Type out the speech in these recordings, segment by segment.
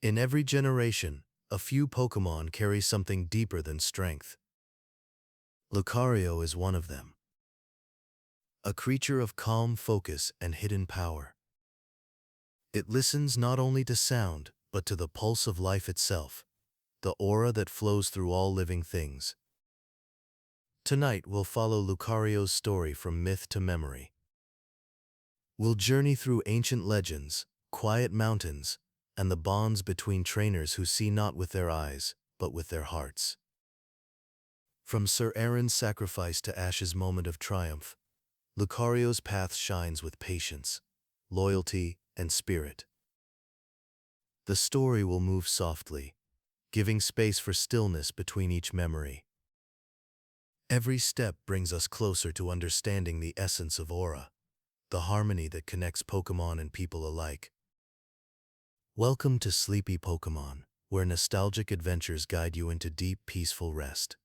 In every generation, a few Pokémon carry something deeper than strength. Lucario is one of them. A creature of calm focus and hidden power. It listens not only to sound, but to the pulse of life itself, the aura that flows through all living things. Tonight we'll follow Lucario's story from myth to memory. We'll journey through ancient legends, quiet mountains, and the bonds between trainers who see not with their eyes, but with their hearts. From Sir Aaron's sacrifice to Ash's moment of triumph, Lucario's path shines with patience, loyalty, and spirit. The story will move softly, giving space for stillness between each memory. Every step brings us closer to understanding the essence of Aura, the harmony that connects Pokémon and people alike. Welcome to Sleepy Pokémon, where nostalgic adventures guide you into deep, peaceful rest.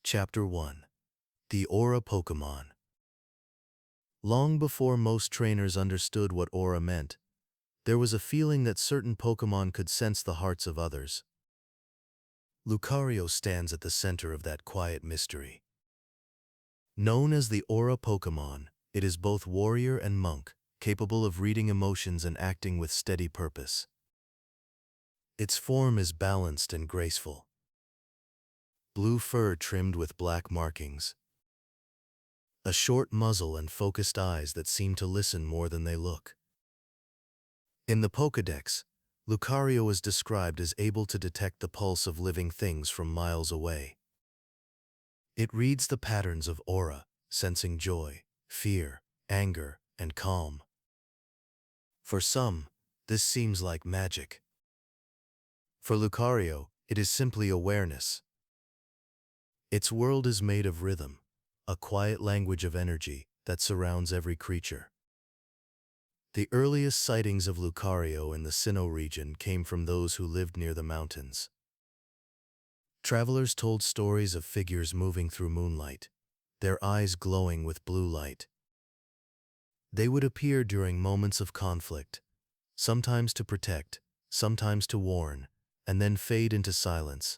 Chapter 1. The Aura Pokémon. Long before most trainers understood what aura meant, there was a feeling that certain Pokémon could sense the hearts of others. Lucario stands at the center of that quiet mystery. Known as the Aura Pokémon, it is both warrior and monk, capable of reading emotions and acting with steady purpose. Its form is balanced and graceful. Blue fur trimmed with black markings. A short muzzle and focused eyes that seem to listen more than they look. In the Pokédex, Lucario is described as able to detect the pulse of living things from miles away. It reads the patterns of aura, sensing joy, fear, anger, and calm. For some, this seems like magic. For Lucario, it is simply awareness. Its world is made of rhythm, a quiet language of energy that surrounds every creature. The earliest sightings of Lucario in the Sinnoh region came from those who lived near the mountains. Travelers told stories of figures moving through moonlight, their eyes glowing with blue light. They would appear during moments of conflict, sometimes to protect, sometimes to warn, and then fade into silence.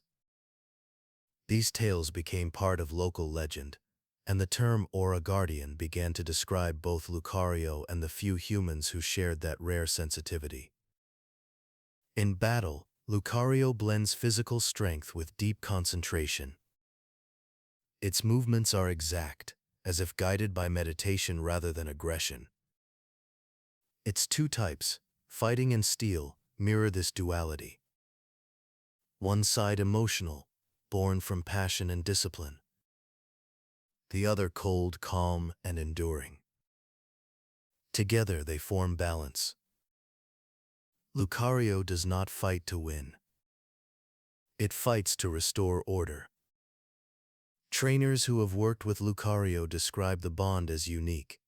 These tales became part of local legend, and the term Aura Guardian began to describe both Lucario and the few humans who shared that rare sensitivity. In battle, Lucario blends physical strength with deep concentration. Its movements are exact, as if guided by meditation rather than aggression. Its two types, fighting and steel, mirror this duality. One side emotional, born from passion and discipline. The other cold, calm, and enduring. Together they form balance. Lucario does not fight to win. It fights to restore order. Trainers who have worked with Lucario describe the bond as unique.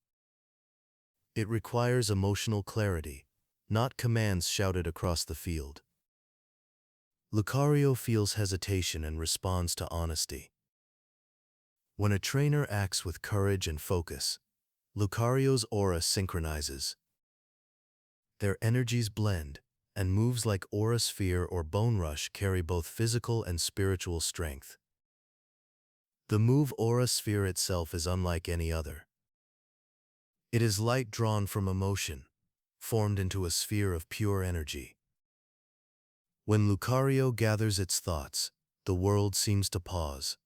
It requires emotional clarity, not commands shouted across the field. Lucario feels hesitation and responds to honesty. When a trainer acts with courage and focus, Lucario's aura synchronizes. Their energies blend, and moves like Aura Sphere or Bone Rush carry both physical and spiritual strength. The move Aura Sphere itself is unlike any other. It is light drawn from emotion, formed into a sphere of pure energy. When Lucario gathers its thoughts, the world seems to pause.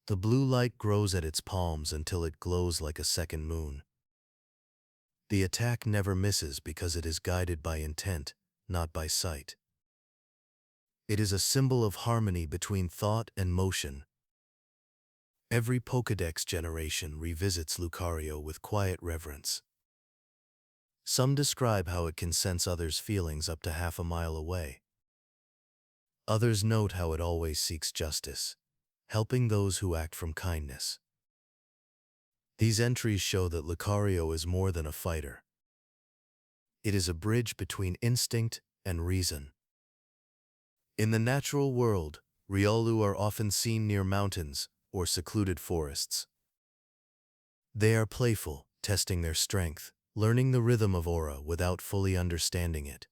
The blue light grows at its palms until it glows like a second moon. The attack never misses because it is guided by intent, not by sight. It is a symbol of harmony between thought and motion. Every Pokédex generation revisits Lucario with quiet reverence. Some describe how it can sense others' feelings up to half a mile away. Others note how it always seeks justice, helping those who act from kindness. These entries show that Lucario is more than a fighter. It is a bridge between instinct and reason. In the natural world, Riolu are often seen near mountains or secluded forests. They are playful, testing their strength, learning the rhythm of Aura without fully understanding it.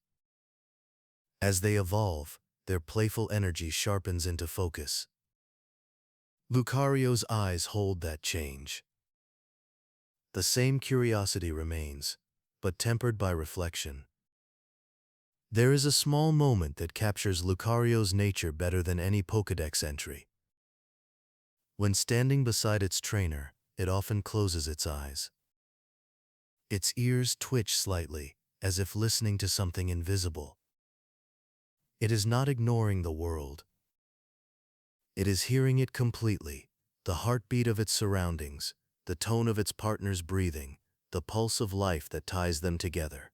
As they evolve, their playful energy sharpens into focus. Lucario's eyes hold that change. The same curiosity remains, but tempered by reflection. There is a small moment that captures Lucario's nature better than any Pokédex entry. When standing beside its trainer, it often closes its eyes. Its ears twitch slightly, as if listening to something invisible. It is not ignoring the world. It is hearing it completely, the heartbeat of its surroundings, the tone of its partner's breathing, the pulse of life that ties them together.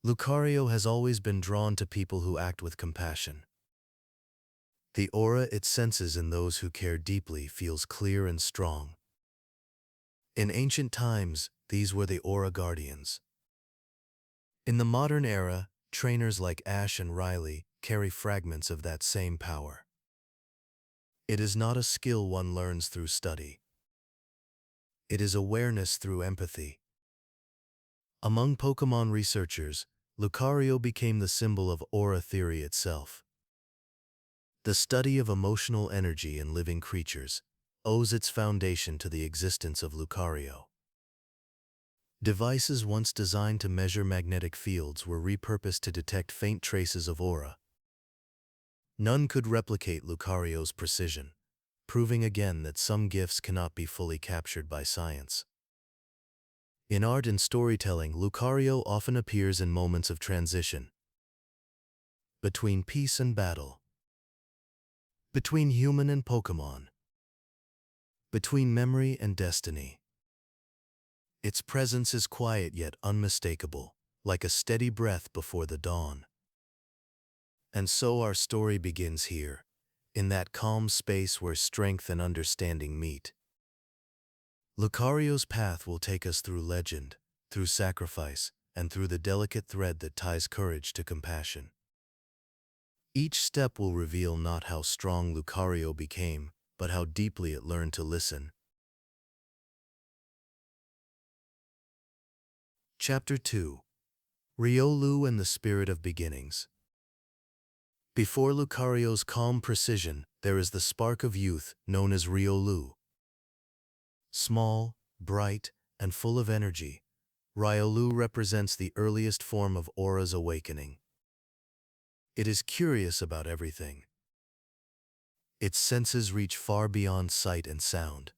Lucario has always been drawn to people who act with compassion. The aura it senses in those who care deeply feels clear and strong. In ancient times, these were the Aura Guardians. In the modern era, trainers like Ash and Riley carry fragments of that same power. It is not a skill one learns through study. It is awareness through empathy. Among Pokémon researchers, Lucario became the symbol of aura theory itself. The study of emotional energy in living creatures owes its foundation to the existence of Lucario. Devices once designed to measure magnetic fields were repurposed to detect faint traces of aura. None could replicate Lucario's precision, proving again that some gifts cannot be fully captured by science. In art and storytelling, Lucario often appears in moments of transition. Between peace and battle. Between human and Pokémon. Between memory and destiny. Its presence is quiet yet unmistakable, like a steady breath before the dawn. And so our story begins here, in that calm space where strength and understanding meet. Lucario's path will take us through legend, through sacrifice, and through the delicate thread that ties courage to compassion. Each step will reveal not how strong Lucario became, but how deeply it learned to listen. Chapter 2. Riolu and the Spirit of Beginnings. Before Lucario's calm precision, there is the spark of youth known as Riolu. Small, bright, and full of energy, Riolu represents the earliest form of Aura's awakening. It is curious about everything. Its senses reach far beyond sight and sound,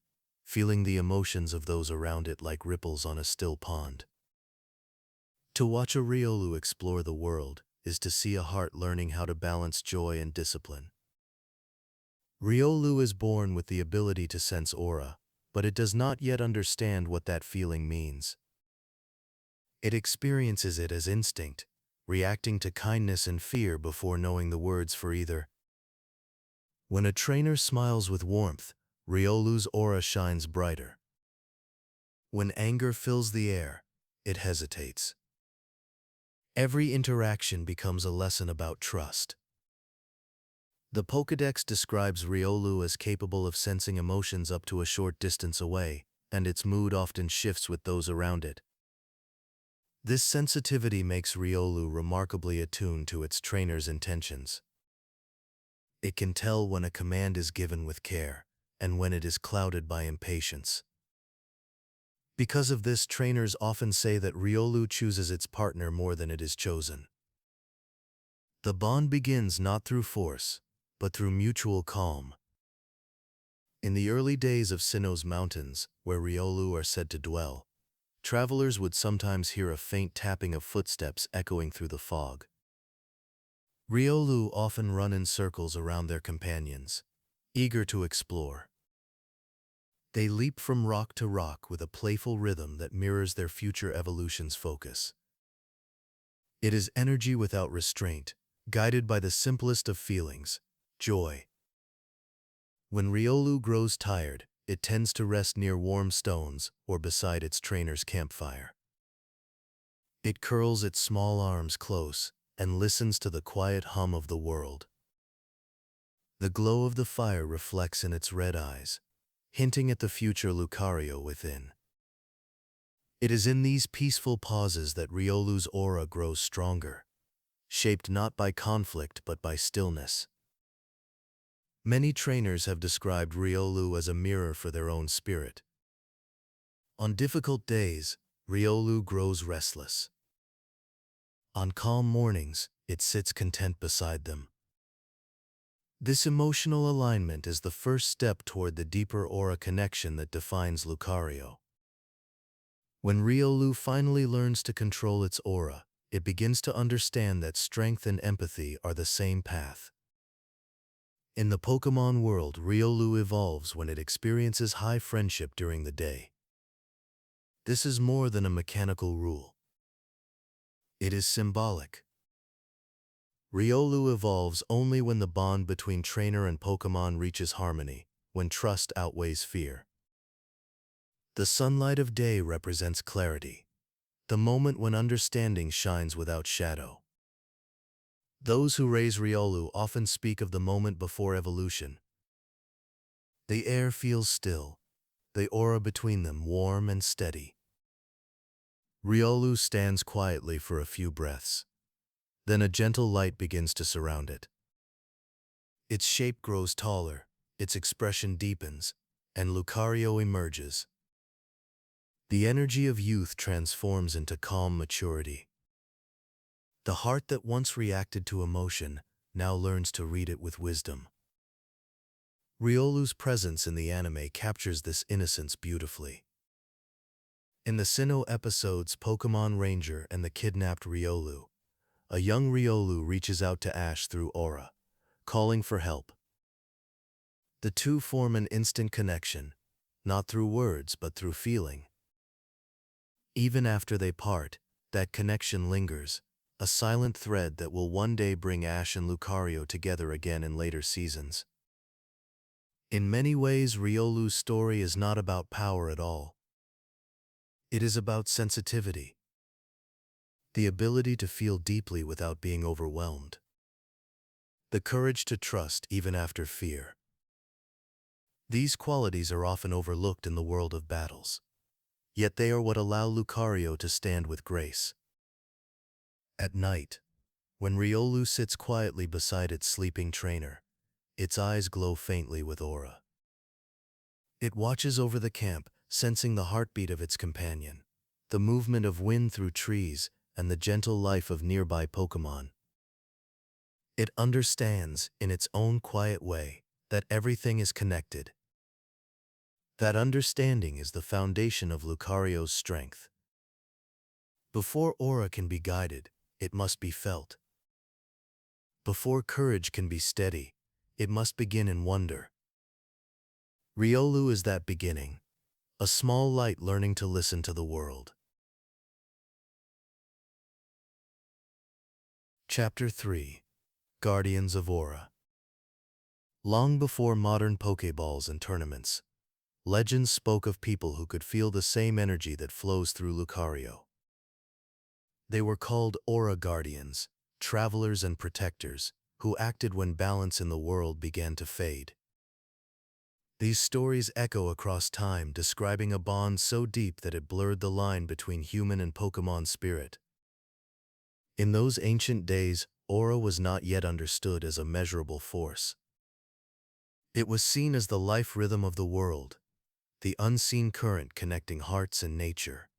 feeling the emotions of those around it like ripples on a still pond. To watch a Riolu explore the world is to see a heart learning how to balance joy and discipline. Riolu is born with the ability to sense aura, but it does not yet understand what that feeling means. It experiences it as instinct, reacting to kindness and fear before knowing the words for either. When a trainer smiles with warmth, Riolu's aura shines brighter. When anger fills the air, it hesitates. Every interaction becomes a lesson about trust. The Pokédex describes Riolu as capable of sensing emotions up to a short distance away, and its mood often shifts with those around it. This sensitivity makes Riolu remarkably attuned to its trainer's intentions. It can tell when a command is given with care, and when it is clouded by impatience. Because of this, trainers often say that Riolu chooses its partner more than it is chosen. The bond begins not through force, but through mutual calm. In the early days of Sinnoh's mountains, where Riolu are said to dwell, travelers would sometimes hear a faint tapping of footsteps echoing through the fog. Riolu often run in circles around their companions, eager to explore. They leap from rock to rock with a playful rhythm that mirrors their future evolution's focus. It is energy without restraint, guided by the simplest of feelings, joy. When Riolu grows tired, it tends to rest near warm stones or beside its trainer's campfire. It curls its small arms close and listens to the quiet hum of the world. The glow of the fire reflects in its red eyes, hinting at the future Lucario within. It is in these peaceful pauses that Riolu's aura grows stronger, shaped not by conflict but by stillness. Many trainers have described Riolu as a mirror for their own spirit. On difficult days, Riolu grows restless. On calm mornings, it sits content beside them. This emotional alignment is the first step toward the deeper aura connection that defines Lucario. When Riolu finally learns to control its aura, it begins to understand that strength and empathy are the same path. In the Pokémon world, Riolu evolves when it experiences high friendship during the day. This is more than a mechanical rule. It is symbolic. Riolu evolves only when the bond between trainer and Pokémon reaches harmony, when trust outweighs fear. The sunlight of day represents clarity, the moment when understanding shines without shadow. Those who raise Riolu often speak of the moment before evolution. The air feels still, the aura between them warm and steady. Riolu stands quietly for a few breaths. Then a gentle light begins to surround it. Its shape grows taller, its expression deepens, and Lucario emerges. The energy of youth transforms into calm maturity. The heart that once reacted to emotion now learns to read it with wisdom. Riolu's presence in the anime captures this innocence beautifully. In the Sinnoh episodes Pokémon Ranger and the Kidnapped Riolu, a young Riolu reaches out to Ash through Aura, calling for help. The two form an instant connection, not through words but through feeling. Even after they part, that connection lingers, a silent thread that will one day bring Ash and Lucario together again in later seasons. In many ways, Riolu's story is not about power at all. It is about sensitivity, the ability to feel deeply without being overwhelmed, the courage to trust even after fear. These qualities are often overlooked in the world of battles, yet they are what allow Lucario to stand with grace. At night, when Riolu sits quietly beside its sleeping trainer, its eyes glow faintly with aura. It watches over the camp, sensing the heartbeat of its companion, the movement of wind through trees, and the gentle life of nearby Pokémon. It understands, in its own quiet way, that everything is connected. That understanding is the foundation of Lucario's strength. Before aura can be guided, it must be felt. Before courage can be steady, it must begin in wonder. Riolu is that beginning, a small light learning to listen to the world. Chapter 3: Guardians of Aura. Long before modern Pokeballs and tournaments, legends spoke of people who could feel the same energy that flows through Lucario. They were called Aura Guardians, travelers and protectors, who acted when balance in the world began to fade. These stories echo across time, describing a bond so deep that it blurred the line between human and Pokémon spirit. In those ancient days, aura was not yet understood as a measurable force. It was seen as the life rhythm of the world, the unseen current connecting hearts and nature.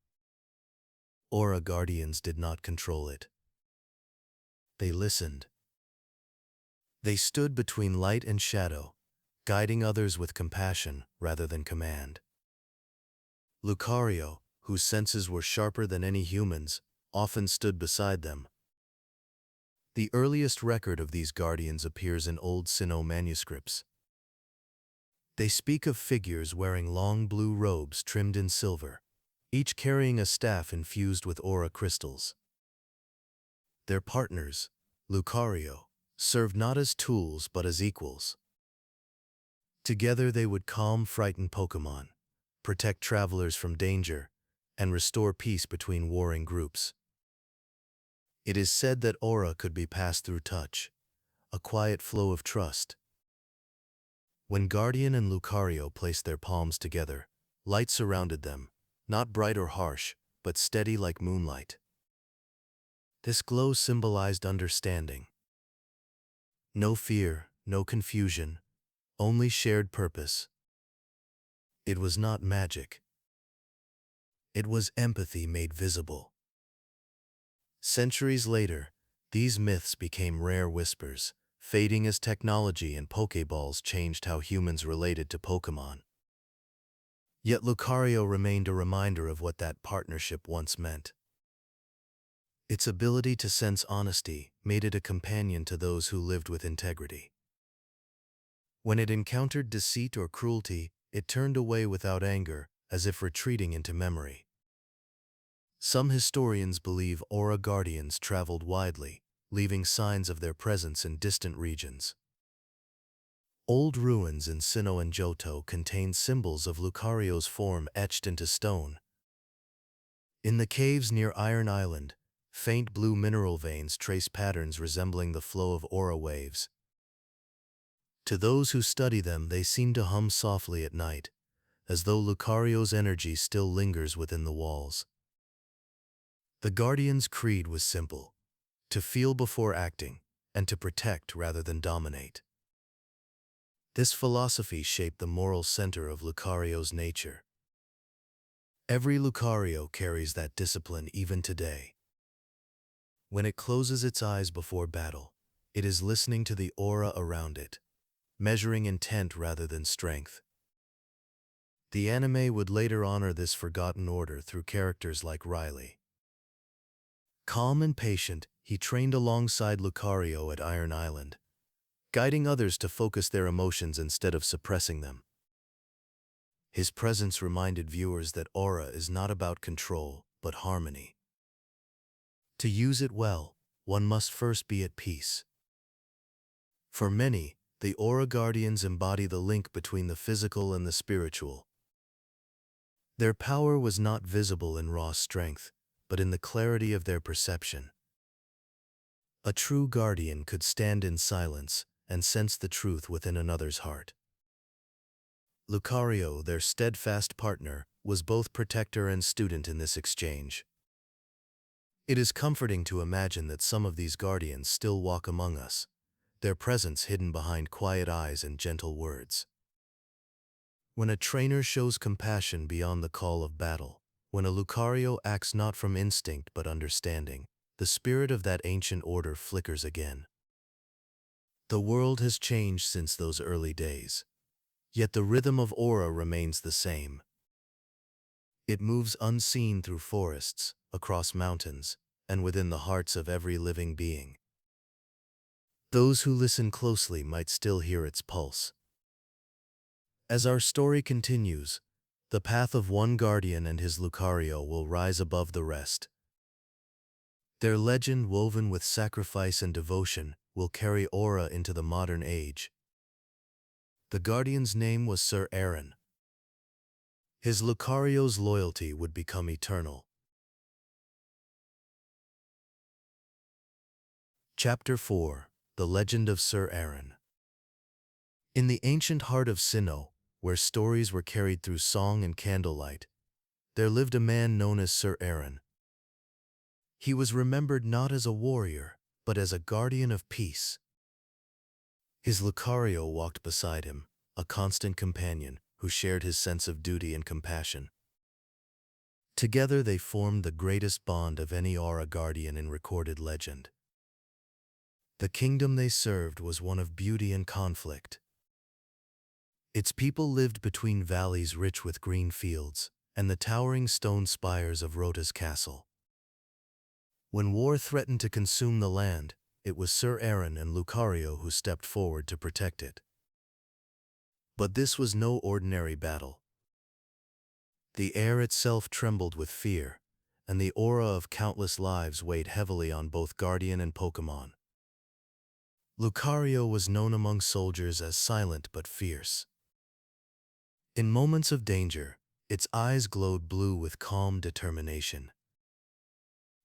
Aura Guardians did not control it. They listened. They stood between light and shadow, guiding others with compassion rather than command. Lucario, whose senses were sharper than any human's, often stood beside them. The earliest record of these guardians appears in old Sinnoh manuscripts. They speak of figures wearing long blue robes trimmed in silver, each carrying a staff infused with aura crystals. Their partners, Lucario, served not as tools but as equals. Together they would calm frightened Pokémon, protect travelers from danger, and restore peace between warring groups. It is said that aura could be passed through touch, a quiet flow of trust. When Guardian and Lucario placed their palms together, light surrounded them, not bright or harsh, but steady like moonlight. This glow symbolized understanding. No fear, no confusion, only shared purpose. It was not magic. It was empathy made visible. Centuries later, these myths became rare whispers, fading as technology and Pokeballs changed how humans related to Pokémon. Yet Lucario remained a reminder of what that partnership once meant. Its ability to sense honesty made it a companion to those who lived with integrity. When it encountered deceit or cruelty, it turned away without anger, as if retreating into memory. Some historians believe Aura Guardians traveled widely, leaving signs of their presence in distant regions. Old ruins in Sinnoh and Johto contain symbols of Lucario's form etched into stone. In the caves near Iron Island, faint blue mineral veins trace patterns resembling the flow of aura waves. To those who study them, they seem to hum softly at night, as though Lucario's energy still lingers within the walls. The Guardian's creed was simple: to feel before acting, and to protect rather than dominate. This philosophy shaped the moral center of Lucario's nature. Every Lucario carries that discipline even today. When it closes its eyes before battle, it is listening to the aura around it, measuring intent rather than strength. The anime would later honor this forgotten order through characters like Riley. Calm and patient, he trained alongside Lucario at Iron Island, guiding others to focus their emotions instead of suppressing them. His presence reminded viewers that aura is not about control, but harmony. To use it well, one must first be at peace. For many, the Aura Guardians embody the link between the physical and the spiritual. Their power was not visible in raw strength, but in the clarity of their perception. A true guardian could stand in silence and sense the truth within another's heart. Lucario, their steadfast partner, was both protector and student in this exchange. It is comforting to imagine that some of these guardians still walk among us, their presence hidden behind quiet eyes and gentle words. When a trainer shows compassion beyond the call of battle, when a Lucario acts not from instinct but understanding, the spirit of that ancient order flickers again. The world has changed since those early days, yet the rhythm of aura remains the same. It moves unseen through forests, across mountains, and within the hearts of every living being. Those who listen closely might still hear its pulse. As our story continues, the path of one guardian and his Lucario will rise above the rest. Their legend, woven with sacrifice and devotion, will carry aura into the modern age. The guardian's name was Sir Aaron. His Lucario's loyalty would become eternal. Chapter 4: The Legend of Sir Aaron. In the ancient heart of Sinnoh, where stories were carried through song and candlelight, there lived a man known as Sir Aaron. He was remembered not as a warrior, but as a guardian of peace. His Lucario walked beside him, a constant companion who shared his sense of duty and compassion. Together they formed the greatest bond of any Aura Guardian in recorded legend. The kingdom they served was one of beauty and conflict. Its people lived between valleys rich with green fields and the towering stone spires of Rota's castle. When war threatened to consume the land, it was Sir Aaron and Lucario who stepped forward to protect it. But this was no ordinary battle. The air itself trembled with fear, and the aura of countless lives weighed heavily on both Guardian and Pokémon. Lucario was known among soldiers as silent but fierce. In moments of danger, its eyes glowed blue with calm determination.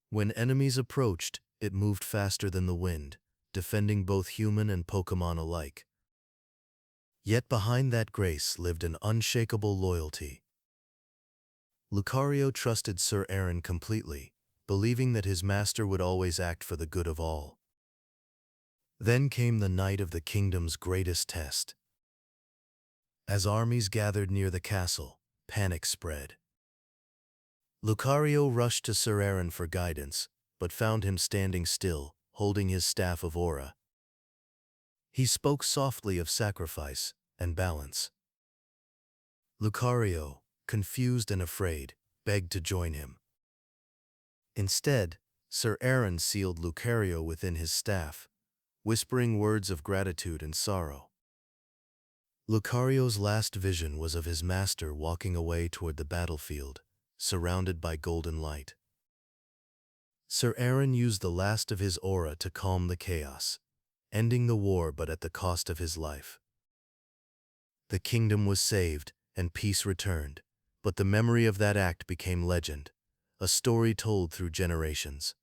When enemies approached, it moved faster than the wind, defending both human and Pokémon alike. Yet behind that grace lived an unshakable loyalty. Lucario trusted Sir Aaron completely, believing that his master would always act for the good of all. Then came the night of the kingdom's greatest test. As armies gathered near the castle, panic spread. Lucario rushed to Sir Aaron for guidance, but found him standing still, holding his staff of aura. He spoke softly of sacrifice and balance. Lucario, confused and afraid, begged to join him. Instead, Sir Aaron sealed Lucario within his staff, whispering words of gratitude and sorrow. Lucario's last vision was of his master walking away toward the battlefield, surrounded by golden light. Sir Aaron used the last of his aura to calm the chaos, ending the war but at the cost of his life. The kingdom was saved and peace returned, but the memory of that act became legend, a story told through generations.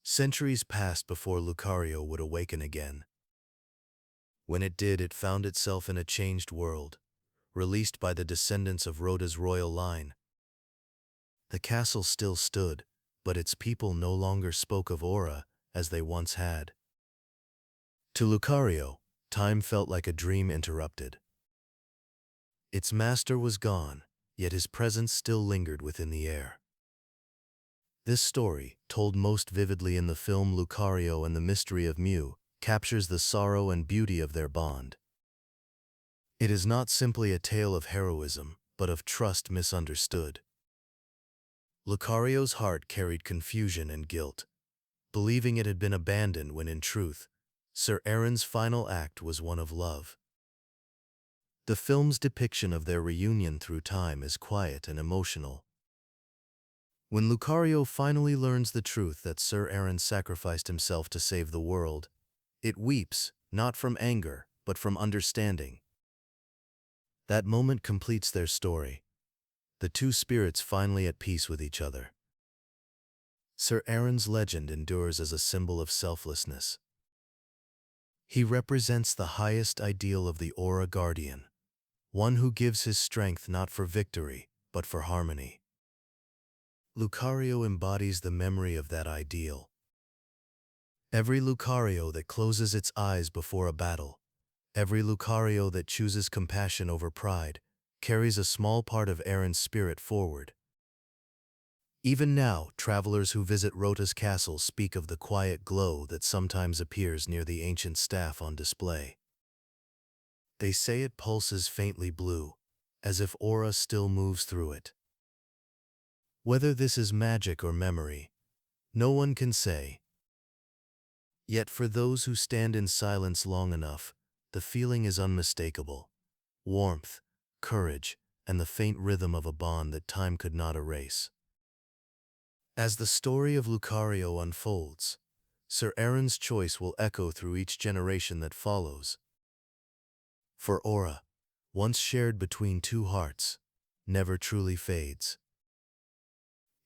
Centuries passed before Lucario would awaken again. When it did, it found itself in a changed world, released by the descendants of Rhoda's royal line. The castle still stood, but its people no longer spoke of Aura as they once had. To Lucario, time felt like a dream interrupted. Its master was gone, yet his presence still lingered within the air. This story, told most vividly in the film Lucario and the Mystery of Mew, captures the sorrow and beauty of their bond. It is not simply a tale of heroism, but of trust misunderstood. Lucario's heart carried confusion and guilt, believing it had been abandoned when in truth, Sir Aaron's final act was one of love. The film's depiction of their reunion through time is quiet and emotional. When Lucario finally learns the truth that Sir Aaron sacrificed himself to save the world, it weeps, not from anger, but from understanding. That moment completes their story, the two spirits finally at peace with each other. Sir Aaron's legend endures as a symbol of selflessness. He represents the highest ideal of the Aura Guardian, one who gives his strength not for victory, but for harmony. Lucario embodies the memory of that ideal. Every Lucario that closes its eyes before a battle, every Lucario that chooses compassion over pride, carries a small part of Aaron's spirit forward. Even now, travelers who visit Rota's castle speak of the quiet glow that sometimes appears near the ancient staff on display. They say it pulses faintly blue, as if aura still moves through it. Whether this is magic or memory, no one can say. Yet for those who stand in silence long enough, the feeling is unmistakable. Warmth, courage, and the faint rhythm of a bond that time could not erase. As the story of Lucario unfolds, Sir Aaron's choice will echo through each generation that follows. For Aura, once shared between two hearts, never truly fades.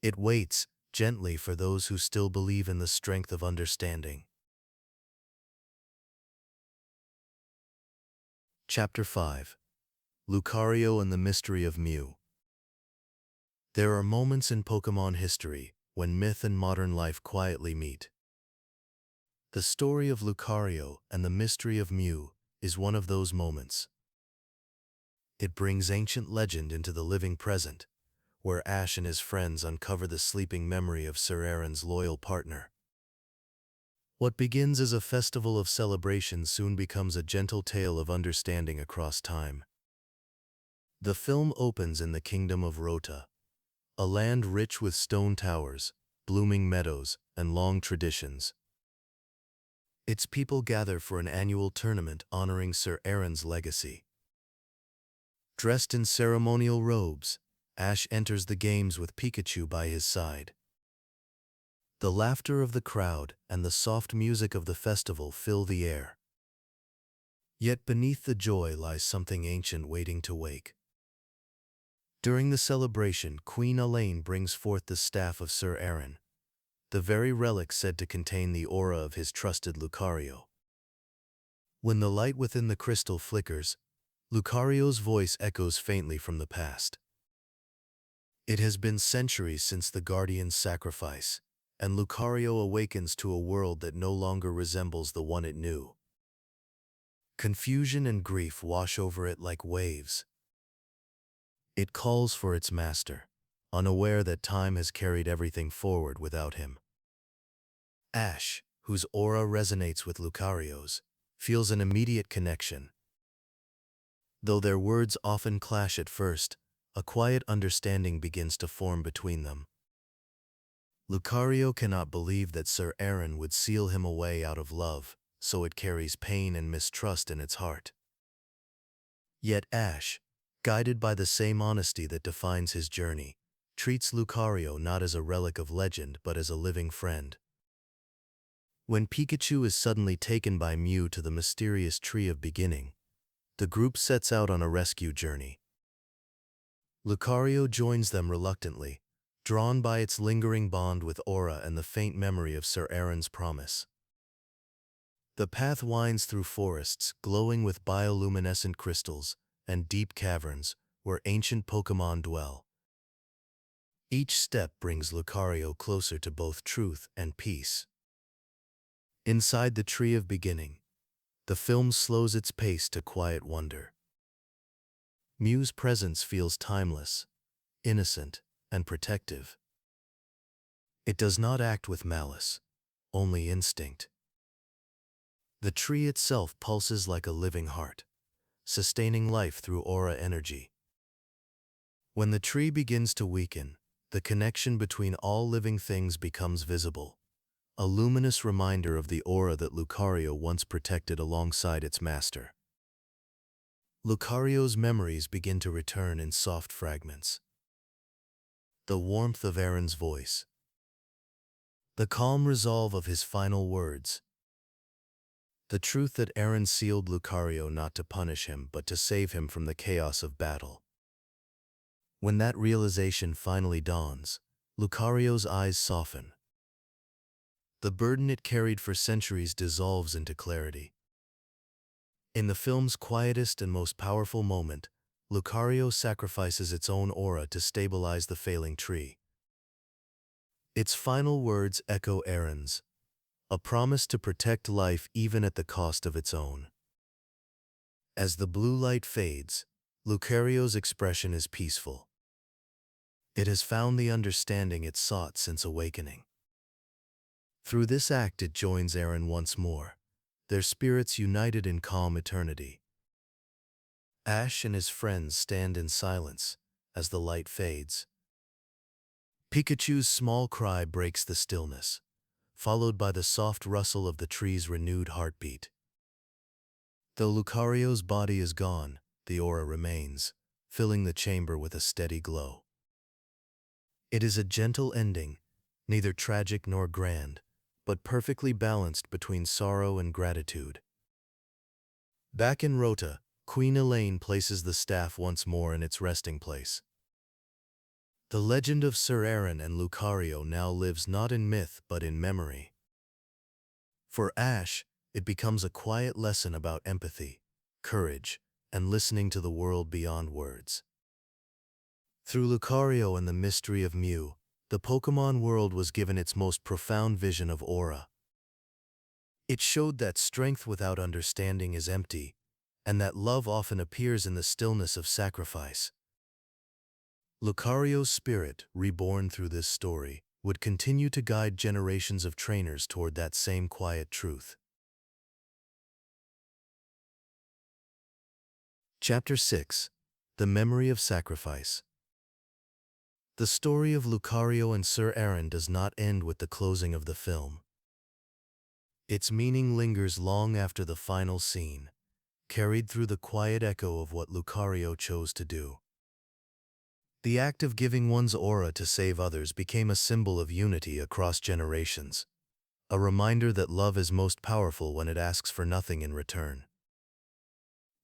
It waits gently for those who still believe in the strength of understanding. Chapter 5. Lucario and the Mystery of Mew. There are moments in Pokémon history when myth and modern life quietly meet. The story of Lucario and the Mystery of Mew is one of those moments. It brings ancient legend into the living present, where Ash and his friends uncover the sleeping memory of Sir Aaron's loyal partner. What begins as a festival of celebration soon becomes a gentle tale of understanding across time. The film opens in the kingdom of Rota, a land rich with stone towers, blooming meadows, and long traditions. Its people gather for an annual tournament honoring Sir Aaron's legacy. Dressed in ceremonial robes, Ash enters the games with Pikachu by his side. The laughter of the crowd and the soft music of the festival fill the air. Yet beneath the joy lies something ancient waiting to wake. During the celebration, Queen Elaine brings forth the staff of Sir Aaron, the very relic said to contain the aura of his trusted Lucario. When the light within the crystal flickers, Lucario's voice echoes faintly from the past. It has been centuries since the Guardian's sacrifice, and Lucario awakens to a world that no longer resembles the one it knew. Confusion and grief wash over it like waves. It calls for its master, unaware that time has carried everything forward without him. Ash, whose aura resonates with Lucario's, feels an immediate connection. Though their words often clash at first, a quiet understanding begins to form between them. Lucario cannot believe that Sir Aaron would seal him away out of love, so it carries pain and mistrust in its heart. Yet Ash, guided by the same honesty that defines his journey, treats Lucario not as a relic of legend but as a living friend. When Pikachu is suddenly taken by Mew to the mysterious Tree of Beginning, the group sets out on a rescue journey. Lucario joins them reluctantly, drawn by its lingering bond with Aura and the faint memory of Sir Aaron's promise. The path winds through forests glowing with bioluminescent crystals and deep caverns where ancient Pokémon dwell. Each step brings Lucario closer to both truth and peace. Inside the Tree of Beginning, the film slows its pace to quiet wonder. Mew's presence feels timeless, innocent, and protective. It does not act with malice, only instinct. The tree itself pulses like a living heart, sustaining life through aura energy. When the tree begins to weaken, the connection between all living things becomes visible, a luminous reminder of the aura that Lucario once protected alongside its master. Lucario's memories begin to return in soft fragments. The warmth of Aaron's voice. The calm resolve of his final words. The truth that Aaron sealed Lucario not to punish him but to save him from the chaos of battle. When that realization finally dawns, Lucario's eyes soften. The burden it carried for centuries dissolves into clarity. In the film's quietest and most powerful moment, Lucario sacrifices its own aura to stabilize the failing tree. Its final words echo Aaron's, a promise to protect life even at the cost of its own. As the blue light fades, Lucario's expression is peaceful. It has found the understanding it sought since awakening. Through this act it joins Aaron once more, their spirits united in calm eternity. Ash and his friends stand in silence as the light fades. Pikachu's small cry breaks the stillness, followed by the soft rustle of the tree's renewed heartbeat. Though Lucario's body is gone, the aura remains, filling the chamber with a steady glow. It is a gentle ending, neither tragic nor grand, but perfectly balanced between sorrow and gratitude. Back in Rota, Queen Elaine places the staff once more in its resting place. The legend of Sir Aaron and Lucario now lives not in myth but in memory. For Ash, it becomes a quiet lesson about empathy, courage, and listening to the world beyond words. Through Lucario and the Mystery of Mew, the Pokémon world was given its most profound vision of aura. It showed that strength without understanding is empty, and that love often appears in the stillness of sacrifice. Lucario's spirit, reborn through this story, would continue to guide generations of trainers toward that same quiet truth. Chapter 6: The Memory of Sacrifice. The story of Lucario and Sir Aaron does not end with the closing of the film. Its meaning lingers long after the final scene, carried through the quiet echo of what Lucario chose to do. The act of giving one's aura to save others became a symbol of unity across generations, a reminder that love is most powerful when it asks for nothing in return.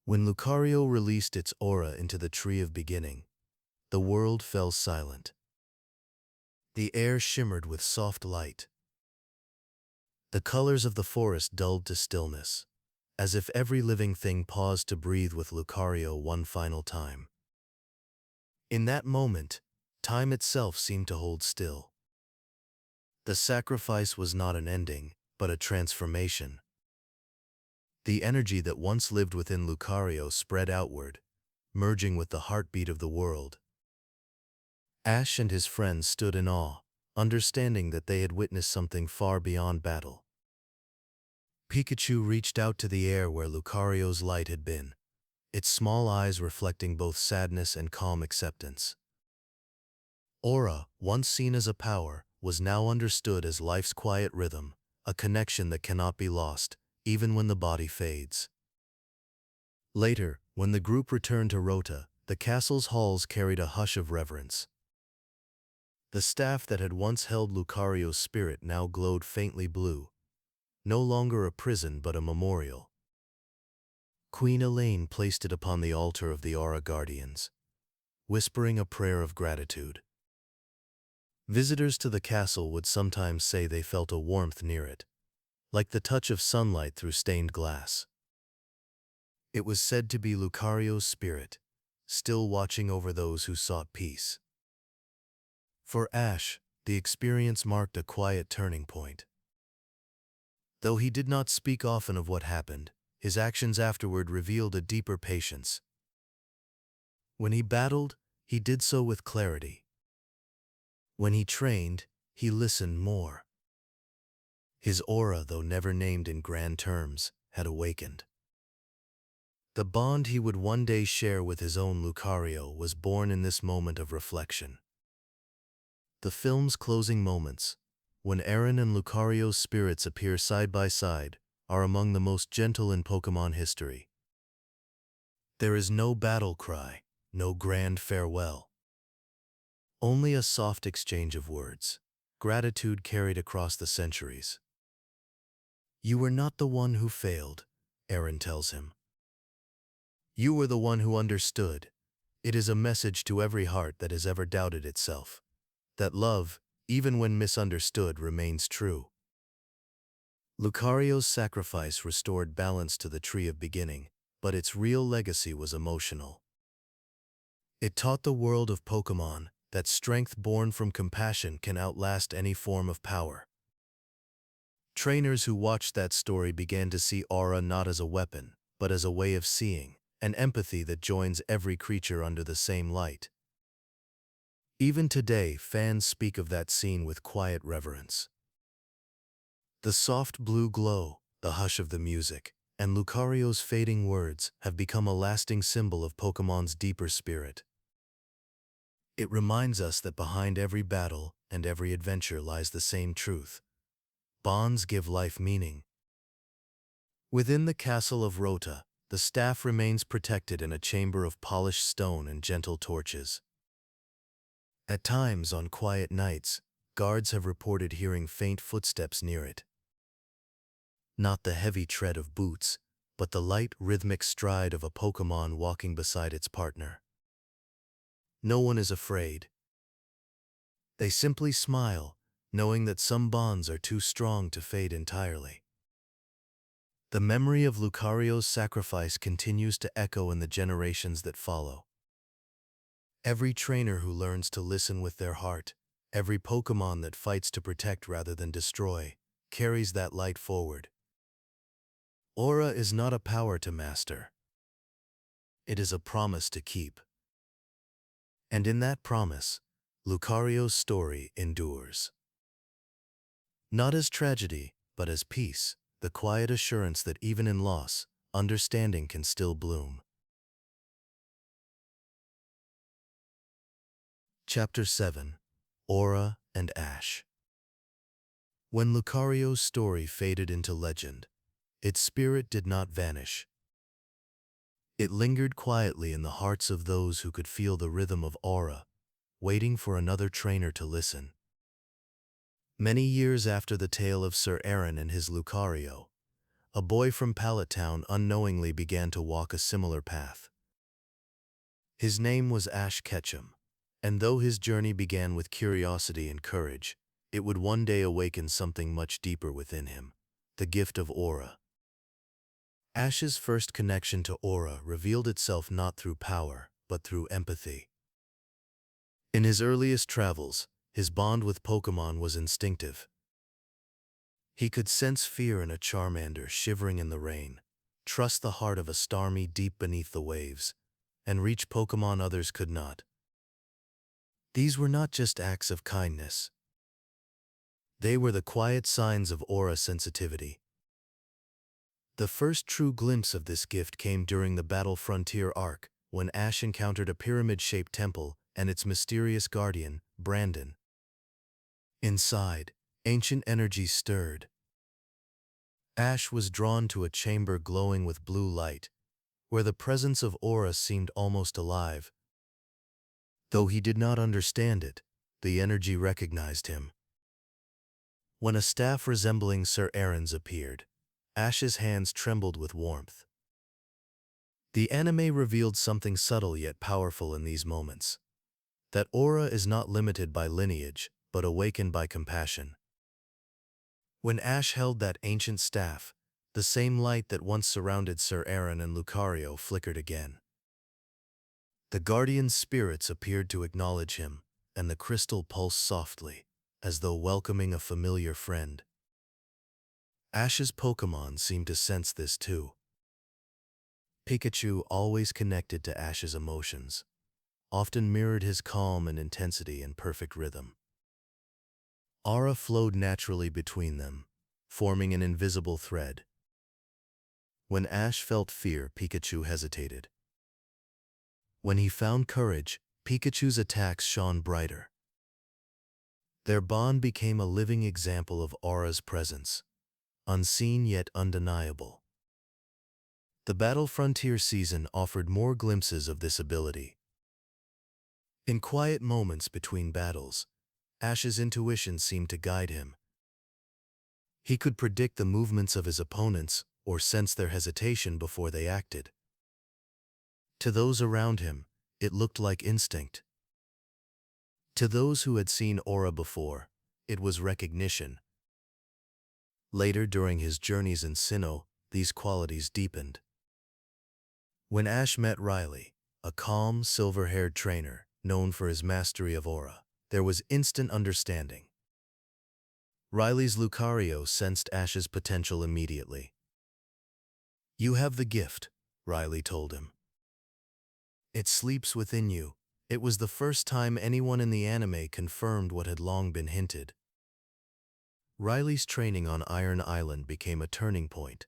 When Lucario released its aura into the Tree of Beginning, the world fell silent. The air shimmered with soft light. The colors of the forest dulled to stillness, as if every living thing paused to breathe with Lucario one final time. In that moment, Time itself seemed to hold still. The sacrifice was not an ending, but a transformation. The energy that once lived within Lucario spread outward, merging with the heartbeat of the world. Ash and his friends stood in awe, understanding that they had witnessed something far beyond battle. Pikachu reached out to the air where Lucario's light had been, its small eyes reflecting both sadness and calm acceptance. Aura, once seen as a power, was now understood as life's quiet rhythm, a connection that cannot be lost, even when the body fades. Later, when the group returned to Rota, the castle's halls carried a hush of reverence. The staff that had once held Lucario's spirit now glowed faintly blue, no longer a prison but a memorial. Queen Elaine placed it upon the altar of the Aura Guardians, whispering a prayer of gratitude. Visitors to the castle would sometimes say they felt a warmth near it, like the touch of sunlight through stained glass. It was said to be Lucario's spirit, still watching over those who sought peace. For Ash, the experience marked a quiet turning point. Though he did not speak often of what happened, his actions afterward revealed a deeper patience. When he battled, he did so with clarity. When he trained, he listened more. His aura, though never named in grand terms, had awakened. The bond he would one day share with his own Lucario was born in this moment of reflection. The film's closing moments, when Aaron and Lucario's spirits appear side by side, are among the most gentle in Pokémon history. There is no battle cry, no grand farewell. Only a soft exchange of words, gratitude carried across the centuries. "You were not the one who failed," Aaron tells him. "You were the one who understood." It is a message to every heart that has ever doubted itself, that love, even when misunderstood, remains true. Lucario's sacrifice restored balance to the Tree of Beginning, but its real legacy was emotional. It taught the world of Pokémon that strength born from compassion can outlast any form of power. Trainers who watched that story began to see Aura not as a weapon, but as a way of seeing, an empathy that joins every creature under the same light. Even today, fans speak of that scene with quiet reverence. The soft blue glow, the hush of the music, and Lucario's fading words have become a lasting symbol of Pokémon's deeper spirit. It reminds us that behind every battle and every adventure lies the same truth. Bonds give life meaning. Within the castle of Rota, the staff remains protected in a chamber of polished stone and gentle torches. At times, on quiet nights, guards have reported hearing faint footsteps near it. Not the heavy tread of boots, but the light, rhythmic stride of a Pokémon walking beside its partner. No one is afraid. They simply smile, knowing that some bonds are too strong to fade entirely. The memory of Lucario's sacrifice continues to echo in the generations that follow. Every trainer who learns to listen with their heart, every Pokémon that fights to protect rather than destroy, carries that light forward. Aura is not a power to master. It is a promise to keep. And in that promise, Lucario's story endures. Not as tragedy, but as peace, the quiet assurance that even in loss, understanding can still bloom. Chapter 7. Aura and Ash. When Lucario's story faded into legend, its spirit did not vanish. It lingered quietly in the hearts of those who could feel the rhythm of Aura, waiting for another trainer to listen. Many years after the tale of Sir Aaron and his Lucario, a boy from Pallet Town unknowingly began to walk a similar path. His name was Ash Ketchum, and though his journey began with curiosity and courage, it would one day awaken something much deeper within him, the gift of Aura. Ash's first connection to Aura revealed itself not through power, but through empathy. In his earliest travels, his bond with Pokémon was instinctive. He could sense fear in a Charmander shivering in the rain, trust the heart of a Starmie deep beneath the waves, and reach Pokémon others could not. These were not just acts of kindness. They were the quiet signs of aura sensitivity. The first true glimpse of this gift came during the Battle Frontier arc, when Ash encountered a pyramid-shaped temple and its mysterious guardian, Brandon. Inside, ancient energy stirred. Ash was drawn to a chamber glowing with blue light, where the presence of aura seemed almost alive. Though he did not understand it, the energy recognized him. When a staff resembling Sir Aaron's appeared, Ash's hands trembled with warmth. The anime revealed something subtle yet powerful in these moments. That aura is not limited by lineage, but awakened by compassion. When Ash held that ancient staff, the same light that once surrounded Sir Aaron and Lucario flickered again. The guardian's spirits appeared to acknowledge him, and the crystal pulsed softly, as though welcoming a familiar friend. Ash's Pokémon seemed to sense this too. Pikachu, always connected to Ash's emotions, often mirrored his calm and intensity in perfect rhythm. Aura flowed naturally between them, forming an invisible thread. When Ash felt fear, Pikachu hesitated. When he found courage, Pikachu's attacks shone brighter. Their bond became a living example of Aura's presence, unseen yet undeniable. The Battle Frontier season offered more glimpses of this ability. In quiet moments between battles, Ash's intuition seemed to guide him. He could predict the movements of his opponents or sense their hesitation before they acted. To those around him, it looked like instinct. To those who had seen aura before, it was recognition. Later, during his journeys in Sinnoh, these qualities deepened. When Ash met Riley, a calm, silver-haired trainer known for his mastery of aura, there was instant understanding. Riley's Lucario sensed Ash's potential immediately. "You have the gift," Riley told him. "It sleeps within you." It was the first time anyone in the anime confirmed what had long been hinted. Riley's training on Iron Island became a turning point.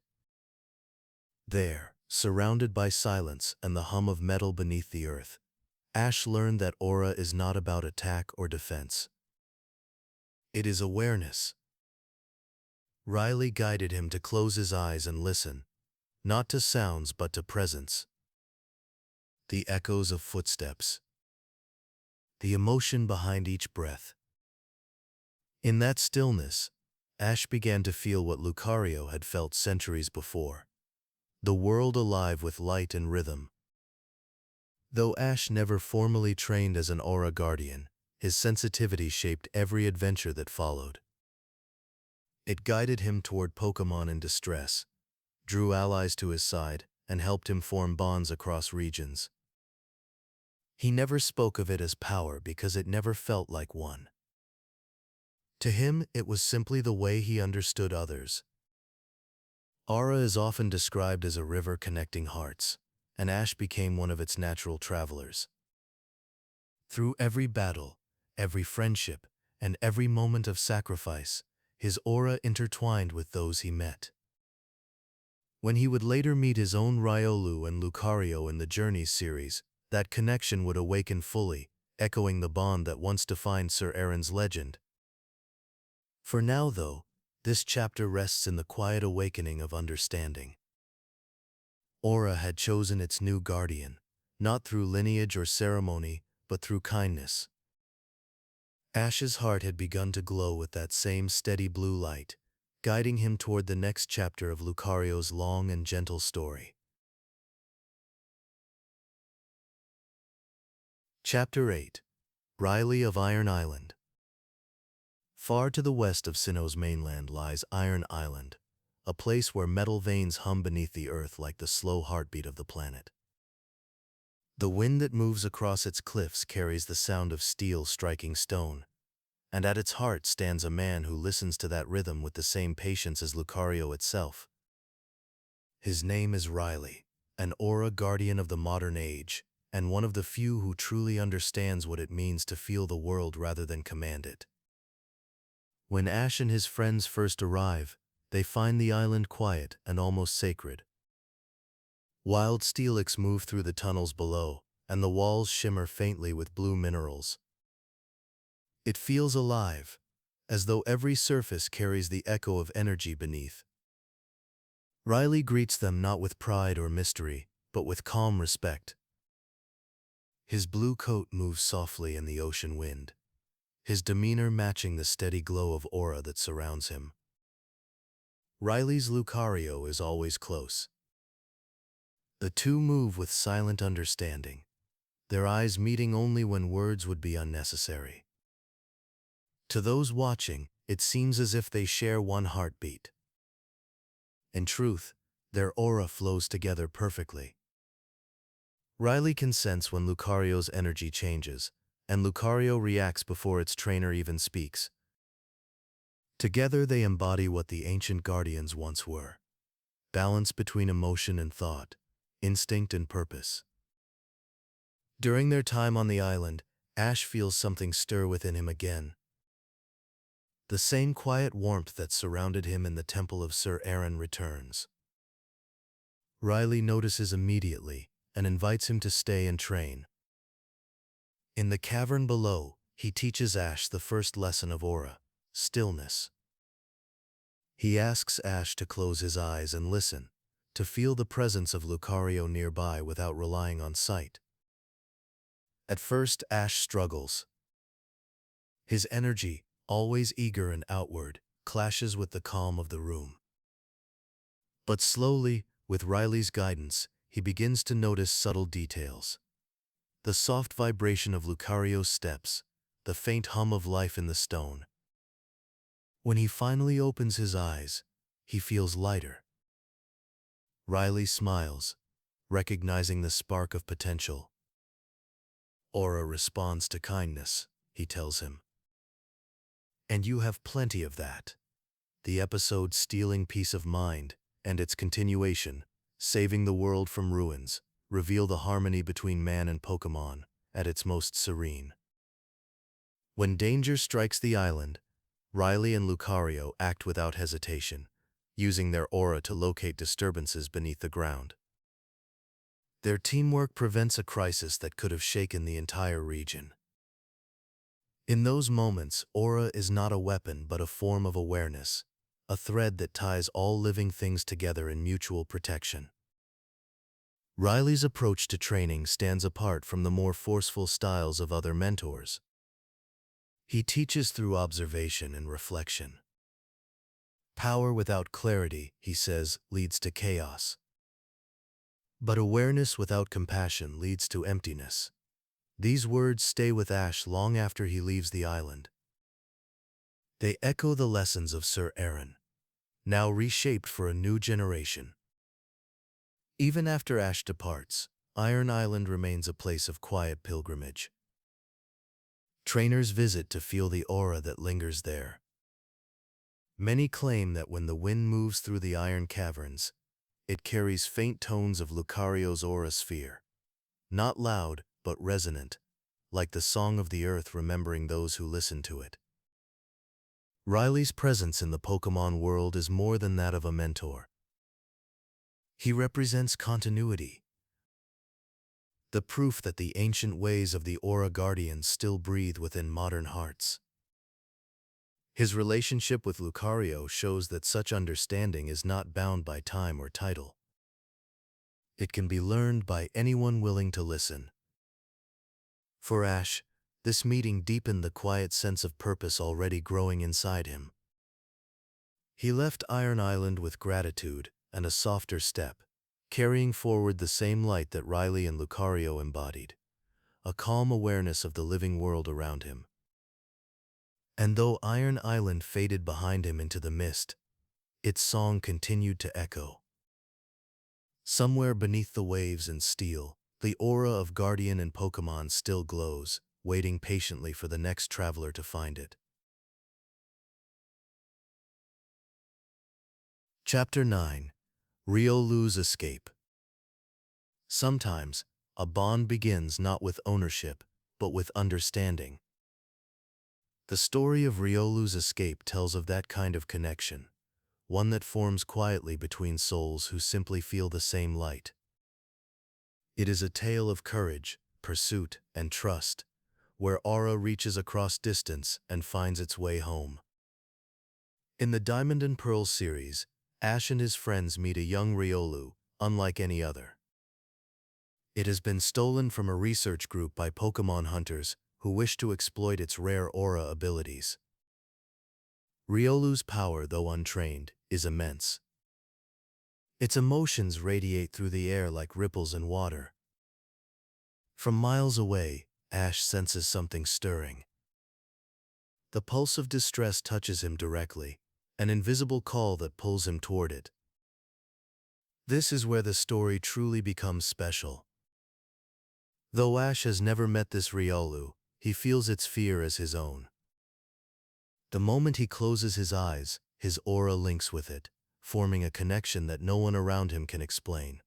There, surrounded by silence and the hum of metal beneath the earth, Ash learned that aura is not about attack or defense. It is awareness. Riley guided him to close his eyes and listen, not to sounds but to presence. The echoes of footsteps. The emotion behind each breath. In that stillness, Ash began to feel what Lucario had felt centuries before. The world alive with light and rhythm. Though Ash never formally trained as an aura guardian, his sensitivity shaped every adventure that followed. It guided him toward Pokémon in distress, drew allies to his side, and helped him form bonds across regions. He never spoke of it as power because it never felt like one. To him, it was simply the way he understood others. Aura is often described as a river connecting hearts, and Ash became one of its natural travelers. Through every battle, every friendship, and every moment of sacrifice, his aura intertwined with those he met. When he would later meet his own Riolu and Lucario in the Journeys series, that connection would awaken fully, echoing the bond that once defined Sir Aaron's legend. For now, though, this chapter rests in the quiet awakening of understanding. Aura had chosen its new guardian, not through lineage or ceremony, but through kindness. Ash's heart had begun to glow with that same steady blue light, guiding him toward the next chapter of Lucario's long and gentle story. Chapter 8. Riley of Iron Island. Far to the west of Sinnoh's mainland lies Iron Island, a place where metal veins hum beneath the earth like the slow heartbeat of the planet. The wind that moves across its cliffs carries the sound of steel striking stone, and at its heart stands a man who listens to that rhythm with the same patience as Lucario itself. His name is Riley, an aura guardian of the modern age, and one of the few who truly understands what it means to feel the world rather than command it. When Ash and his friends first arrive, they find the island quiet and almost sacred. Wild Steelix move through the tunnels below, and the walls shimmer faintly with blue minerals. It feels alive, as though every surface carries the echo of energy beneath. Riley greets them not with pride or mystery, but with calm respect. His blue coat moves softly in the ocean wind, his demeanor matching the steady glow of aura that surrounds him. Riley's Lucario is always close. The two move with silent understanding, their eyes meeting only when words would be unnecessary. To those watching, it seems as if they share one heartbeat. In truth, their aura flows together perfectly. Riley can sense when Lucario's energy changes, and Lucario reacts before its trainer even speaks. Together they embody what the ancient guardians once were: balance between emotion and thought, instinct and purpose. During their time on the island, Ash feels something stir within him again. The same quiet warmth that surrounded him in the temple of Sir Aaron returns. Riley notices immediately and invites him to stay and train. In the cavern below, he teaches Ash the first lesson of aura: stillness. He asks Ash to close his eyes and listen, to feel the presence of Lucario nearby without relying on sight. At first, Ash struggles. His energy, always eager and outward, clashes with the calm of the room. But slowly, with Riley's guidance, he begins to notice subtle details. The soft vibration of Lucario's steps, the faint hum of life in the stone. When he finally opens his eyes, he feels lighter. Riley smiles, recognizing the spark of potential. Aura responds to kindness, he tells him. And you have plenty of that. The episode Stealing Peace of Mind, and its continuation, Saving the World from Ruins, reveal the harmony between man and Pokémon at its most serene. When danger strikes the island, Riley and Lucario act without hesitation, using their aura to locate disturbances beneath the ground. Their teamwork prevents a crisis that could have shaken the entire region. In those moments, aura is not a weapon but a form of awareness, a thread that ties all living things together in mutual protection. Riley's approach to training stands apart from the more forceful styles of other mentors. He teaches through observation and reflection. Power without clarity, he says, leads to chaos. But awareness without compassion leads to emptiness. These words stay with Ash long after he leaves the island. They echo the lessons of Sir Aaron, now reshaped for a new generation. Even after Ash departs, Iron Island remains a place of quiet pilgrimage. Trainers visit to feel the aura that lingers there. Many claim that when the wind moves through the iron caverns, it carries faint tones of Lucario's aura sphere. Not loud, but resonant, like the song of the earth remembering those who listen to it. Riley's presence in the Pokémon world is more than that of a mentor. He represents continuity, the proof that the ancient ways of the Aura Guardians still breathe within modern hearts. His relationship with Lucario shows that such understanding is not bound by time or title. It can be learned by anyone willing to listen. For Ash, this meeting deepened the quiet sense of purpose already growing inside him. He left Iron Island with gratitude and a softer step, carrying forward the same light that Riley and Lucario embodied, a calm awareness of the living world around him. And though Iron Island faded behind him into the mist, its song continued to echo. Somewhere beneath the waves and steel, The aura of Guardian and Pokémon still glows, waiting patiently for the next traveler to find it. Chapter 9. Riolu's Escape. Sometimes, a bond begins not with ownership, but with understanding. The story of Riolu's escape tells of that kind of connection, one that forms quietly between souls who simply feel the same light. It is a tale of courage, pursuit, and trust, where Aura reaches across distance and finds its way home. In the Diamond and Pearl series, Ash and his friends meet a young Riolu, unlike any other. It has been stolen from a research group by Pokémon hunters who wish to exploit its rare aura abilities. Riolu's power, though untrained, is immense. Its emotions radiate through the air like ripples in water. From miles away, Ash senses something stirring. The pulse of distress touches him directly, an invisible call that pulls him toward it. This is where the story truly becomes special. Though Ash has never met this Riolu, he feels its fear as his own. The moment he closes his eyes, his aura links with it, forming a connection that no one around him can explain.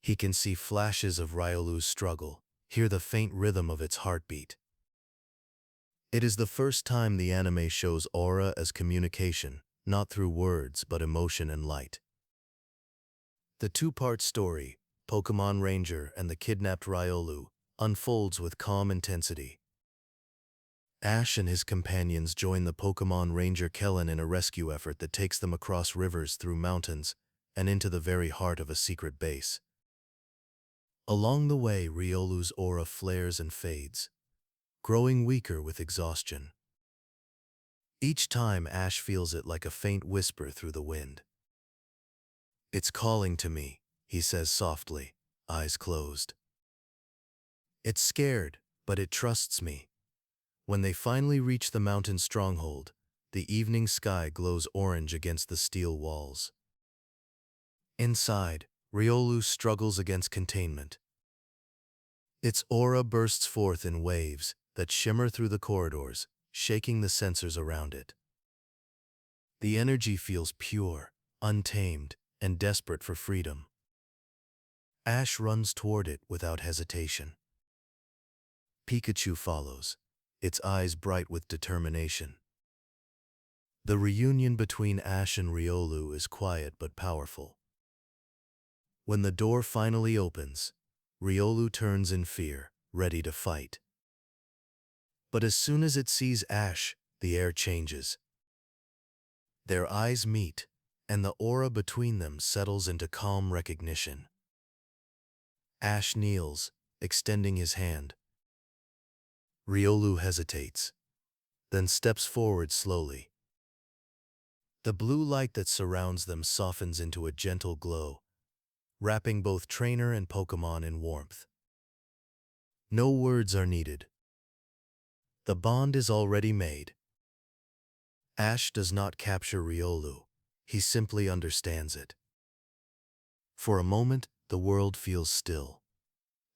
He can see flashes of Riolu's struggle, hear the faint rhythm of its heartbeat. It is the first time the anime shows aura as communication, not through words but emotion and light. The two-part story, Pokémon Ranger and the Kidnapped Riolu, unfolds with calm intensity. Ash and his companions join the Pokémon Ranger Kellen in a rescue effort that takes them across rivers, through mountains, and into the very heart of a secret base. Along the way, Riolu's aura flares and fades, growing weaker with exhaustion. Each time, Ash feels it like a faint whisper through the wind. "It's calling to me," he says softly, eyes closed. It's scared, but it trusts me. When they finally reach the mountain stronghold, the evening sky glows orange against the steel walls. Inside, Riolu struggles against containment. Its aura bursts forth in waves that shimmer through the corridors, shaking the sensors around it. The energy feels pure, untamed, and desperate for freedom. Ash runs toward it without hesitation. Pikachu follows, its eyes bright with determination. The reunion between Ash and Riolu is quiet but powerful. When the door finally opens, Riolu turns in fear, ready to fight. But as soon as it sees Ash, the air changes. Their eyes meet, and the aura between them settles into calm recognition. Ash kneels, extending his hand. Riolu hesitates, then steps forward slowly. The blue light that surrounds them softens into a gentle glow, wrapping both trainer and Pokémon in warmth. No words are needed. The bond is already made. Ash does not capture Riolu, he simply understands it. For a moment, the world feels still.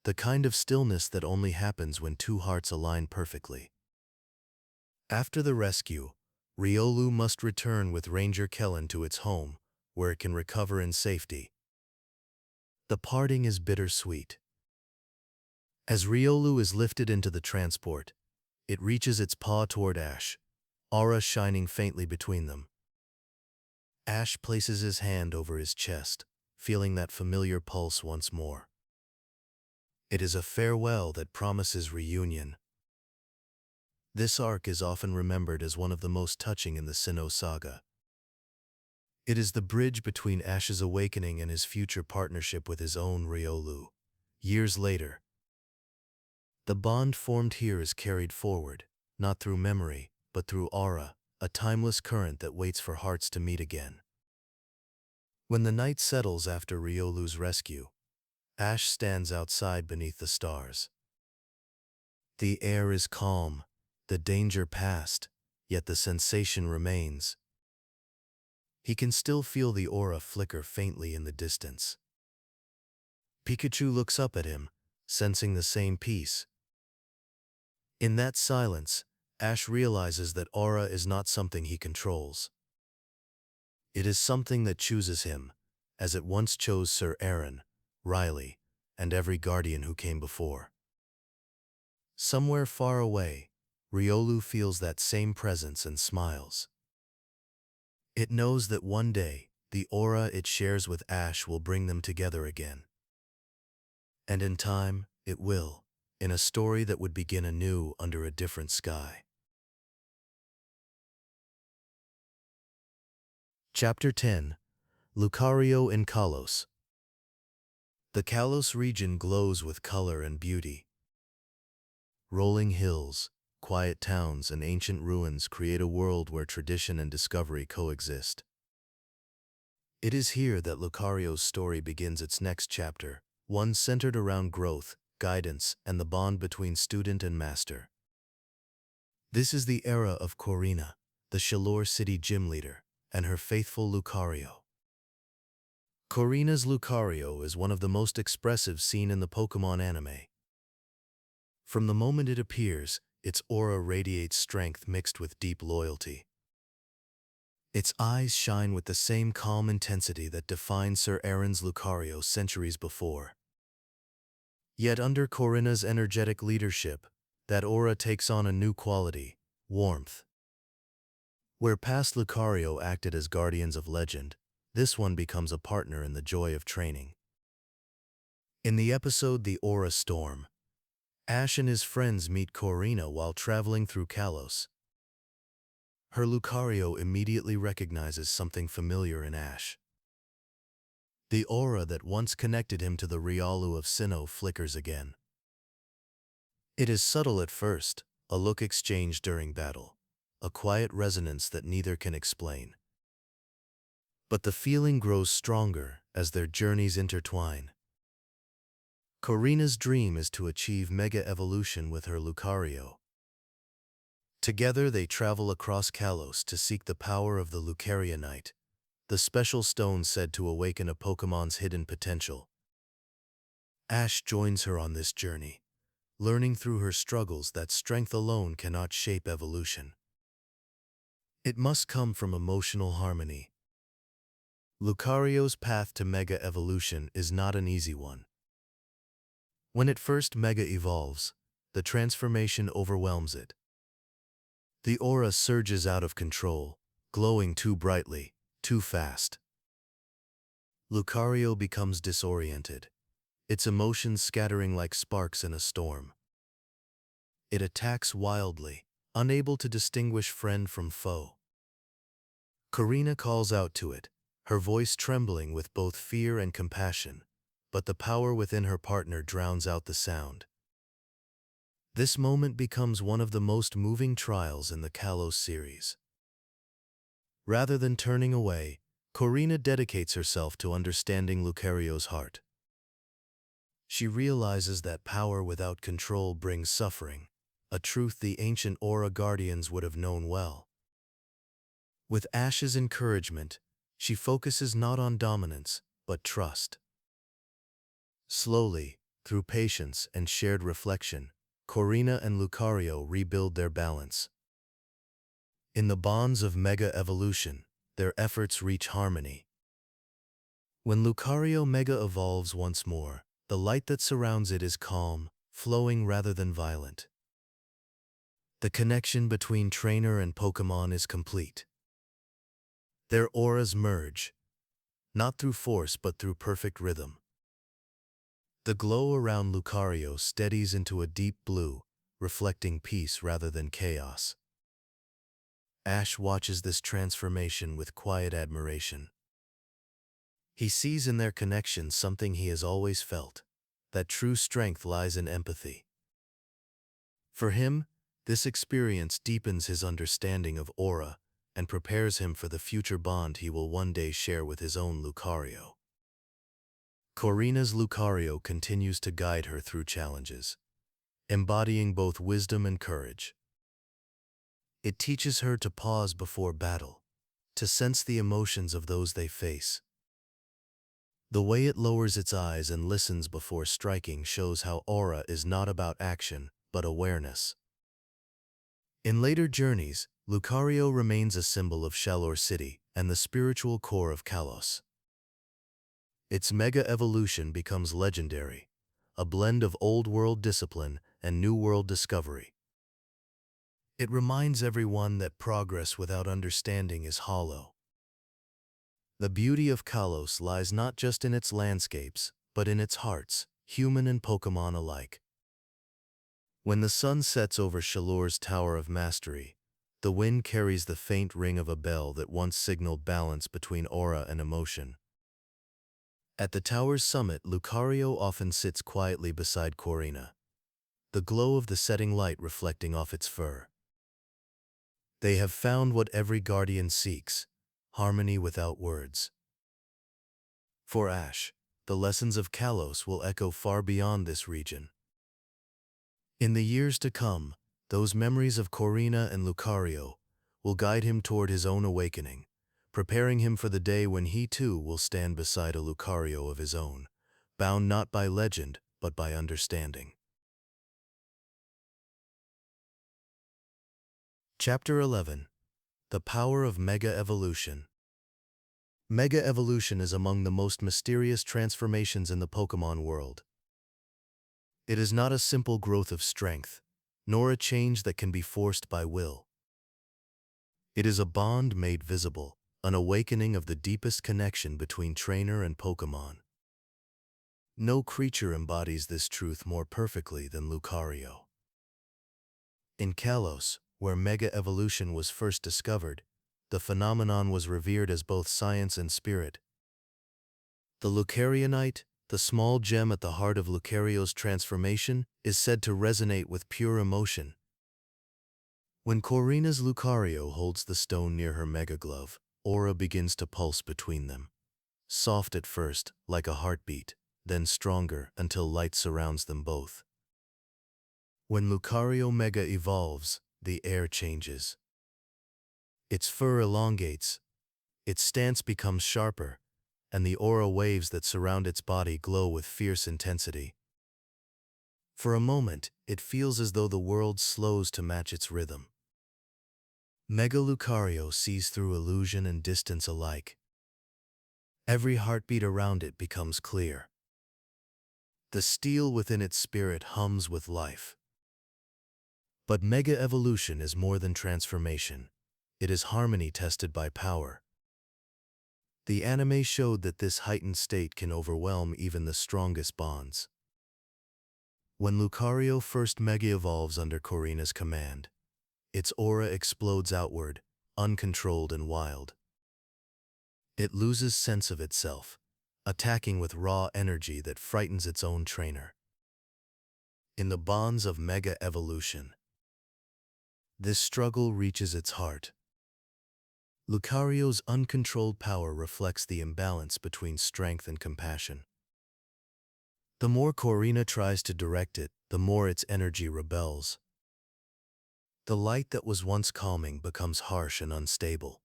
The kind of stillness that only happens when two hearts align perfectly. After the rescue, Riolu must return with Ranger Kellen to its home, where it can recover in safety. The parting is bittersweet. As Riolu is lifted into the transport, it reaches its paw toward Ash, aura shining faintly between them. Ash places his hand over his chest, feeling that familiar pulse once more. It is a farewell that promises reunion. This arc is often remembered as one of the most touching in the Sinnoh saga. It is the bridge between Ash's awakening and his future partnership with his own Riolu. Years later, the bond formed here is carried forward, not through memory, but through aura, a timeless current that waits for hearts to meet again. When the night settles after Riolu's rescue, Ash stands outside beneath the stars. The air is calm, the danger past, yet the sensation remains. He can still feel the aura flicker faintly in the distance. Pikachu looks up at him, sensing the same peace. In that silence, Ash realizes that Aura is not something he controls. It is something that chooses him, as it once chose Sir Aaron, Riley, and every guardian who came before. Somewhere far away, Riolu feels that same presence and smiles. It knows that one day, the aura it shares with Ash will bring them together again. And in time, it will, in a story that would begin anew under a different sky. Chapter 10. Lucario and Kalos. The Kalos region glows with color and beauty. Rolling hills, quiet towns, and ancient ruins create a world where tradition and discovery coexist. It is here that Lucario's story begins its next chapter, one centered around growth, guidance, and the bond between student and master. This is the era of Corina, the Chaleur City gym leader, and her faithful Lucario. Corina's Lucario is one of the most expressive seen in the Pokémon anime. From the moment it appears, its aura radiates strength mixed with deep loyalty. Its eyes shine with the same calm intensity that defined Sir Aaron's Lucario centuries before. Yet under Corina's energetic leadership, that aura takes on a new quality, warmth. Where past Lucario acted as guardians of legend, this one becomes a partner in the joy of training. In the episode The Aura Storm, Ash and his friends meet Corina while traveling through Kalos. Her Lucario immediately recognizes something familiar in Ash. The aura that once connected him to the Riolu of Sinnoh flickers again. It is subtle at first, a look exchanged during battle, a quiet resonance that neither can explain. But the feeling grows stronger as their journeys intertwine. Corina's dream is to achieve Mega Evolution with her Lucario. Together they travel across Kalos to seek the power of the Lucario, the special stone said to awaken a Pokémon's hidden potential. Ash joins her on this journey, learning through her struggles that strength alone cannot shape evolution. It must come from emotional harmony. Lucario's path to Mega Evolution is not an easy one. When it first Mega evolves, the transformation overwhelms it. The aura surges out of control, glowing too brightly, too fast. Lucario becomes disoriented, its emotions scattering like sparks in a storm. It attacks wildly, unable to distinguish friend from foe. Corina calls out to it, her voice trembling with both fear and compassion, but the power within her partner drowns out the sound. This moment becomes one of the most moving trials in the Kalos series. Rather than turning away, Corina dedicates herself to understanding Lucario's heart. She realizes that power without control brings suffering, a truth the ancient Aura Guardians would have known well. With Ash's encouragement, she focuses not on dominance, but trust. Slowly, through patience and shared reflection, Corina and Lucario rebuild their balance. In the bonds of Mega Evolution, their efforts reach harmony. When Lucario Mega evolves once more, the light that surrounds it is calm, flowing rather than violent. The connection between trainer and Pokémon is complete. Their auras merge, not through force but through perfect rhythm. The glow around Lucario steadies into a deep blue, reflecting peace rather than chaos. Ash watches this transformation with quiet admiration. He sees in their connection something he has always felt, that true strength lies in empathy. For him, this experience deepens his understanding of aura and prepares him for the future bond he will one day share with his own Lucario. Corina's Lucario continues to guide her through challenges, embodying both wisdom and courage. It teaches her to pause before battle, to sense the emotions of those they face. The way it lowers its eyes and listens before striking shows how Aura is not about action, but awareness. In later journeys, Lucario remains a symbol of Shalor City and the spiritual core of Kalos. Its mega evolution becomes legendary, a blend of old-world discipline and new-world discovery. It reminds everyone that progress without understanding is hollow. The beauty of Kalos lies not just in its landscapes, but in its hearts, human and Pokémon alike. When the sun sets over Shalor's Tower of Mastery, the wind carries the faint ring of a bell that once signaled balance between aura and emotion. At the tower's summit, Lucario often sits quietly beside Korrina, the glow of the setting light reflecting off its fur. They have found what every guardian seeks, harmony without words. For Ash, the lessons of Kalos will echo far beyond this region. In the years to come, those memories of Korrina and Lucario will guide him toward his own awakening, preparing him for the day when he too will stand beside a Lucario of his own, bound not by legend, but by understanding. Chapter 11. The Power of Mega Evolution. Mega Evolution is among the most mysterious transformations in the Pokémon world. It is not a simple growth of strength, nor a change that can be forced by will. It is a bond made visible, an awakening of the deepest connection between trainer and Pokémon. No creature embodies this truth more perfectly than Lucario. In Kalos, where Mega Evolution was first discovered, the phenomenon was revered as both science and spirit. The Lucarionite, the small gem at the heart of Lucario's transformation, is said to resonate with pure emotion. When Korrina's Lucario holds the stone near her Mega Glove, aura begins to pulse between them. Soft at first, like a heartbeat, then stronger until light surrounds them both. When Lucario Mega evolves, the air changes. Its fur elongates, its stance becomes sharper, and the aura waves that surround its body glow with fierce intensity. For a moment, it feels as though the world slows to match its rhythm. Mega Lucario sees through illusion and distance alike. Every heartbeat around it becomes clear. The steel within its spirit hums with life. But Mega Evolution is more than transformation. It is harmony tested by power. The anime showed that this heightened state can overwhelm even the strongest bonds. When Lucario first Mega evolves under Korrina's command, its aura explodes outward, uncontrolled and wild. It loses sense of itself, attacking with raw energy that frightens its own trainer. In the bonds of Mega Evolution, this struggle reaches its heart. Lucario's uncontrolled power reflects the imbalance between strength and compassion. The more Korrina tries to direct it, the more its energy rebels. The light that was once calming becomes harsh and unstable.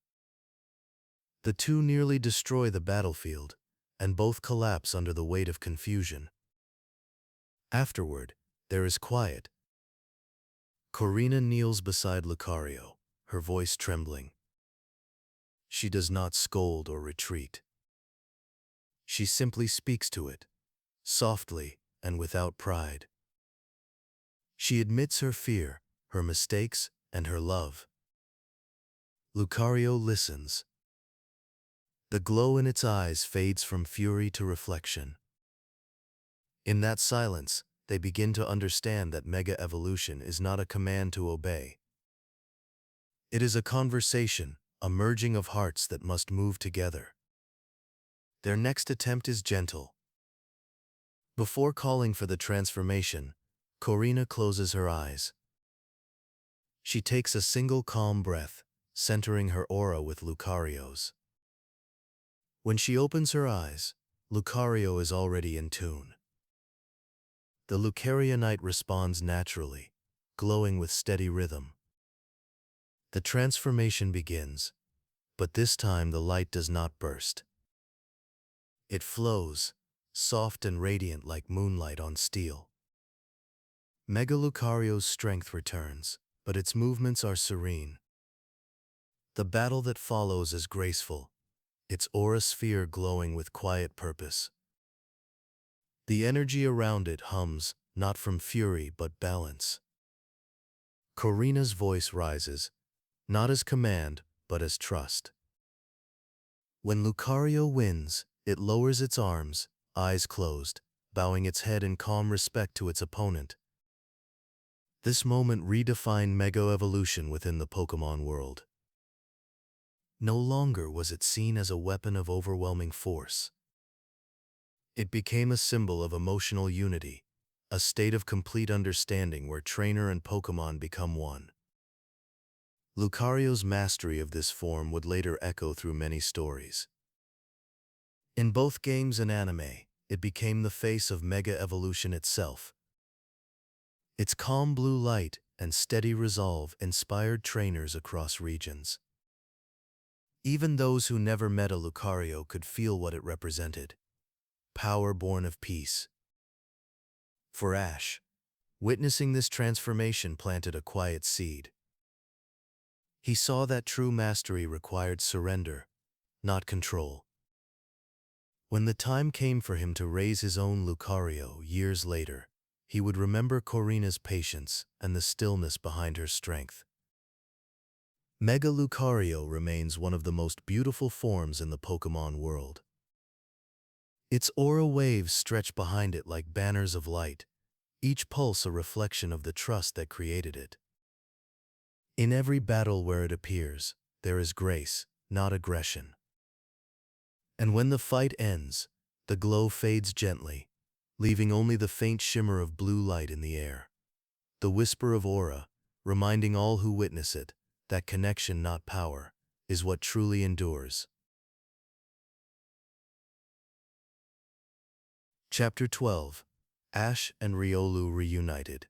The two nearly destroy the battlefield, and both collapse under the weight of confusion. Afterward, there is quiet. Korrina kneels beside Lucario, her voice trembling. She does not scold or retreat. She simply speaks to it, softly and without pride. She admits her fear, her mistakes, and her love. Lucario listens. The glow in its eyes fades from fury to reflection. In that silence, they begin to understand that Mega Evolution is not a command to obey. It is a conversation, a merging of hearts that must move together. Their next attempt is gentle. Before calling for the transformation, Korrina closes her eyes. She takes a single calm breath, centering her aura with Lucario's. When she opens her eyes, Lucario is already in tune. The Lucarionite responds naturally, glowing with steady rhythm. The transformation begins, but this time the light does not burst. It flows, soft and radiant like moonlight on steel. Mega Lucario's strength returns, but its movements are serene. The battle that follows is graceful, its aura sphere glowing with quiet purpose. The energy around it hums, not from fury but balance. Korrina's voice rises, not as command, but as trust. When Lucario wins, it lowers its arms, eyes closed, bowing its head in calm respect to its opponent. This moment redefined Mega Evolution within the Pokémon world. No longer was it seen as a weapon of overwhelming force. It became a symbol of emotional unity, a state of complete understanding where trainer and Pokémon become one. Lucario's mastery of this form would later echo through many stories. In both games and anime, it became the face of Mega Evolution itself. Its calm blue light and steady resolve inspired trainers across regions. Even those who never met a Lucario could feel what it represented: power born of peace. For Ash, witnessing this transformation planted a quiet seed. He saw that true mastery required surrender, not control. When the time came for him to raise his own Lucario years later, he would remember Korrina's patience and the stillness behind her strength. Mega Lucario remains one of the most beautiful forms in the Pokémon world. Its aura waves stretch behind it like banners of light, each pulse a reflection of the trust that created it. In every battle where it appears, there is grace, not aggression. And when the fight ends, the glow fades gently, leaving only the faint shimmer of blue light in the air. The whisper of aura, reminding all who witness it that connection, not power, is what truly endures. Chapter 12. Ash and Riolu Reunited.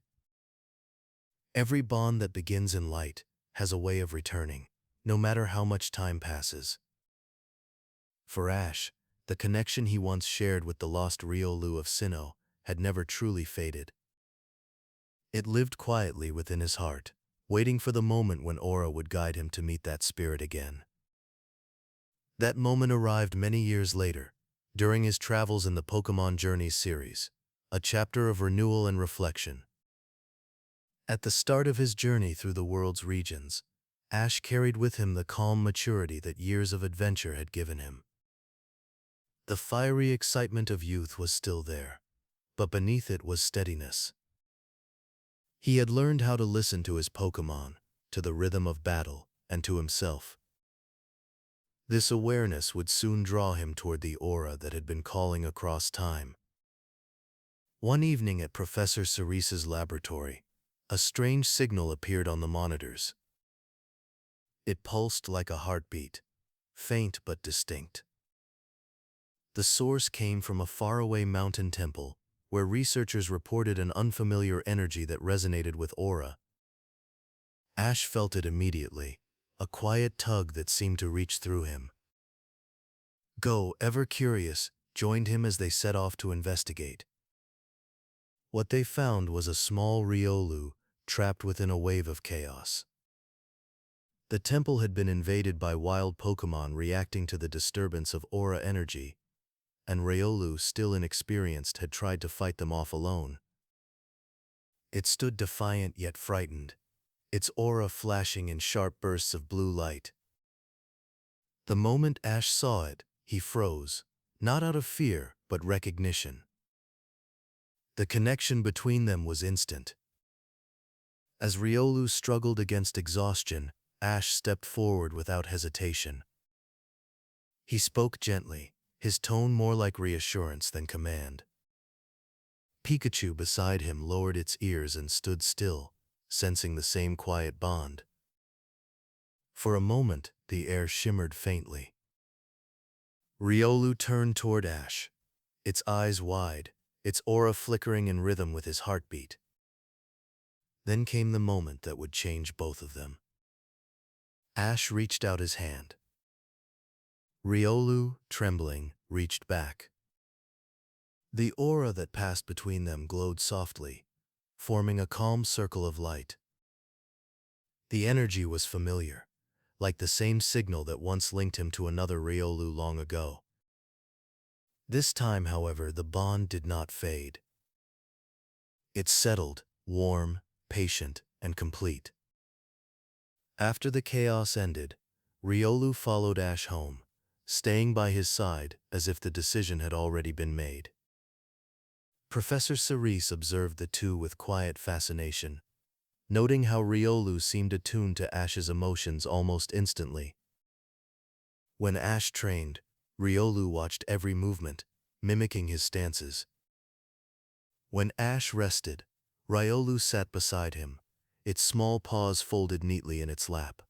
Every bond that begins in light has a way of returning, no matter how much time passes. For Ash, the connection he once shared with the lost Riolu of Sinnoh had never truly faded. It lived quietly within his heart, waiting for the moment when Aura would guide him to meet that spirit again. That moment arrived many years later, during his travels in the Pokémon Journeys series, a chapter of renewal and reflection. At the start of his journey through the world's regions, Ash carried with him the calm maturity that years of adventure had given him. The fiery excitement of youth was still there, but beneath it was steadiness. He had learned how to listen to his Pokémon, to the rhythm of battle, and to himself. This awareness would soon draw him toward the aura that had been calling across time. One evening at Professor Cerise's laboratory, a strange signal appeared on the monitors. It pulsed like a heartbeat, faint but distinct. The source came from a faraway mountain temple, where researchers reported an unfamiliar energy that resonated with Aura. Ash felt it immediately, a quiet tug that seemed to reach through him. Go, ever curious, joined him as they set off to investigate. What they found was a small Riolu trapped within a wave of chaos. The temple had been invaded by wild Pokémon reacting to the disturbance of Aura energy, and Riolu, still inexperienced, had tried to fight them off alone. It stood defiant yet frightened, its aura flashing in sharp bursts of blue light. The moment Ash saw it, he froze, not out of fear, but recognition. The connection between them was instant. As Riolu struggled against exhaustion, Ash stepped forward without hesitation. He spoke gently, his tone more like reassurance than command. Pikachu beside him lowered its ears and stood still, sensing the same quiet bond. For a moment, the air shimmered faintly. Riolu turned toward Ash, its eyes wide, its aura flickering in rhythm with his heartbeat. Then came the moment that would change both of them. Ash reached out his hand. Riolu, trembling, reached back. The aura that passed between them glowed softly, forming a calm circle of light. The energy was familiar, like the same signal that once linked him to another Riolu long ago. This time, however, the bond did not fade. It settled, warm, patient, and complete. After the chaos ended, Riolu followed Ash home, staying by his side as if the decision had already been made. Professor Cerise observed the two with quiet fascination, noting how Riolu seemed attuned to Ash's emotions almost instantly. When Ash trained, Riolu watched every movement, mimicking his stances. When Ash rested, Riolu sat beside him, its small paws folded neatly in its lap.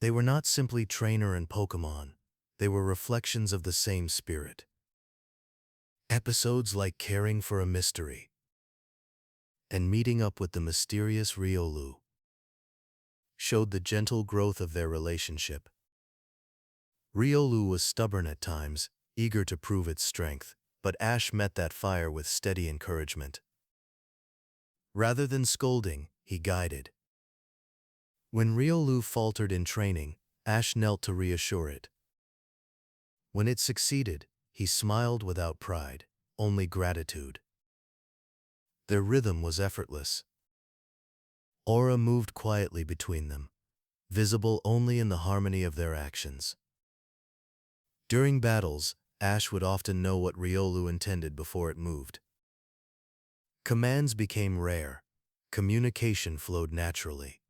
They were not simply trainer and Pokémon, they were reflections of the same spirit. Episodes like caring for a mystery and meeting up with the mysterious Riolu showed the gentle growth of their relationship. Riolu was stubborn at times, eager to prove its strength, but Ash met that fire with steady encouragement. Rather than scolding, he guided. When Riolu faltered in training, Ash knelt to reassure it. When it succeeded, he smiled without pride, only gratitude. Their rhythm was effortless. Aura moved quietly between them, visible only in the harmony of their actions. During battles, Ash would often know what Riolu intended before it moved. Commands became rare. Communication flowed naturally.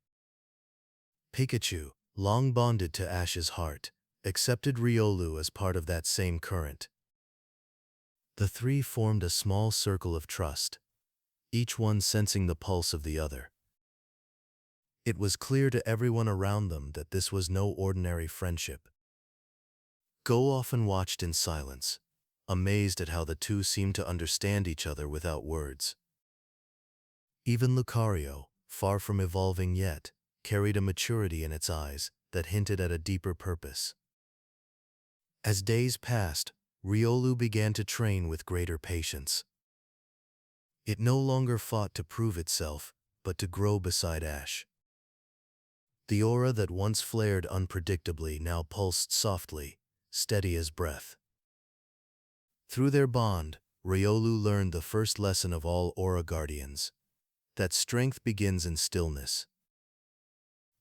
Pikachu, long bonded to Ash's heart, accepted Riolu as part of that same current. The three formed a small circle of trust, each one sensing the pulse of the other. It was clear to everyone around them that this was no ordinary friendship. Go often watched in silence, amazed at how the two seemed to understand each other without words. Even Lucario, far from evolving yet, carried a maturity in its eyes that hinted at a deeper purpose. As days passed, Riolu began to train with greater patience. It no longer fought to prove itself, but to grow beside Ash. The aura that once flared unpredictably now pulsed softly, steady as breath. Through their bond, Riolu learned the first lesson of all aura guardians, that strength begins in stillness.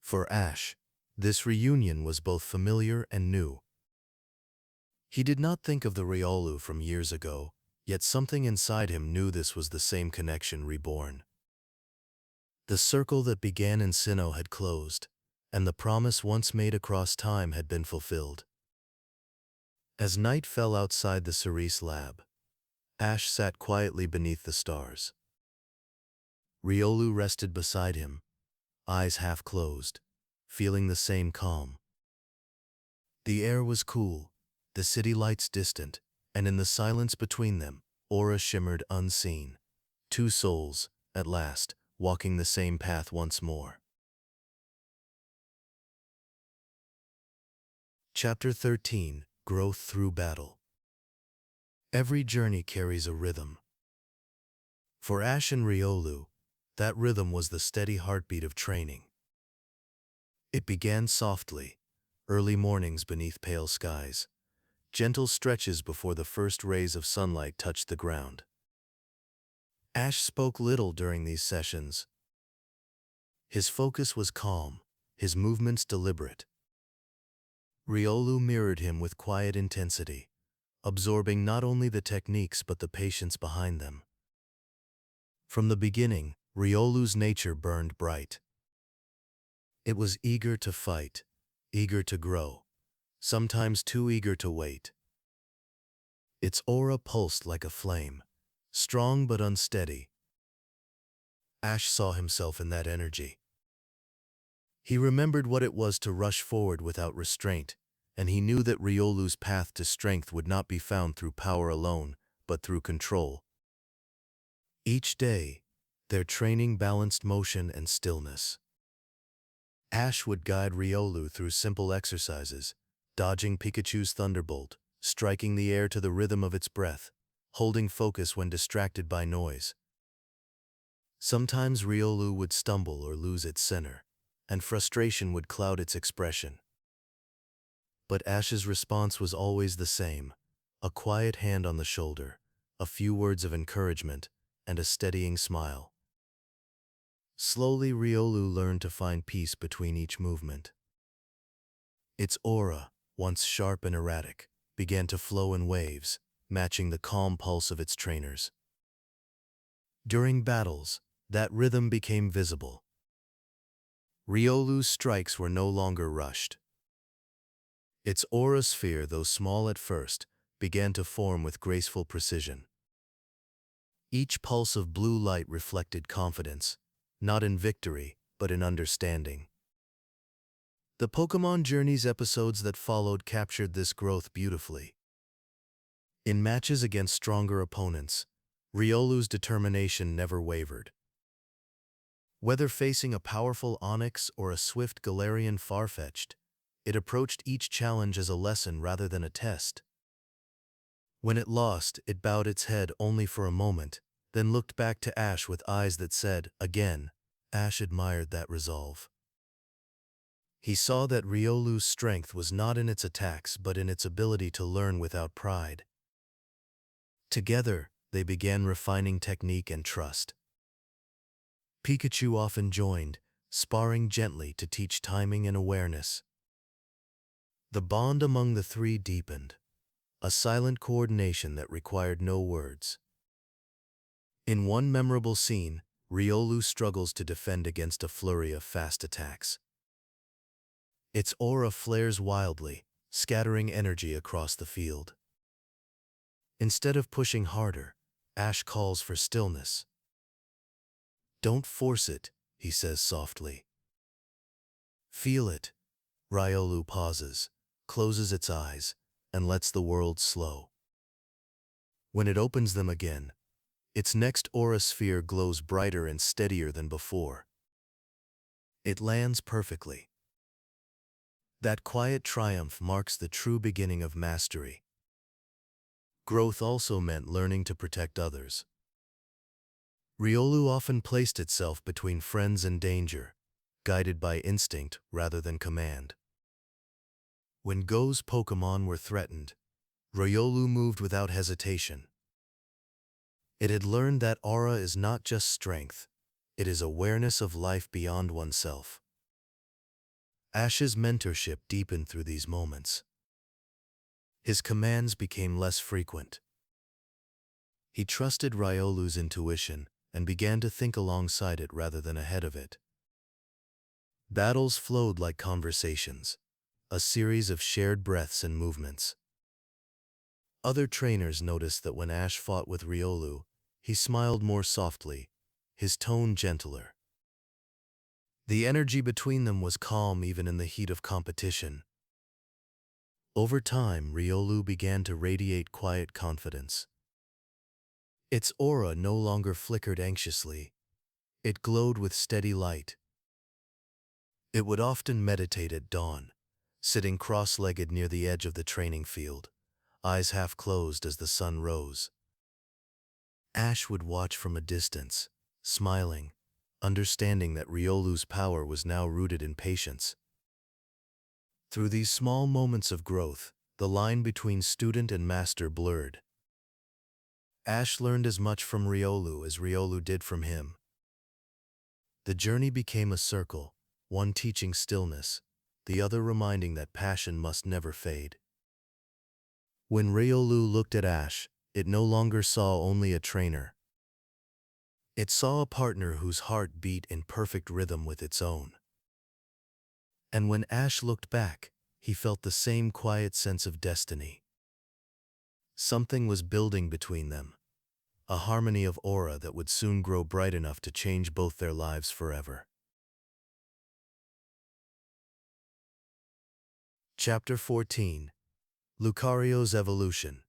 For Ash, this reunion was both familiar and new. He did not think of the Riolu from years ago, yet something inside him knew this was the same connection reborn. The circle that began in Sinnoh had closed, and the promise once made across time had been fulfilled. As night fell outside the Cerise lab, Ash sat quietly beneath the stars. Riolu rested beside him, eyes half closed, feeling the same calm. The air was cool, the city lights distant, and in the silence between them, aura shimmered unseen. Two souls, at last, walking the same path once more. Chapter 13, Growth Through Battle. Every journey carries a rhythm. For Ash and Riolu, that rhythm was the steady heartbeat of training. It began softly, early mornings beneath pale skies, gentle stretches before the first rays of sunlight touched the ground. Ash spoke little during these sessions. His focus was calm, his movements deliberate. Riolu mirrored him with quiet intensity, absorbing not only the techniques but the patience behind them. From the beginning, Riolu's nature burned bright. It was eager to fight, eager to grow, sometimes too eager to wait. Its aura pulsed like a flame, strong but unsteady. Ash saw himself in that energy. He remembered what it was to rush forward without restraint, and he knew that Riolu's path to strength would not be found through power alone, but through control. Each day, their training balanced motion and stillness. Ash would guide Riolu through simple exercises, dodging Pikachu's thunderbolt, striking the air to the rhythm of its breath, holding focus when distracted by noise. Sometimes Riolu would stumble or lose its center, and frustration would cloud its expression. But Ash's response was always the same: a quiet hand on the shoulder, a few words of encouragement, and a steadying smile. Slowly, Riolu learned to find peace between each movement. Its aura, once sharp and erratic, began to flow in waves, matching the calm pulse of its trainers. During battles, that rhythm became visible. Riolu's strikes were no longer rushed. Its aura sphere, though small at first, began to form with graceful precision. Each pulse of blue light reflected confidence, not in victory, but in understanding. The Pokémon Journeys episodes that followed captured this growth beautifully. In matches against stronger opponents, Riolu's determination never wavered. Whether facing a powerful Onix or a swift Galarian Farfetch'd, it approached each challenge as a lesson rather than a test. When it lost, it bowed its head only for a moment, then looked back to Ash with eyes that said, again. Ash admired that resolve. He saw that Riolu's strength was not in its attacks but in its ability to learn without pride. Together, they began refining technique and trust. Pikachu often joined, sparring gently to teach timing and awareness. The bond among the three deepened, a silent coordination that required no words. In one memorable scene, Riolu struggles to defend against a flurry of fast attacks. Its aura flares wildly, scattering energy across the field. Instead of pushing harder, Ash calls for stillness. "Don't force it," he says softly. "Feel it." Riolu pauses, closes its eyes, and lets the world slow. When it opens them again, its next aura sphere glows brighter and steadier than before. It lands perfectly. That quiet triumph marks the true beginning of mastery. Growth also meant learning to protect others. Riolu often placed itself between friends and danger, guided by instinct rather than command. When Go's Pokémon were threatened, Riolu moved without hesitation. It had learned that aura is not just strength, it is awareness of life beyond oneself. Ash's mentorship deepened through these moments. His commands became less frequent. He trusted Riolu's intuition and began to think alongside it rather than ahead of it. Battles flowed like conversations, a series of shared breaths and movements. Other trainers noticed that when Ash fought with Riolu, he smiled more softly, his tone gentler. The energy between them was calm even in the heat of competition. Over time, Riolu began to radiate quiet confidence. Its aura no longer flickered anxiously. It glowed with steady light. It would often meditate at dawn, sitting cross-legged near the edge of the training field, eyes half closed as the sun rose. Ash would watch from a distance, smiling, understanding that Riolu's power was now rooted in patience. Through these small moments of growth, the line between student and master blurred. Ash learned as much from Riolu as Riolu did from him. The journey became a circle, one teaching stillness, the other reminding that passion must never fade. When Riolu looked at Ash, it no longer saw only a trainer. It saw a partner whose heart beat in perfect rhythm with its own. And when Ash looked back, he felt the same quiet sense of destiny. Something was building between them, a harmony of aura that would soon grow bright enough to change both their lives forever. Chapter 14. Lucario's Evolution.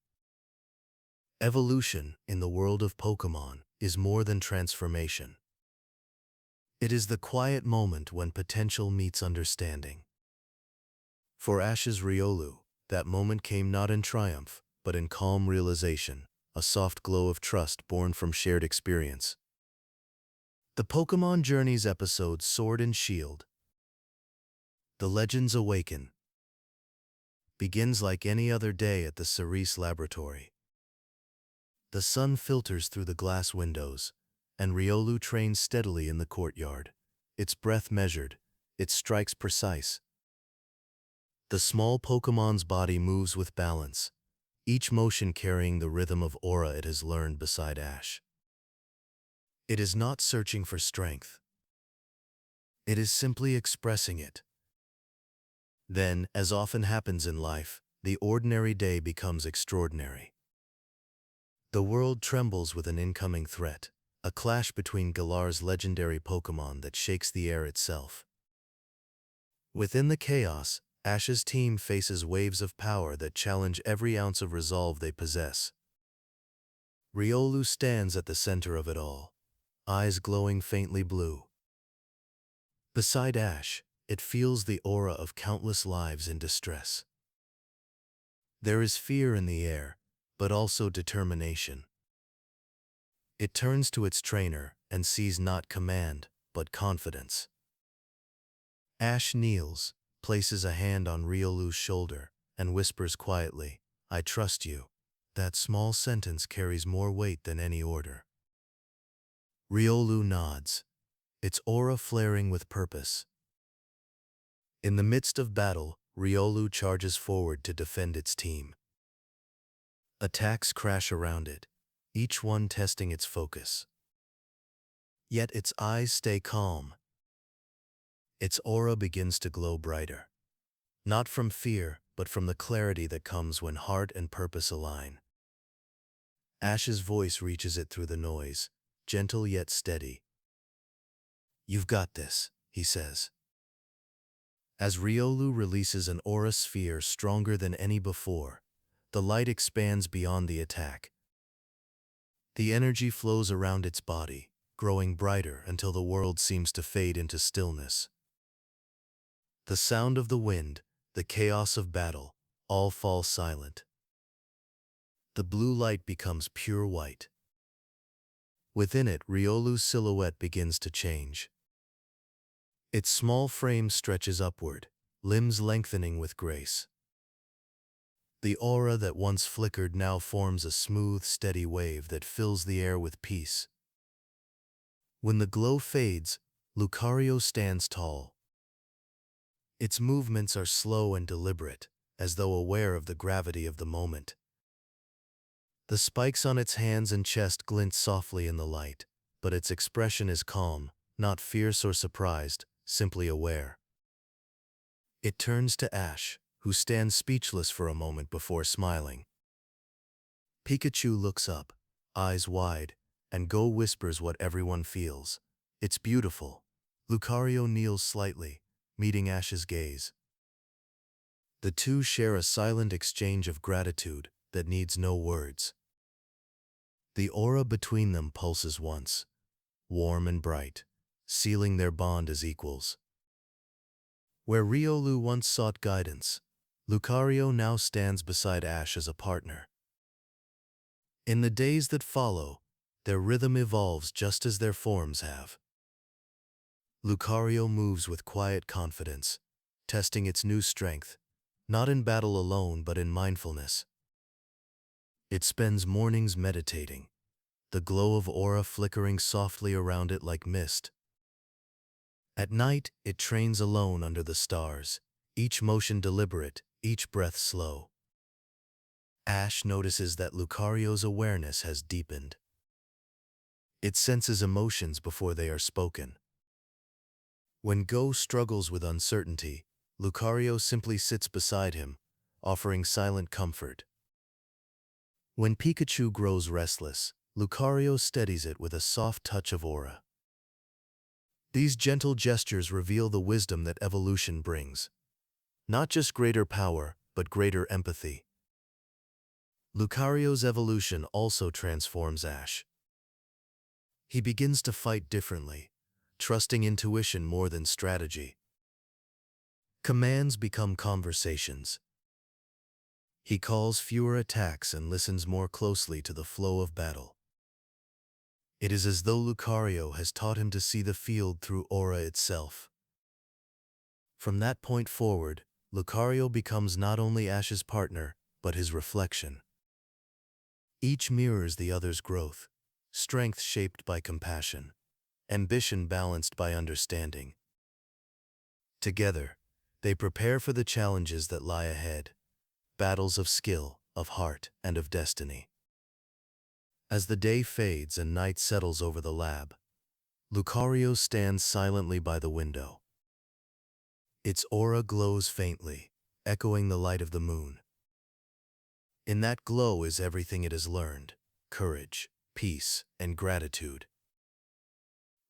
Evolution, in the world of Pokémon, is more than transformation. It is the quiet moment when potential meets understanding. For Ash's Riolu, That moment came not in triumph, but in calm realization, a soft glow of trust born from shared experience. The Pokémon Journeys episode Sword and Shield, The Legends Awaken, begins like any other day at the Cerise laboratory. The sun filters through the glass windows, and Riolu trains steadily in the courtyard, its breath measured, its strikes precise. The small Pokémon's body moves with balance, each motion carrying the rhythm of aura it has learned beside Ash. It is not searching for strength. It is simply expressing it. Then, as often happens in life, the ordinary day becomes extraordinary. The world trembles with an incoming threat, a clash between Galar's legendary Pokémon that shakes the air itself. Within the chaos, Ash's team faces waves of power that challenge every ounce of resolve they possess. Riolu stands at the center of it all, eyes glowing faintly blue. Beside Ash, it feels the aura of countless lives in distress. There is fear in the air, but also determination. It turns to its trainer and sees not command, but confidence. Ash kneels, places a hand on Riolu's shoulder, and whispers quietly, "I trust you." That small sentence carries more weight than any order. Riolu nods, its aura flaring with purpose. In the midst of battle, Riolu charges forward to defend its team. Attacks crash around it, each one testing its focus. Yet its eyes stay calm. Its aura begins to glow brighter, not from fear, but from the clarity that comes when heart and purpose align. Ash's voice reaches it through the noise, gentle yet steady. "You've got this," he says. As Riolu releases an aura sphere stronger than any before, the light expands beyond the attack. The energy flows around its body, growing brighter until the world seems to fade into stillness. The sound of the wind, the chaos of battle, all fall silent. The blue light becomes pure white. Within it, Riolu's silhouette begins to change. Its small frame stretches upward, limbs lengthening with grace. The aura that once flickered now forms a smooth, steady wave that fills the air with peace. When the glow fades, Lucario stands tall. Its movements are slow and deliberate, as though aware of the gravity of the moment. The spikes on its hands and chest glint softly in the light, but its expression is calm, not fierce or surprised, simply aware. It turns to Ash, who stands speechless for a moment before smiling. Pikachu looks up, eyes wide, and Go whispers what everyone feels. "It's beautiful." Lucario kneels slightly, meeting Ash's gaze. The two share a silent exchange of gratitude that needs no words. The aura between them pulses once, warm and bright, sealing their bond as equals. Where Riolu once sought guidance, Lucario now stands beside Ash as a partner. In the days that follow, their rhythm evolves just as their forms have. Lucario moves with quiet confidence, testing its new strength, not in battle alone but in mindfulness. It spends mornings meditating, the glow of aura flickering softly around it like mist. At night, it trains alone under the stars, each motion deliberate, each breath slow. Ash notices that Lucario's awareness has deepened. It senses emotions before they are spoken. When Go struggles with uncertainty, Lucario simply sits beside him, offering silent comfort. When Pikachu grows restless, Lucario steadies it with a soft touch of aura. These gentle gestures reveal the wisdom that evolution brings. Not just greater power, but greater empathy. Lucario's evolution also transforms Ash. He begins to fight differently, trusting intuition more than strategy. Commands become conversations. He calls fewer attacks and listens more closely to the flow of battle. It is as though Lucario has taught him to see the field through Aura itself. From that point forward, Lucario becomes not only Ash's partner, but his reflection. Each mirrors the other's growth, strength shaped by compassion, ambition balanced by understanding. Together, they prepare for the challenges that lie ahead, battles of skill, of heart, and of destiny. As the day fades and night settles over the lab, Lucario stands silently by the window. Its aura glows faintly, echoing the light of the moon. In that glow is everything it has learned: courage, peace, and gratitude.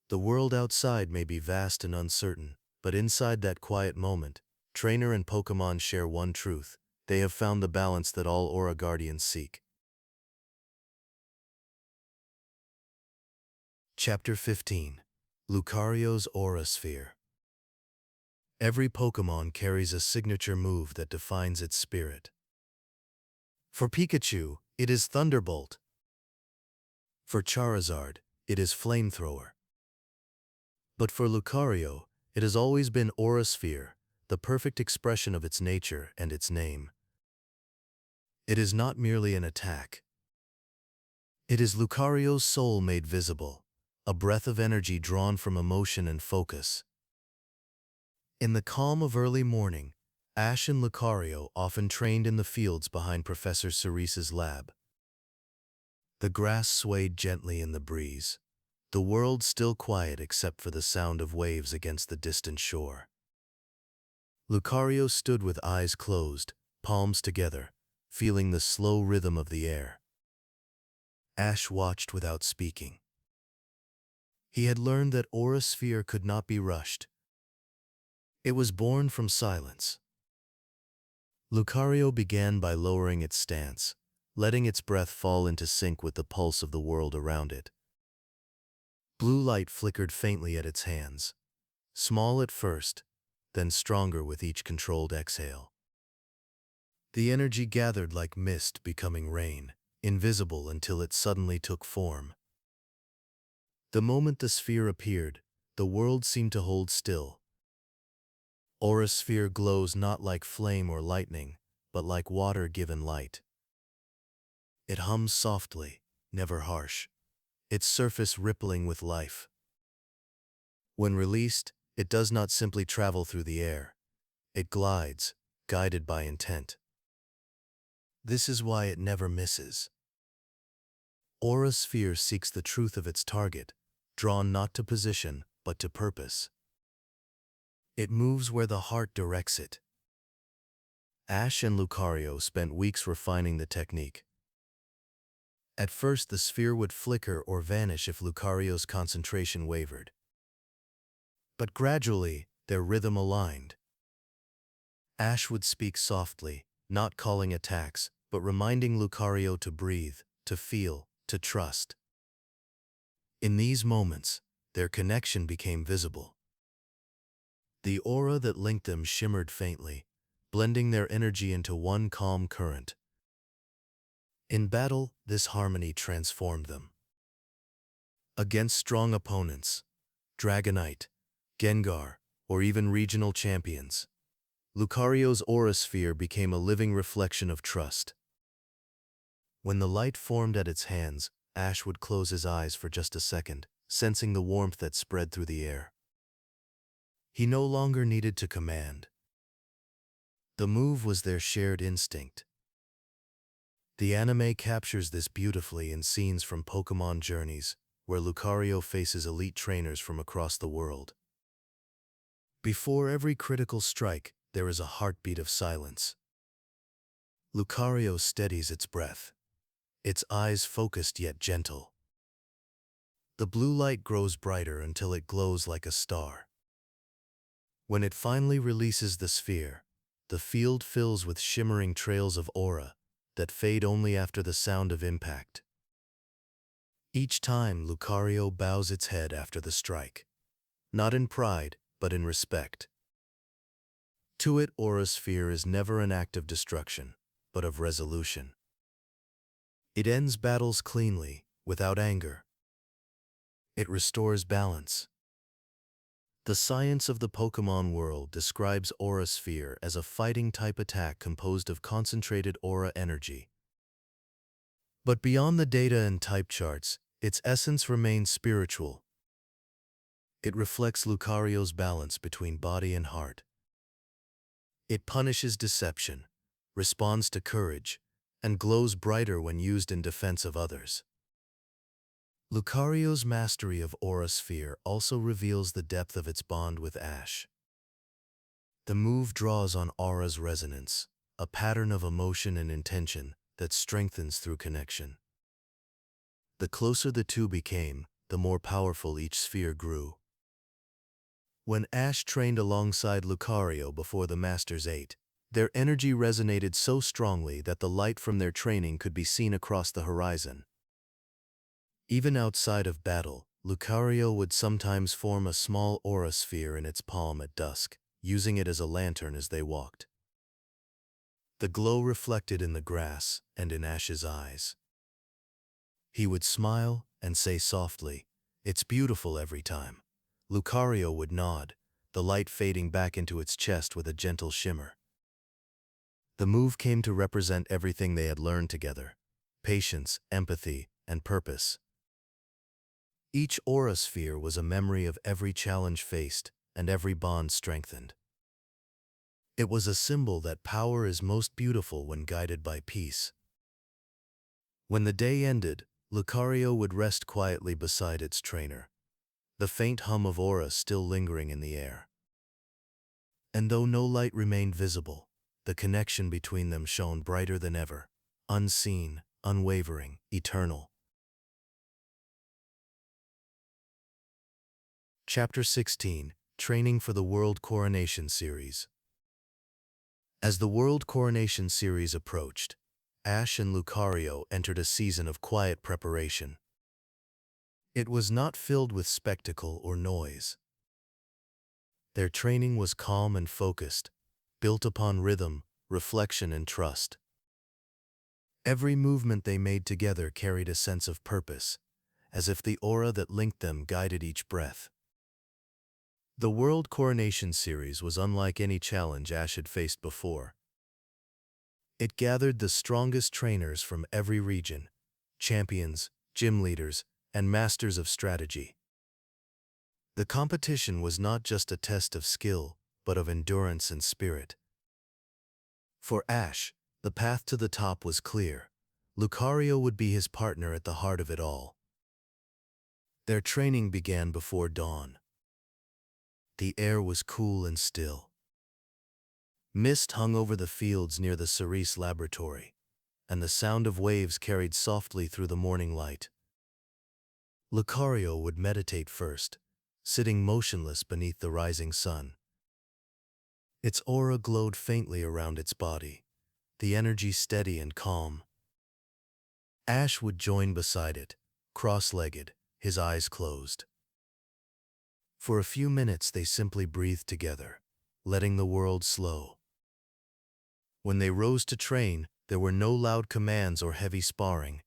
The world outside may be vast and uncertain, but inside that quiet moment, trainer and Pokémon share one truth: they have found the balance that all Aura Guardians seek. Chapter 15. Lucario's Aura Sphere. Every Pokémon carries a signature move that defines its spirit. For Pikachu, it is Thunderbolt. For Charizard, it is Flamethrower. But for Lucario, it has always been Aura Sphere, the perfect expression of its nature and its name. It is not merely an attack. It is Lucario's soul made visible, a breath of energy drawn from emotion and focus. In the calm of early morning, Ash and Lucario often trained in the fields behind Professor Cerise's lab. The grass swayed gently in the breeze, the world still quiet except for the sound of waves against the distant shore. Lucario stood with eyes closed, palms together, feeling the slow rhythm of the air. Ash watched without speaking. He had learned that Aura Sphere could not be rushed. It was born from silence. Lucario began by lowering its stance, letting its breath fall into sync with the pulse of the world around it. Blue light flickered faintly at its hands, small at first, then stronger with each controlled exhale. The energy gathered like mist becoming rain, invisible until it suddenly took form. The moment the sphere appeared, the world seemed to hold still. Aura Sphere glows not like flame or lightning, but like water given light. It hums softly, never harsh, its surface rippling with life. When released, it does not simply travel through the air. It glides, guided by intent. This is why it never misses. Aura Sphere seeks the truth of its target, drawn not to position, but to purpose. It moves where the heart directs it. Ash and Lucario spent weeks refining the technique. At first, the sphere would flicker or vanish if Lucario's concentration wavered. But gradually, their rhythm aligned. Ash would speak softly, not calling attacks, but reminding Lucario to breathe, to feel, to trust. In these moments, their connection became visible. The aura that linked them shimmered faintly, blending their energy into one calm current. In battle, this harmony transformed them. Against strong opponents, Dragonite, Gengar, or even regional champions, Lucario's Aura Sphere became a living reflection of trust. When the light formed at its hands, Ash would close his eyes for just a second, sensing the warmth that spread through the air. He no longer needed to command. The move was their shared instinct. The anime captures this beautifully in scenes from Pokémon Journeys, where Lucario faces elite trainers from across the world. Before every critical strike, there is a heartbeat of silence. Lucario steadies its breath, its eyes focused yet gentle. The blue light grows brighter until it glows like a star. When it finally releases the sphere, the field fills with shimmering trails of aura that fade only after the sound of impact. Each time, Lucario bows its head after the strike, not in pride, but in respect. To it, Aura Sphere is never an act of destruction, but of resolution. It ends battles cleanly, without anger. It restores balance. The science of the Pokémon world describes Aura Sphere as a fighting-type attack composed of concentrated aura energy. But beyond the data and type charts, its essence remains spiritual. It reflects Lucario's balance between body and heart. It punishes deception, responds to courage, and glows brighter when used in defense of others. Lucario's mastery of Aura Sphere also reveals the depth of its bond with Ash. The move draws on Aura's resonance, a pattern of emotion and intention that strengthens through connection. The closer the two became, the more powerful each sphere grew. When Ash trained alongside Lucario before the Masters 8, their energy resonated so strongly that the light from their training could be seen across the horizon. Even outside of battle, Lucario would sometimes form a small aura sphere in its palm at dusk, using it as a lantern as they walked. The glow reflected in the grass and in Ash's eyes. He would smile and say softly, "It's beautiful every time." Lucario would nod, the light fading back into its chest with a gentle shimmer. The move came to represent everything they had learned together: patience, empathy, and purpose. Each aura sphere was a memory of every challenge faced and every bond strengthened. It was a symbol that power is most beautiful when guided by peace. When the day ended, Lucario would rest quietly beside its trainer, the faint hum of aura still lingering in the air. And though no light remained visible, the connection between them shone brighter than ever, unseen, unwavering, eternal. Chapter 16, Training for the World Coronation Series. As the World Coronation Series approached, Ash and Lucario entered a season of quiet preparation. It was not filled with spectacle or noise. Their training was calm and focused, built upon rhythm, reflection, and trust. Every movement they made together carried a sense of purpose, as if the aura that linked them guided each breath. The World Coronation Series was unlike any challenge Ash had faced before. It gathered the strongest trainers from every region, champions, gym leaders, and masters of strategy. The competition was not just a test of skill, but of endurance and spirit. For Ash, the path to the top was clear. Lucario would be his partner at the heart of it all. Their training began before dawn. The air was cool and still. Mist hung over the fields near the Cerise laboratory, and the sound of waves carried softly through the morning light. Lucario would meditate first, sitting motionless beneath the rising sun. Its aura glowed faintly around its body, the energy steady and calm. Ash would join beside it, cross-legged, his eyes closed. For a few minutes they simply breathed together, letting the world slow. When they rose to train, there were no loud commands or heavy sparring.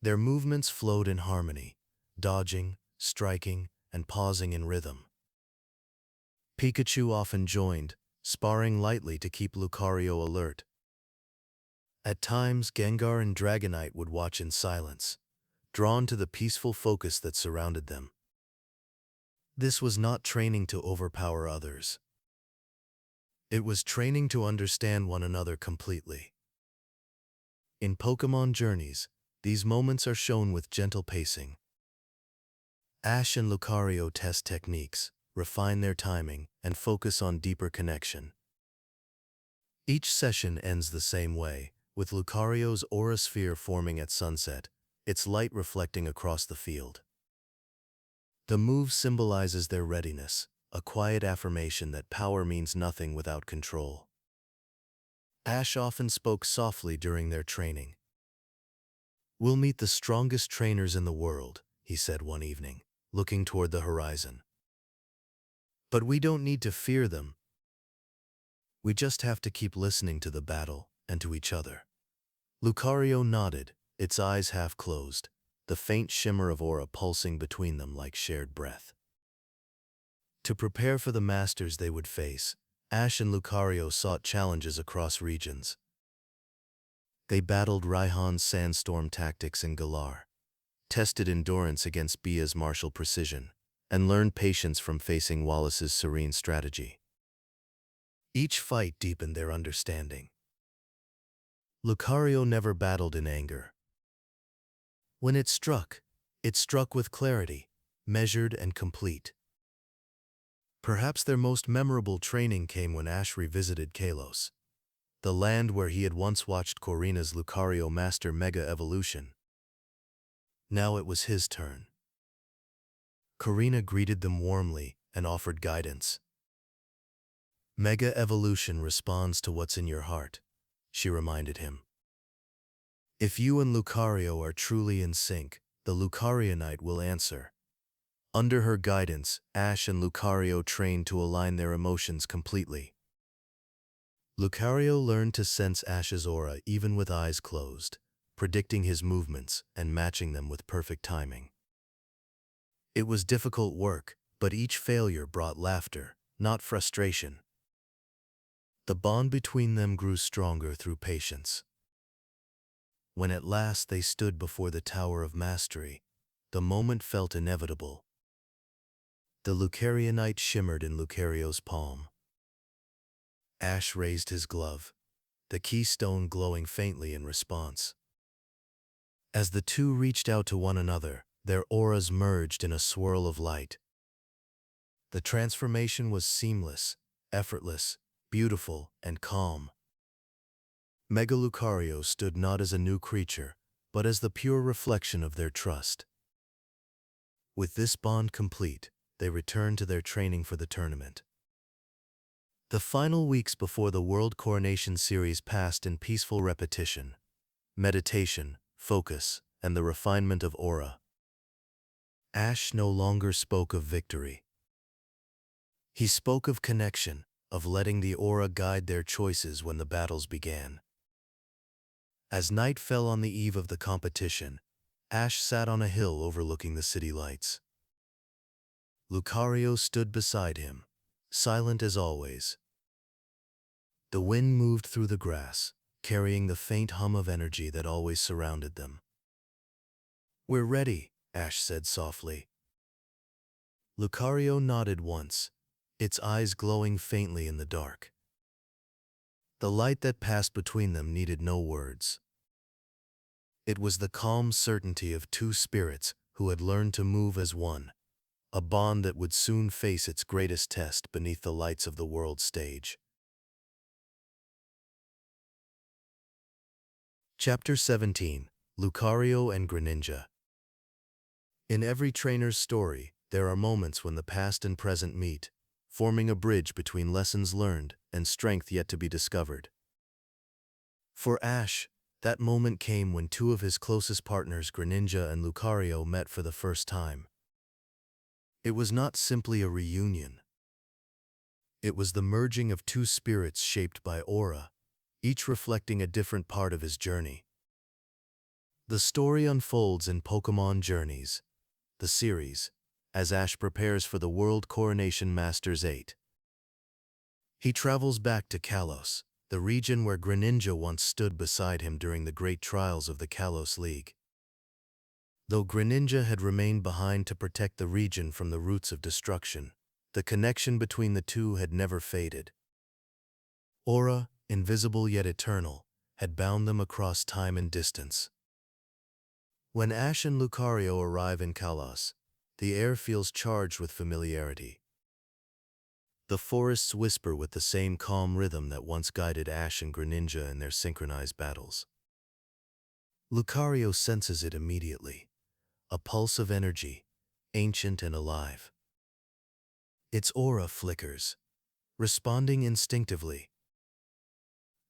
Their movements flowed in harmony, dodging, striking, and pausing in rhythm. Pikachu often joined, sparring lightly to keep Lucario alert. At times, Gengar and Dragonite would watch in silence, drawn to the peaceful focus that surrounded them. This was not training to overpower others. It was training to understand one another completely. In Pokémon journeys, these moments are shown with gentle pacing. Ash and Lucario test techniques, refine their timing, and focus on deeper connection. Each session ends the same way, with Lucario's aura sphere forming at sunset, its light reflecting across the field. The move symbolizes their readiness, a quiet affirmation that power means nothing without control. Ash often spoke softly during their training. "We'll meet the strongest trainers in the world," he said one evening, looking toward the horizon. "But we don't need to fear them. We just have to keep listening to the battle and to each other. Lucario nodded, its eyes half closed, the faint shimmer of aura pulsing between them like shared breath. To prepare for the masters they would face, Ash and Lucario sought challenges across regions. They battled Raihan's sandstorm tactics in Galar, tested endurance against Bia's martial precision, and learned patience from facing Wallace's serene strategy. Each fight deepened their understanding. Lucario never battled in anger. When it struck with clarity, measured and complete. Perhaps their most memorable training came when Ash revisited Kalos, the land where he had once watched Corina's Lucario master Mega Evolution. Now it was his turn. Corina greeted them warmly and offered guidance. Mega Evolution responds to what's in your heart, she reminded him. If you and Lucario are truly in sync, the Lucarionite will answer. Under her guidance, Ash and Lucario trained to align their emotions completely. Lucario learned to sense Ash's aura even with eyes closed, predicting his movements and matching them with perfect timing. It was difficult work, but each failure brought laughter, not frustration. The bond between them grew stronger through patience. When at last they stood before the Tower of Mastery, the moment felt inevitable. The Lucarionite shimmered in Lucario's palm. Ash raised his glove, the keystone glowing faintly in response. As the two reached out to one another, their auras merged in a swirl of light. The transformation was seamless, effortless, beautiful, and calm. Mega Lucario stood not as a new creature, but as the pure reflection of their trust. With this bond complete, they returned to their training for the tournament. The final weeks before the World Coronation Series passed in peaceful repetition, meditation, focus, and the refinement of aura. Ash no longer spoke of victory. He spoke of connection, of letting the aura guide their choices when the battles began. As night fell on the eve of the competition, Ash sat on a hill overlooking the city lights. Lucario stood beside him, silent as always. The wind moved through the grass, carrying the faint hum of energy that always surrounded them. "We're ready," Ash said softly. Lucario nodded once, its eyes glowing faintly in the dark. The light that passed between them needed no words. It was the calm certainty of two spirits who had learned to move as one, a bond that would soon face its greatest test beneath the lights of the world stage. Chapter 17, Lucario and Greninja. In every trainer's story, there are moments when the past and present meet, forming a bridge between lessons learned and strength yet to be discovered. For Ash, that moment came when two of his closest partners, Greninja and Lucario, met for the first time. It was not simply a reunion. It was the merging of two spirits shaped by aura, each reflecting a different part of his journey. The story unfolds in Pokémon Journeys, the series, as Ash prepares for the World Coronation Masters 8. He travels back to Kalos, the region where Greninja once stood beside him during the great trials of the Kalos League. Though Greninja had remained behind to protect the region from the roots of destruction, the connection between the two had never faded. Aura, invisible yet eternal, had bound them across time and distance. When Ash and Lucario arrive in Kalos, the air feels charged with familiarity. The forests whisper with the same calm rhythm that once guided Ash and Greninja in their synchronized battles. Lucario senses it immediately, a pulse of energy, ancient and alive. Its aura flickers, responding instinctively.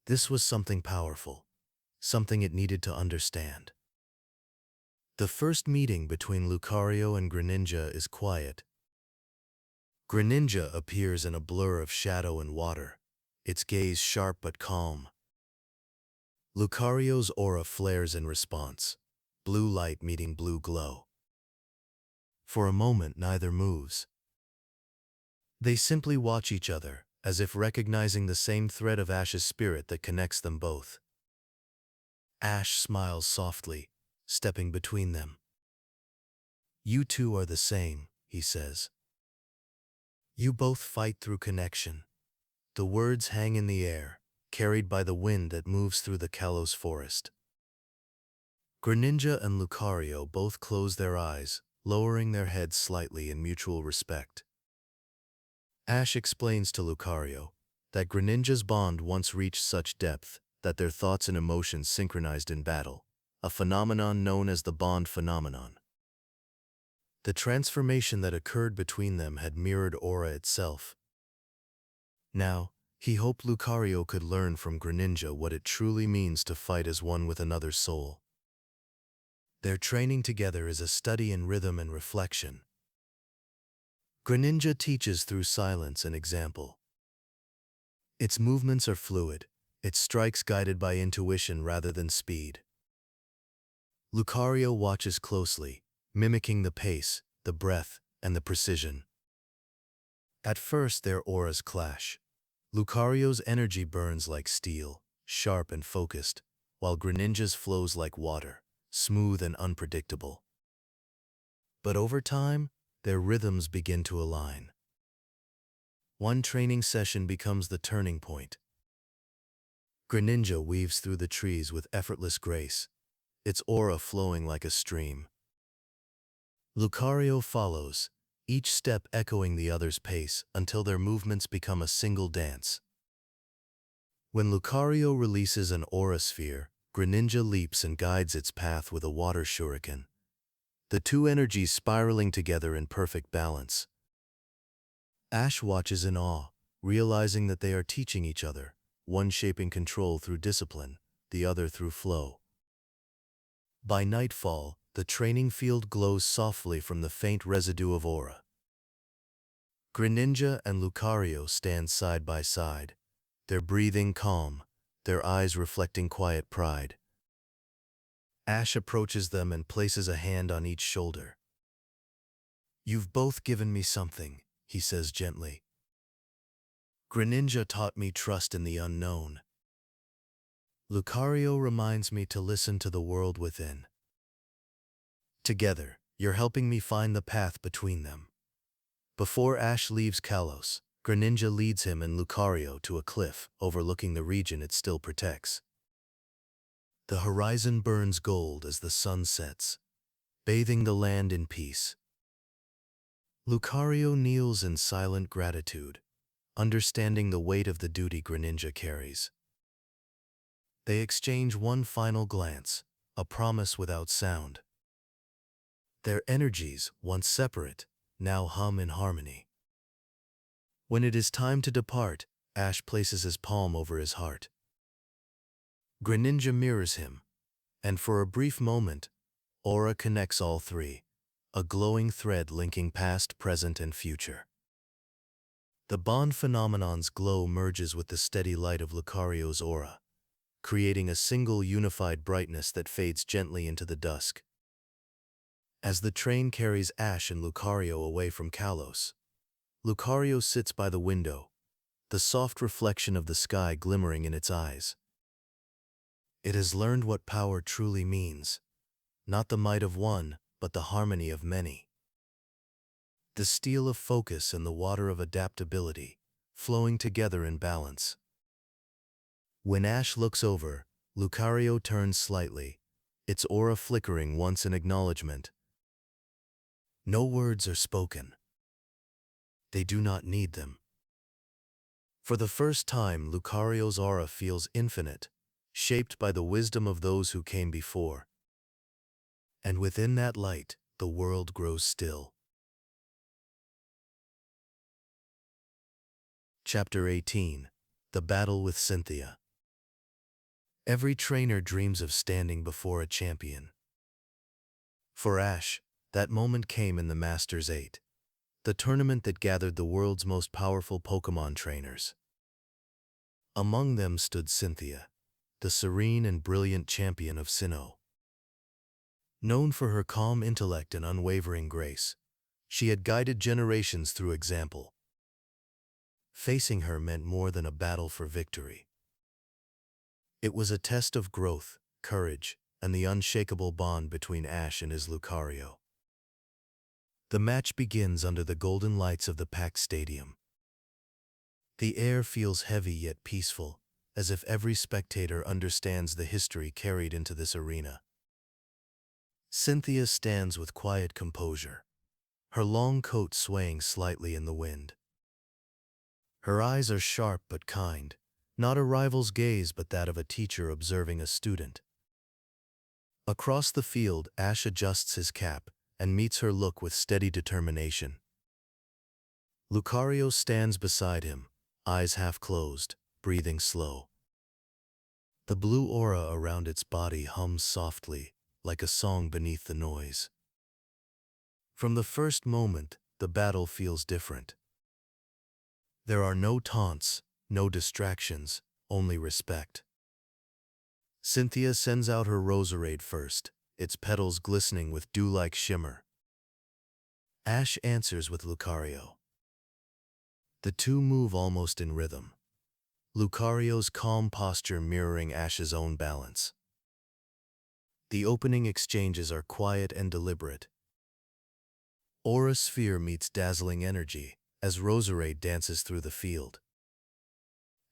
This was something powerful, something it needed to understand. The first meeting between Lucario and Greninja is quiet. Greninja appears in a blur of shadow and water, its gaze sharp but calm. Lucario's aura flares in response, blue light meeting blue glow. For a moment, neither moves. They simply watch each other, as if recognizing the same thread of Ash's spirit that connects them both. Ash smiles softly, stepping between them. "You two are the same," he says. "You both fight through connection." The words hang in the air, carried by the wind that moves through the Kalos forest. Greninja and Lucario both close their eyes, lowering their heads slightly in mutual respect. Ash explains to Lucario that Greninja's bond once reached such depth that their thoughts and emotions synchronized in battle, a phenomenon known as the bond phenomenon. The transformation that occurred between them had mirrored Aura itself. Now, he hoped Lucario could learn from Greninja what it truly means to fight as one with another's soul. Their training together is a study in rhythm and reflection. Greninja teaches through silence and example. Its movements are fluid, its strikes guided by intuition rather than speed. Lucario watches closely, mimicking the pace, the breath, and the precision. At first, their auras clash. Lucario's energy burns like steel, sharp and focused, while Greninja's flows like water, smooth and unpredictable. But over time, their rhythms begin to align. One training session becomes the turning point. Greninja weaves through the trees with effortless grace, its aura flowing like a stream. Lucario follows, each step echoing the other's pace until their movements become a single dance. When Lucario releases an aura sphere, Greninja leaps and guides its path with a water shuriken, the two energies spiraling together in perfect balance. Ash watches in awe, realizing that they are teaching each other, one shaping control through discipline, the other through flow. By nightfall, the training field glows softly from the faint residue of aura. Greninja and Lucario stand side by side, their breathing calm, their eyes reflecting quiet pride. Ash approaches them and places a hand on each shoulder. "You've both given me something," he says gently. "Greninja taught me trust in the unknown. Lucario reminds me to listen to the world within. Together, you're helping me find the path between them." Before Ash leaves Kalos, Greninja leads him and Lucario to a cliff overlooking the region it still protects. The horizon burns gold as the sun sets, bathing the land in peace. Lucario kneels in silent gratitude, understanding the weight of the duty Greninja carries. They exchange one final glance, a promise without sound. Their energies, once separate, now hum in harmony. When it is time to depart, Ash places his palm over his heart. Greninja mirrors him, and for a brief moment, aura connects all three, a glowing thread linking past, present, and future. The bond phenomenon's glow merges with the steady light of Lucario's aura, creating a single unified brightness that fades gently into the dusk. As the train carries Ash and Lucario away from Kalos, Lucario sits by the window, the soft reflection of the sky glimmering in its eyes. It has learned what power truly means, not the might of one, but the harmony of many. The steel of focus and the water of adaptability, flowing together in balance. When Ash looks over, Lucario turns slightly, its aura flickering once in acknowledgement. No words are spoken. They do not need them. For the first time, Lucario's aura feels infinite, shaped by the wisdom of those who came before. And within that light, the world grows still. Chapter 18. The Battle with Cynthia. Every trainer dreams of standing before a champion. For Ash, that moment came in the Masters 8, the tournament that gathered the world's most powerful Pokémon trainers. Among them stood Cynthia, the serene and brilliant champion of Sinnoh. Known for her calm intellect and unwavering grace, she had guided generations through example. Facing her meant more than a battle for victory. It was a test of growth, courage, and the unshakable bond between Ash and his Lucario. The match begins under the golden lights of the packed stadium. The air feels heavy yet peaceful, as if every spectator understands the history carried into this arena. Cynthia stands with quiet composure, her long coat swaying slightly in the wind. Her eyes are sharp but kind, not a rival's gaze but that of a teacher observing a student. Across the field, Ash adjusts his cap and meets her look with steady determination. Lucario stands beside him, eyes half closed, breathing slow. The blue aura around its body hums softly, like a song beneath the noise. From the first moment, the battle feels different. There are no taunts, no distractions, only respect. Cynthia sends out her Roserade first, its petals glistening with dew-like shimmer. Ash answers with Lucario. The two move almost in rhythm, Lucario's calm posture mirroring Ash's own balance. The opening exchanges are quiet and deliberate. Aura Sphere meets dazzling energy as Roserade dances through the field.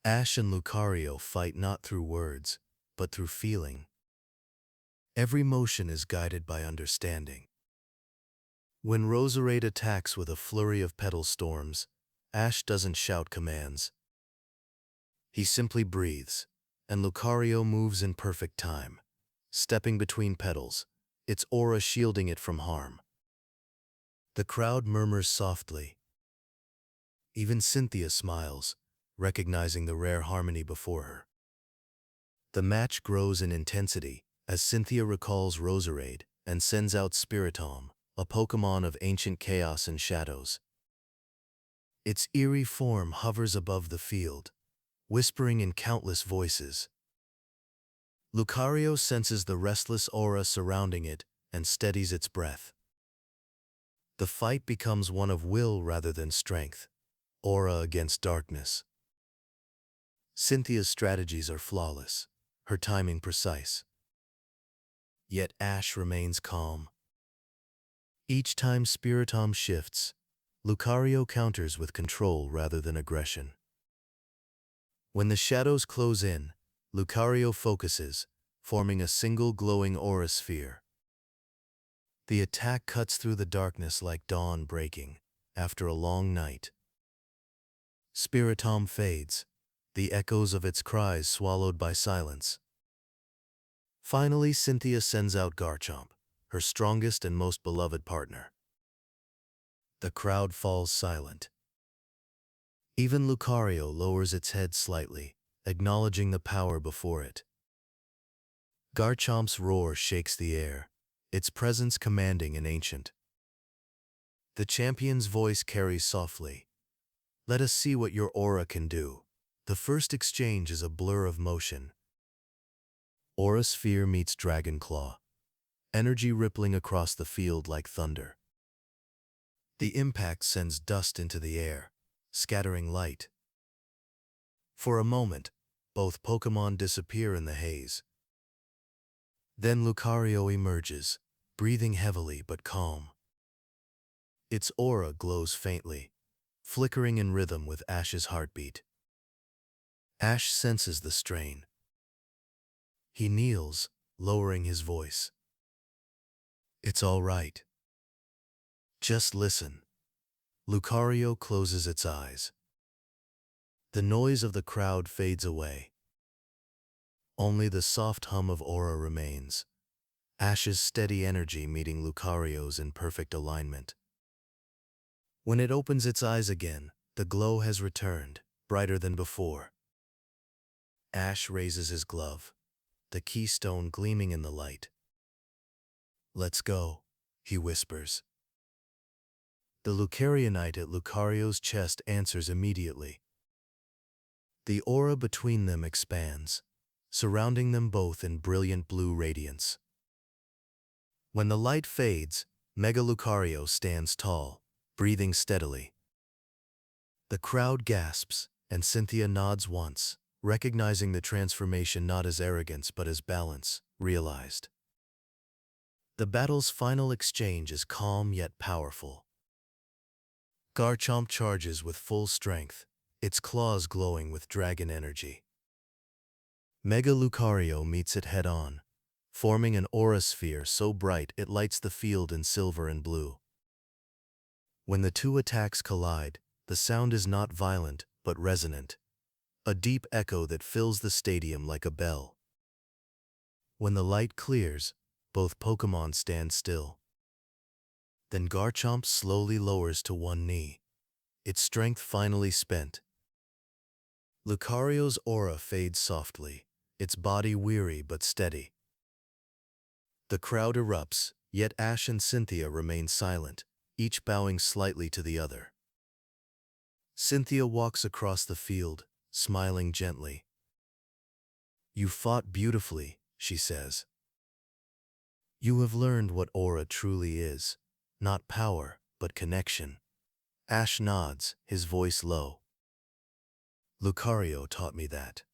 Ash and Lucario fight not through words, but through feeling. Every motion is guided by understanding. When Roserade attacks with a flurry of petal storms, Ash doesn't shout commands. He simply breathes, and Lucario moves in perfect time, stepping between petals, its aura shielding it from harm. The crowd murmurs softly. Even Cynthia smiles, recognizing the rare harmony before her. The match grows in intensity as Cynthia recalls Roserade and sends out Spiritomb, a Pokémon of ancient chaos and shadows. Its eerie form hovers above the field, whispering in countless voices. Lucario senses the restless aura surrounding it and steadies its breath. The fight becomes one of will rather than strength, aura against darkness. Cynthia's strategies are flawless, her timing precise. Yet Ash remains calm. Each time Spiritomb shifts, Lucario counters with control rather than aggression. When the shadows close in, Lucario focuses, forming a single glowing aura sphere. The attack cuts through the darkness like dawn breaking after a long night. Spiritomb fades, the echoes of its cries swallowed by silence. Finally, Cynthia sends out Garchomp, her strongest and most beloved partner. The crowd falls silent. Even Lucario lowers its head slightly, acknowledging the power before it. Garchomp's roar shakes the air, its presence commanding and ancient. The champion's voice carries softly. Let us see what your aura can do. The first exchange is a blur of motion. Aura Sphere meets Dragon Claw, energy rippling across the field like thunder. The impact sends dust into the air, scattering light. For a moment, both Pokémon disappear in the haze. Then Lucario emerges, breathing heavily but calm. Its aura glows faintly, flickering in rhythm with Ash's heartbeat. Ash senses the strain. He kneels, lowering his voice. It's all right. Just listen. Lucario closes its eyes. The noise of the crowd fades away. Only the soft hum of aura remains, Ash's steady energy meeting Lucario's in perfect alignment. When it opens its eyes again, the glow has returned, brighter than before. Ash raises his glove, the keystone gleaming in the light. Let's go, he whispers. The Lucarionite at Lucario's chest answers immediately. The aura between them expands, surrounding them both in brilliant blue radiance. When the light fades, Mega Lucario stands tall, breathing steadily. The crowd gasps, and Cynthia nods once, recognizing the transformation not as arrogance but as balance, realized. The battle's final exchange is calm yet powerful. Garchomp charges with full strength, its claws glowing with dragon energy. Mega Lucario meets it head-on, forming an aura sphere so bright it lights the field in silver and blue. When the two attacks collide, the sound is not violent but resonant, a deep echo that fills the stadium like a bell. When the light clears, both Pokémon stand still. Then Garchomp slowly lowers to one knee, its strength finally spent. Lucario's aura fades softly, its body weary but steady. The crowd erupts, yet Ash and Cynthia remain silent, each bowing slightly to the other. Cynthia walks across the field, smiling gently. "You fought beautifully," she says. "You have learned what aura truly is, not power, but connection." Ash nods, his voice low. "Lucario taught me that."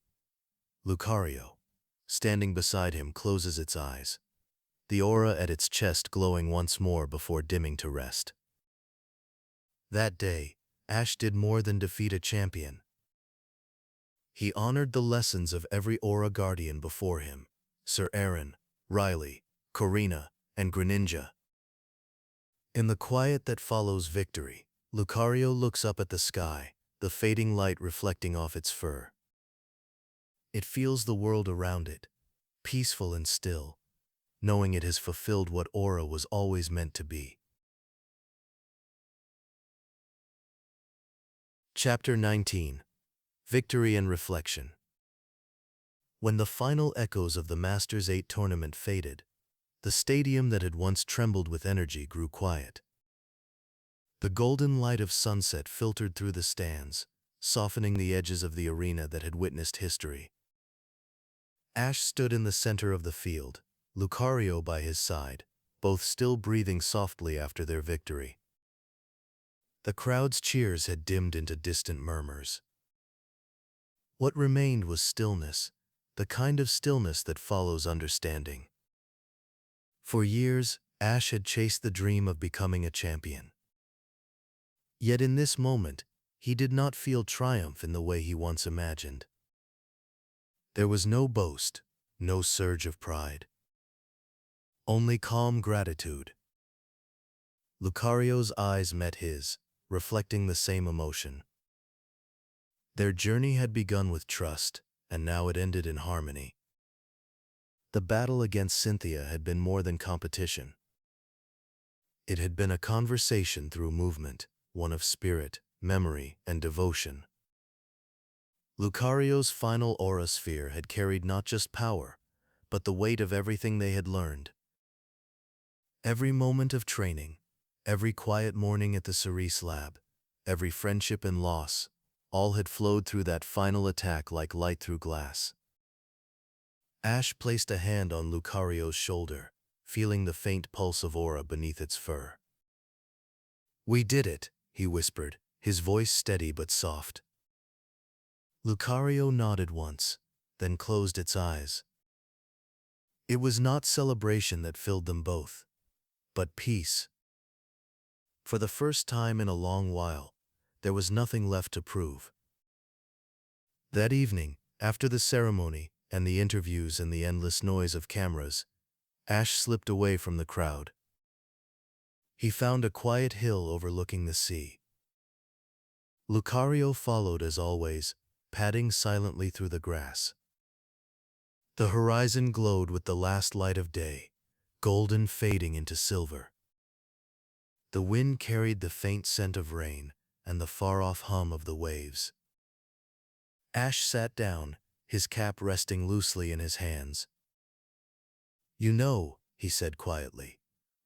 Lucario, standing beside him, closes its eyes, the aura at its chest glowing once more before dimming to rest. That day, Ash did more than defeat a champion. He honored the lessons of every aura guardian before him, Sir Aaron, Riley, Corina, and Greninja. In the quiet that follows victory, Lucario looks up at the sky, the fading light reflecting off its fur. It feels the world around it, peaceful and still, knowing it has fulfilled what aura was always meant to be. Chapter 19. Victory and Reflection. When the final echoes of the Masters 8 tournament faded, the stadium that had once trembled with energy grew quiet. The golden light of sunset filtered through the stands, softening the edges of the arena that had witnessed history. Ash stood in the center of the field, Lucario by his side, both still breathing softly after their victory. The crowd's cheers had dimmed into distant murmurs. What remained was stillness, the kind of stillness that follows understanding. For years, Ash had chased the dream of becoming a champion. Yet in this moment, he did not feel triumph in the way he once imagined. There was no boast, no surge of pride. Only calm gratitude. Lucario's eyes met his, reflecting the same emotion. Their journey had begun with trust, and now it ended in harmony. The battle against Cynthia had been more than competition. It had been a conversation through movement, one of spirit, memory, and devotion. Lucario's final aura sphere had carried not just power, but the weight of everything they had learned. Every moment of training, every quiet morning at the Cerise lab, every friendship and loss, all had flowed through that final attack like light through glass. Ash placed a hand on Lucario's shoulder, feeling the faint pulse of aura beneath its fur. "We did it," he whispered, his voice steady but soft. Lucario nodded once, then closed its eyes. It was not celebration that filled them both, but peace. For the first time in a long while, there was nothing left to prove. That evening, after the ceremony and the interviews and the endless noise of cameras, Ash slipped away from the crowd. He found a quiet hill overlooking the sea. Lucario followed as always, padding silently through the grass. The horizon glowed with the last light of day, golden fading into silver. The wind carried the faint scent of rain and the far-off hum of the waves. Ash sat down, his cap resting loosely in his hands. "You know," he said quietly,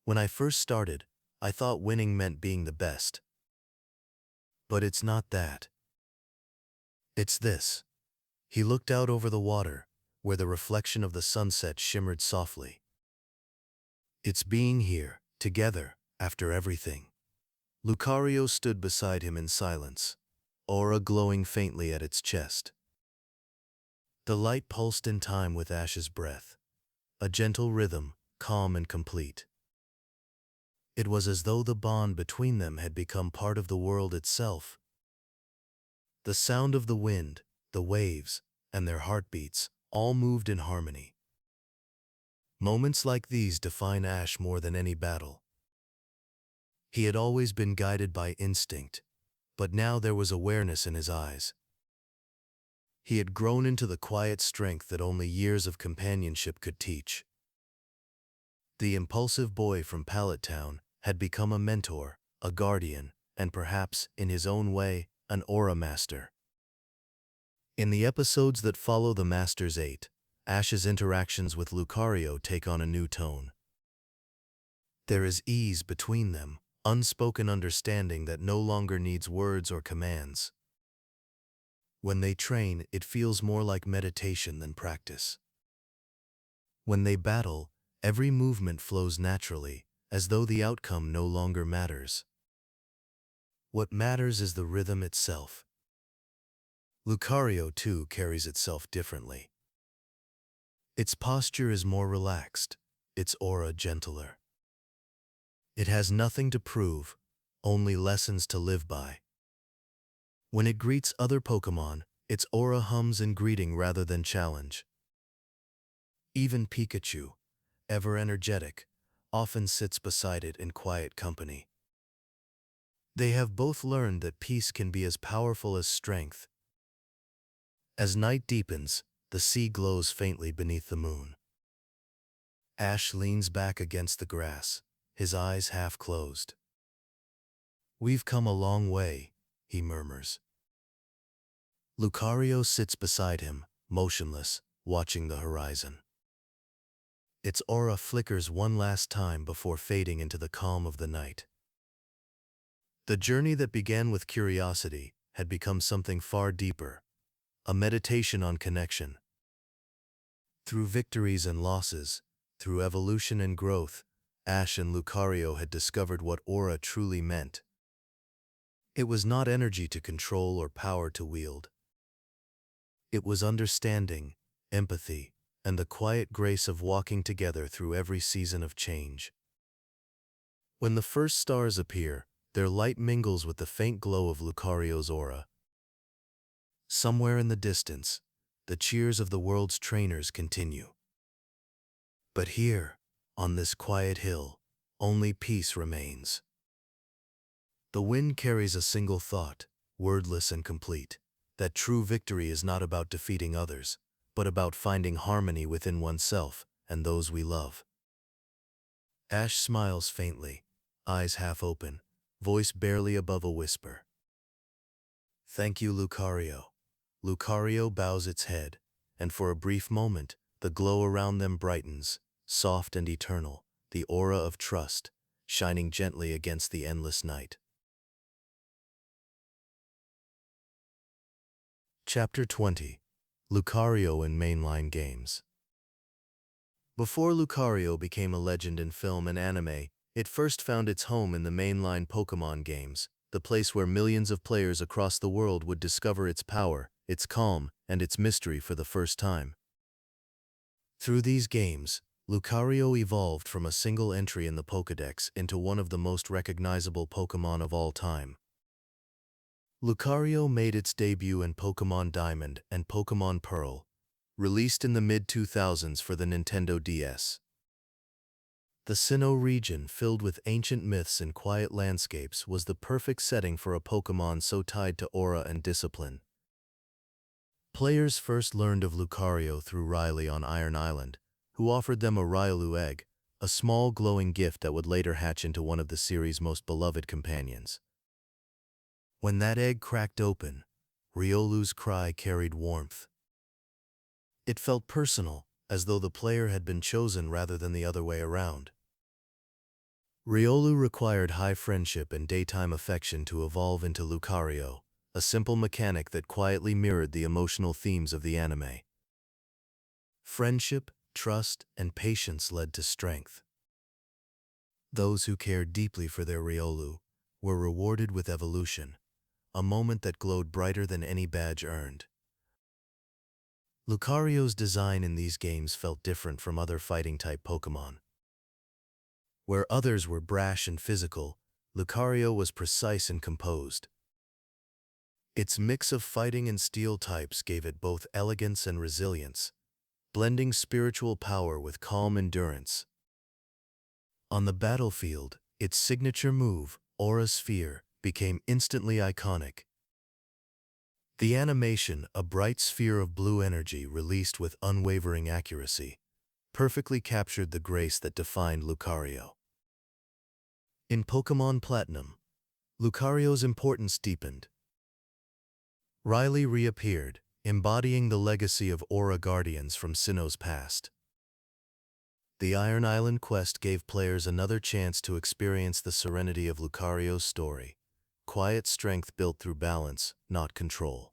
"when I first started, I thought winning meant being the best. But it's not that. It's this." He looked out over the water, where the reflection of the sunset shimmered softly. It's being here, together, after everything. Lucario stood beside him in silence, aura glowing faintly at its chest. The light pulsed in time with Ash's breath, a gentle rhythm, calm and complete. It was as though the bond between them had become part of the world itself. The sound of the wind, the waves, and their heartbeats all moved in harmony. Moments like these define Ash more than any battle. He had always been guided by instinct, but now there was awareness in his eyes. He had grown into the quiet strength that only years of companionship could teach. The impulsive boy from Pallet Town had become a mentor, a guardian, and perhaps, in his own way, an aura master. In the episodes that follow the Masters 8, Ash's interactions with Lucario take on a new tone. There is ease between them, unspoken understanding that no longer needs words or commands. When they train, it feels more like meditation than practice. When they battle, every movement flows naturally, as though the outcome no longer matters. What matters is the rhythm itself. Lucario, too, carries itself differently. Its posture is more relaxed, its aura gentler. It has nothing to prove, only lessons to live by. When it greets other Pokémon, its aura hums in greeting rather than challenge. Even Pikachu, ever energetic, often sits beside it in quiet company. They have both learned that peace can be as powerful as strength. As night deepens, the sea glows faintly beneath the moon. Ash leans back against the grass, his eyes half closed. "We've come a long way," he murmurs. Lucario sits beside him, motionless, watching the horizon. Its aura flickers one last time before fading into the calm of the night. The journey that began with curiosity had become something far deeper, a meditation on connection. Through victories and losses, through evolution and growth, Ash and Lucario had discovered what aura truly meant. It was not energy to control or power to wield. It was understanding, empathy, and the quiet grace of walking together through every season of change. When the first stars appear, their light mingles with the faint glow of Lucario's aura. Somewhere in the distance, the cheers of the world's trainers continue. But here, on this quiet hill, only peace remains. The wind carries a single thought, wordless and complete, that true victory is not about defeating others, but about finding harmony within oneself and those we love. Ash smiles faintly, eyes half open, voice barely above a whisper. "Thank you, Lucario." Lucario bows its head, and for a brief moment, the glow around them brightens, soft and eternal, the aura of trust, shining gently against the endless night. Chapter 20. Lucario in Mainline Games. Before Lucario became a legend in film and anime, it first found its home in the mainline Pokémon games, the place where millions of players across the world would discover its power, its calm, and its mystery for the first time. Through these games, Lucario evolved from a single entry in the Pokédex into one of the most recognizable Pokémon of all time. Lucario made its debut in Pokémon Diamond and Pokémon Pearl, released in the mid-2000s for the Nintendo DS. The Sinnoh region, filled with ancient myths and quiet landscapes, was the perfect setting for a Pokémon so tied to aura and discipline. Players first learned of Lucario through Riley on Iron Island, who offered them a Riolu egg, a small glowing gift that would later hatch into one of the series' most beloved companions. When that egg cracked open, Riolu's cry carried warmth. It felt personal, as though the player had been chosen rather than the other way around. Riolu required high friendship and daytime affection to evolve into Lucario, a simple mechanic that quietly mirrored the emotional themes of the anime. Friendship, trust, and patience led to strength. Those who cared deeply for their Riolu were rewarded with evolution, a moment that glowed brighter than any badge earned. Lucario's design in these games felt different from other fighting-type Pokémon. Where others were brash and physical, Lucario was precise and composed. Its mix of fighting and steel types gave it both elegance and resilience, blending spiritual power with calm endurance. On the battlefield, its signature move, Aura Sphere, became instantly iconic. The animation, a bright sphere of blue energy released with unwavering accuracy, perfectly captured the grace that defined Lucario. In Pokémon Platinum, Lucario's importance deepened. Riley reappeared, embodying the legacy of Aura Guardians from Sinnoh's past. The Iron Island quest gave players another chance to experience the serenity of Lucario's story, quiet strength built through balance, not control.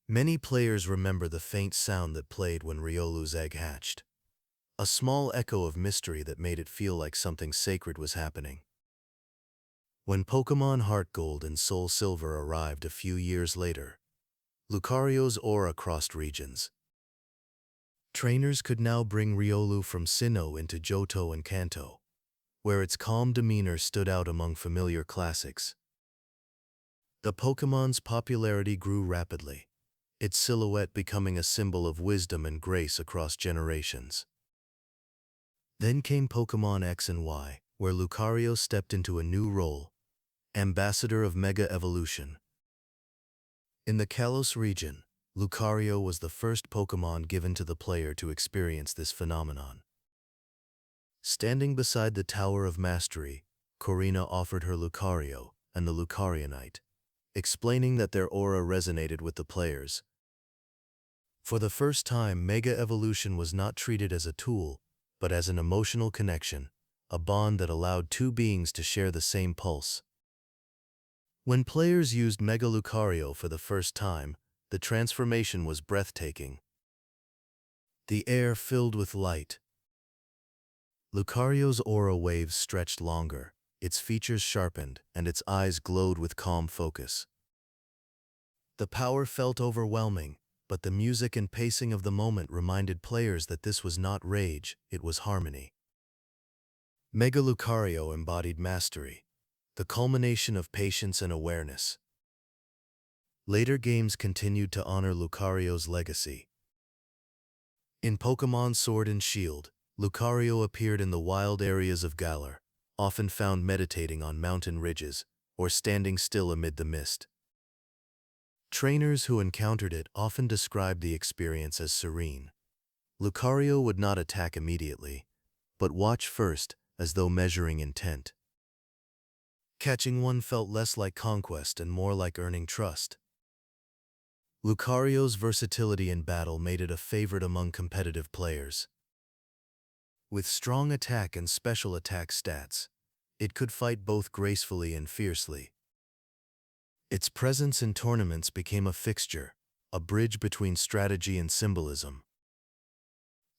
Many players remember the faint sound that played when Riolu's egg hatched, a small echo of mystery that made it feel like something sacred was happening. When Pokémon Heart Gold and Soul Silver arrived a few years later, Lucario's aura crossed regions. Trainers could now bring Riolu from Sinnoh into Johto and Kanto, where its calm demeanor stood out among familiar classics. The Pokémon's popularity grew rapidly, its silhouette becoming a symbol of wisdom and grace across generations. Then came Pokémon X and Y, where Lucario stepped into a new role, Ambassador of Mega Evolution. In the Kalos region, Lucario was the first Pokémon given to the player to experience this phenomenon. Standing beside the Tower of Mastery, Korrina offered her Lucario and the Lucario, explaining that their aura resonated with the players. For the first time, Mega Evolution was not treated as a tool, but as an emotional connection, a bond that allowed two beings to share the same pulse. When players used Mega Lucario for the first time, the transformation was breathtaking. The air filled with light. Lucario's aura waves stretched longer, its features sharpened, and its eyes glowed with calm focus. The power felt overwhelming, but the music and pacing of the moment reminded players that this was not rage, it was harmony. Mega Lucario embodied mastery, the culmination of patience and awareness. Later games continued to honor Lucario's legacy. In Pokémon Sword and Shield, Lucario appeared in the wild areas of Galar, often found meditating on mountain ridges or standing still amid the mist. Trainers who encountered it often described the experience as serene. Lucario would not attack immediately, but watch first, as though measuring intent. Catching one felt less like conquest and more like earning trust. Lucario's versatility in battle made it a favorite among competitive players. With strong attack and special attack stats, it could fight both gracefully and fiercely. Its presence in tournaments became a fixture, a bridge between strategy and symbolism.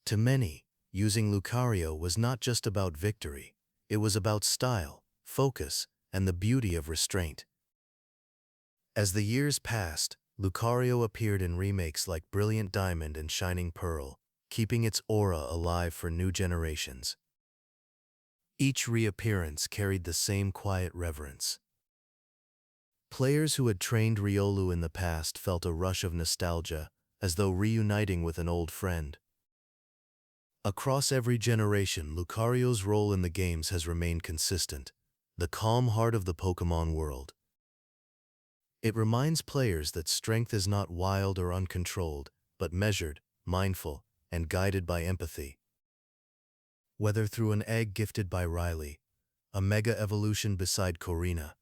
To many, using Lucario was not just about victory, it was about style, focus, and the beauty of restraint. As the years passed, Lucario appeared in remakes like Brilliant Diamond and Shining Pearl, keeping its aura alive for new generations. Each reappearance carried the same quiet reverence. Players who had trained Riolu in the past felt a rush of nostalgia, as though reuniting with an old friend. Across every generation, Lucario's role in the games has remained consistent, the calm heart of the Pokémon world. It reminds players that strength is not wild or uncontrolled, but measured, mindful, and guided by empathy. Whether through an egg gifted by Riley, a mega evolution beside Korrina,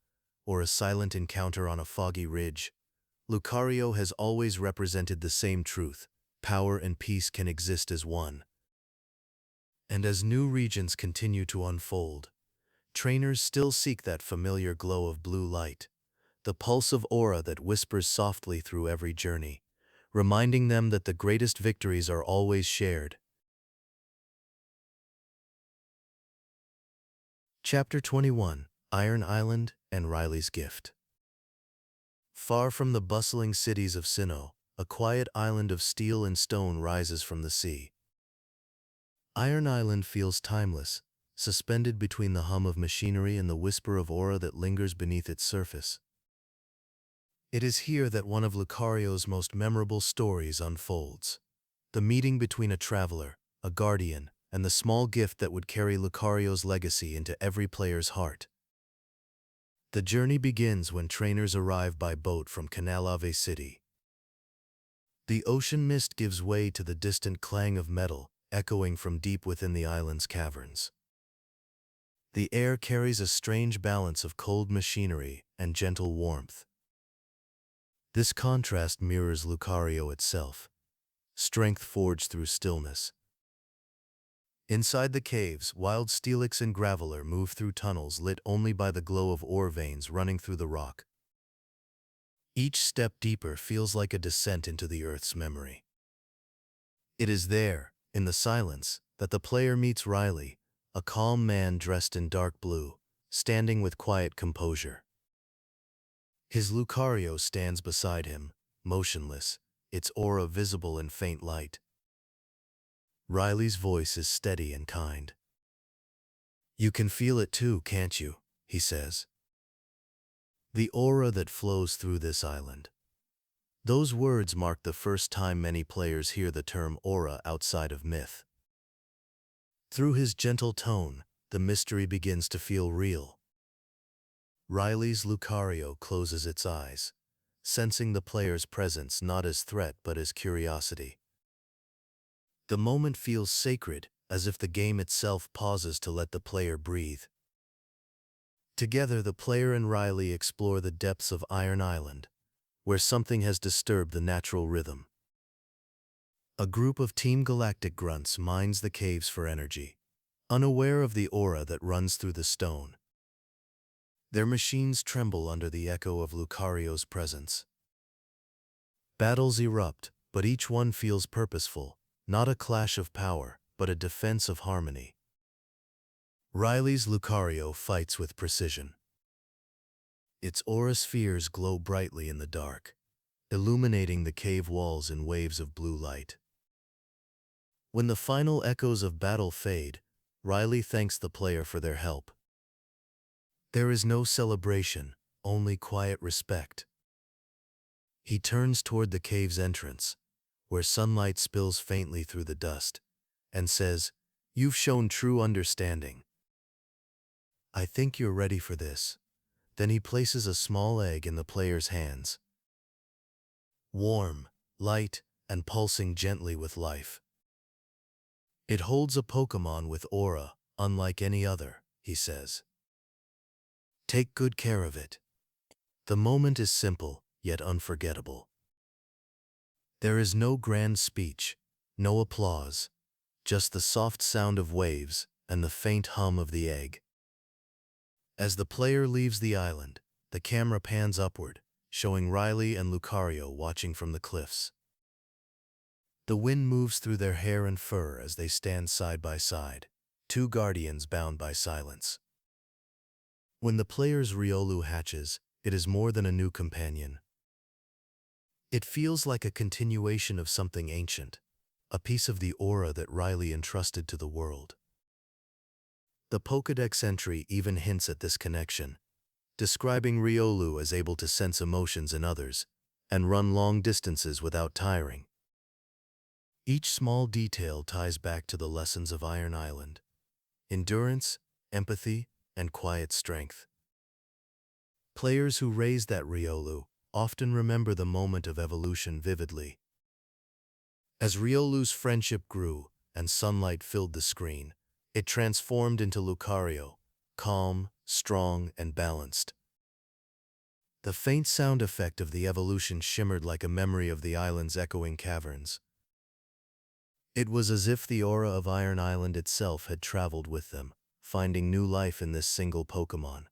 or a silent encounter on a foggy ridge, Lucario has always represented the same truth: power and peace can exist as one. And as new regions continue to unfold, trainers still seek that familiar glow of blue light, the pulse of aura that whispers softly through every journey, reminding them that the greatest victories are always shared. Chapter 21: Iron Island and Riley's Gift. Far from the bustling cities of Sinnoh, a quiet island of steel and stone rises from the sea. Iron Island feels timeless, suspended between the hum of machinery and the whisper of aura that lingers beneath its surface. It is here that one of Lucario's most memorable stories unfolds. The meeting between a traveler, a guardian, and the small gift that would carry Lucario's legacy into every player's heart. The journey begins when trainers arrive by boat from Canalave City. The ocean mist gives way to the distant clang of metal, echoing from deep within the island's caverns. The air carries a strange balance of cold machinery and gentle warmth. This contrast mirrors Lucario itself, strength forged through stillness. Inside the caves, wild Steelix and Graveler move through tunnels lit only by the glow of ore veins running through the rock. Each step deeper feels like a descent into the Earth's memory. It is there, in the silence, that the player meets Riley, a calm man dressed in dark blue, standing with quiet composure. His Lucario stands beside him, motionless, its aura visible in faint light. Riley's voice is steady and kind. "You can feel it too, can't you?" he says. "The aura that flows through this island." Those words mark the first time many players hear the term aura outside of myth. Through his gentle tone, the mystery begins to feel real. Riley's Lucario closes its eyes, sensing the player's presence not as threat but as curiosity. The moment feels sacred, as if the game itself pauses to let the player breathe. Together, the player and Riley explore the depths of Iron Island, where something has disturbed the natural rhythm. A group of Team Galactic grunts mines the caves for energy, unaware of the aura that runs through the stone. Their machines tremble under the echo of Lucario's presence. Battles erupt, but each one feels purposeful, not a clash of power, but a defense of harmony. Riley's Lucario fights with precision. Its aura spheres glow brightly in the dark, illuminating the cave walls in waves of blue light. When the final echoes of battle fade, Riley thanks the player for their help. There is no celebration, only quiet respect. He turns toward the cave's entrance, where sunlight spills faintly through the dust, and says, "You've shown true understanding. I think you're ready for this." Then he places a small egg in the player's hands. Warm, light, and pulsing gently with life. "It holds a Pokémon with aura, unlike any other," he says. "Take good care of it." The moment is simple, yet unforgettable. There is no grand speech, no applause, just the soft sound of waves and the faint hum of the egg. As the player leaves the island, the camera pans upward, showing Riley and Lucario watching from the cliffs. The wind moves through their hair and fur as they stand side by side, two guardians bound by silence. When the player's Riolu hatches, it is more than a new companion. It feels like a continuation of something ancient, a piece of the aura that Riley entrusted to the world. The Pokédex entry even hints at this connection, describing Riolu as able to sense emotions in others and run long distances without tiring. Each small detail ties back to the lessons of Iron Island: endurance, empathy, and quiet strength. Players who raise that Riolu often remember the moment of evolution vividly. As Riolu's friendship grew and sunlight filled the screen, it transformed into Lucario, calm, strong, and balanced. The faint sound effect of the evolution shimmered like a memory of the island's echoing caverns. It was as if the aura of Iron Island itself had traveled with them, finding new life in this single Pokémon.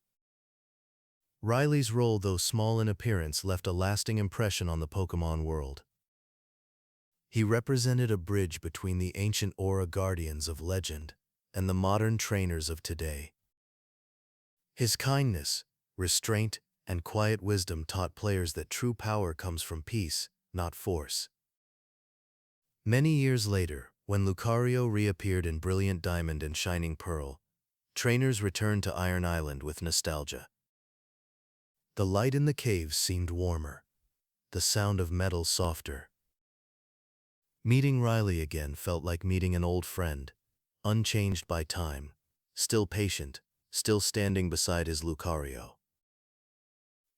Riley's role, though small in appearance, left a lasting impression on the Pokémon world. He represented a bridge between the ancient Aura guardians of legend and the modern trainers of today. His kindness, restraint, and quiet wisdom taught players that true power comes from peace, not force. Many years later, when Lucario reappeared in Brilliant Diamond and Shining Pearl, trainers returned to Iron Island with nostalgia. The light in the caves seemed warmer, the sound of metal softer. Meeting Riley again felt like meeting an old friend, unchanged by time, still patient, still standing beside his Lucario.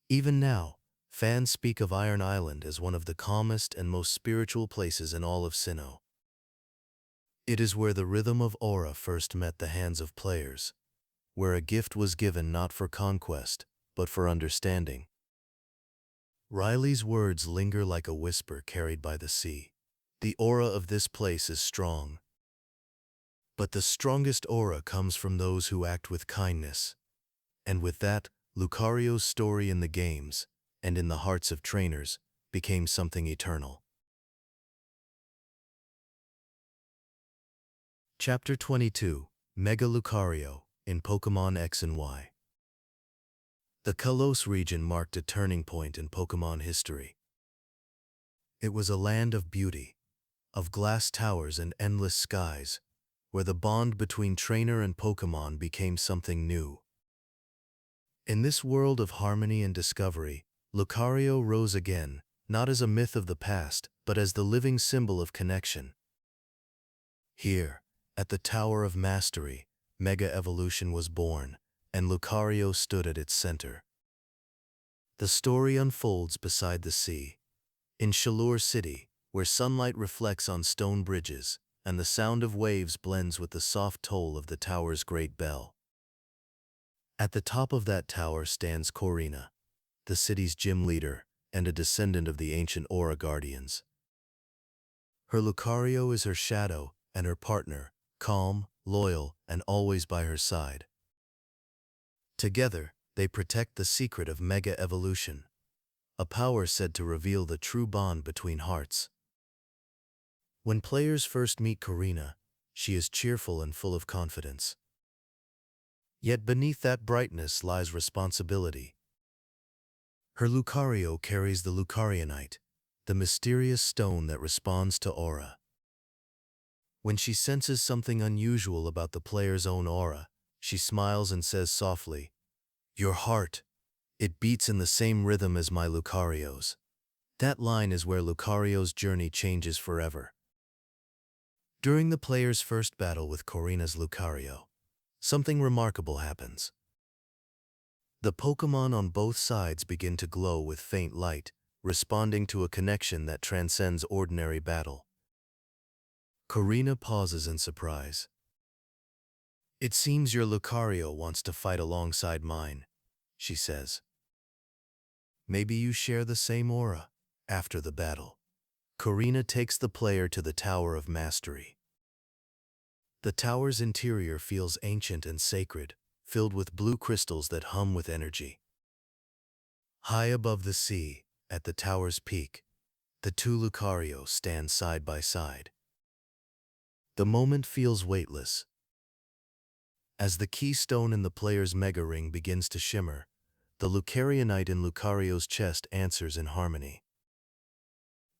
Even now, fans speak of Iron Island as one of the calmest and most spiritual places in all of Sinnoh. It is where the rhythm of Aura first met the hands of players, where a gift was given not for conquest, but for understanding. Riley's words linger like a whisper carried by the sea. The aura of this place is strong. But the strongest aura comes from those who act with kindness. And with that, Lucario's story in the games, and in the hearts of trainers, became something eternal. Chapter 22, Mega Lucario, in Pokémon X and Y. The Kalos region marked a turning point in Pokémon history. It was a land of beauty, of glass towers and endless skies, where the bond between trainer and Pokémon became something new. In this world of harmony and discovery, Lucario rose again, not as a myth of the past, but as the living symbol of connection. Here, at the Tower of Mastery, Mega Evolution was born, and Lucario stood at its center. The story unfolds beside the sea, in Chaleur City, where sunlight reflects on stone bridges, and the sound of waves blends with the soft toll of the tower's great bell. At the top of that tower stands Korrina, the city's gym leader and a descendant of the ancient Aura Guardians. Her Lucario is her shadow and her partner, calm, loyal, and always by her side. Together, they protect the secret of Mega Evolution, a power said to reveal the true bond between hearts. When players first meet Korrina, she is cheerful and full of confidence. Yet beneath that brightness lies responsibility. Her Lucario carries the Lucarionite, the mysterious stone that responds to aura. When she senses something unusual about the player's own aura, she smiles and says softly, "Your heart, it beats in the same rhythm as my Lucario's." That line is where Lucario's journey changes forever. During the player's first battle with Korrina's Lucario, something remarkable happens. The Pokémon on both sides begin to glow with faint light, responding to a connection that transcends ordinary battle. Korrina pauses in surprise. "It seems your Lucario wants to fight alongside mine," she says. "Maybe you share the same aura." After the battle, Korrina takes the player to the Tower of Mastery. The tower's interior feels ancient and sacred, filled with blue crystals that hum with energy. High above the sea, at the tower's peak, the two Lucarios stand side by side. The moment feels weightless. As the keystone in the player's Mega Ring begins to shimmer, the Lucarionite in Lucario's chest answers in harmony.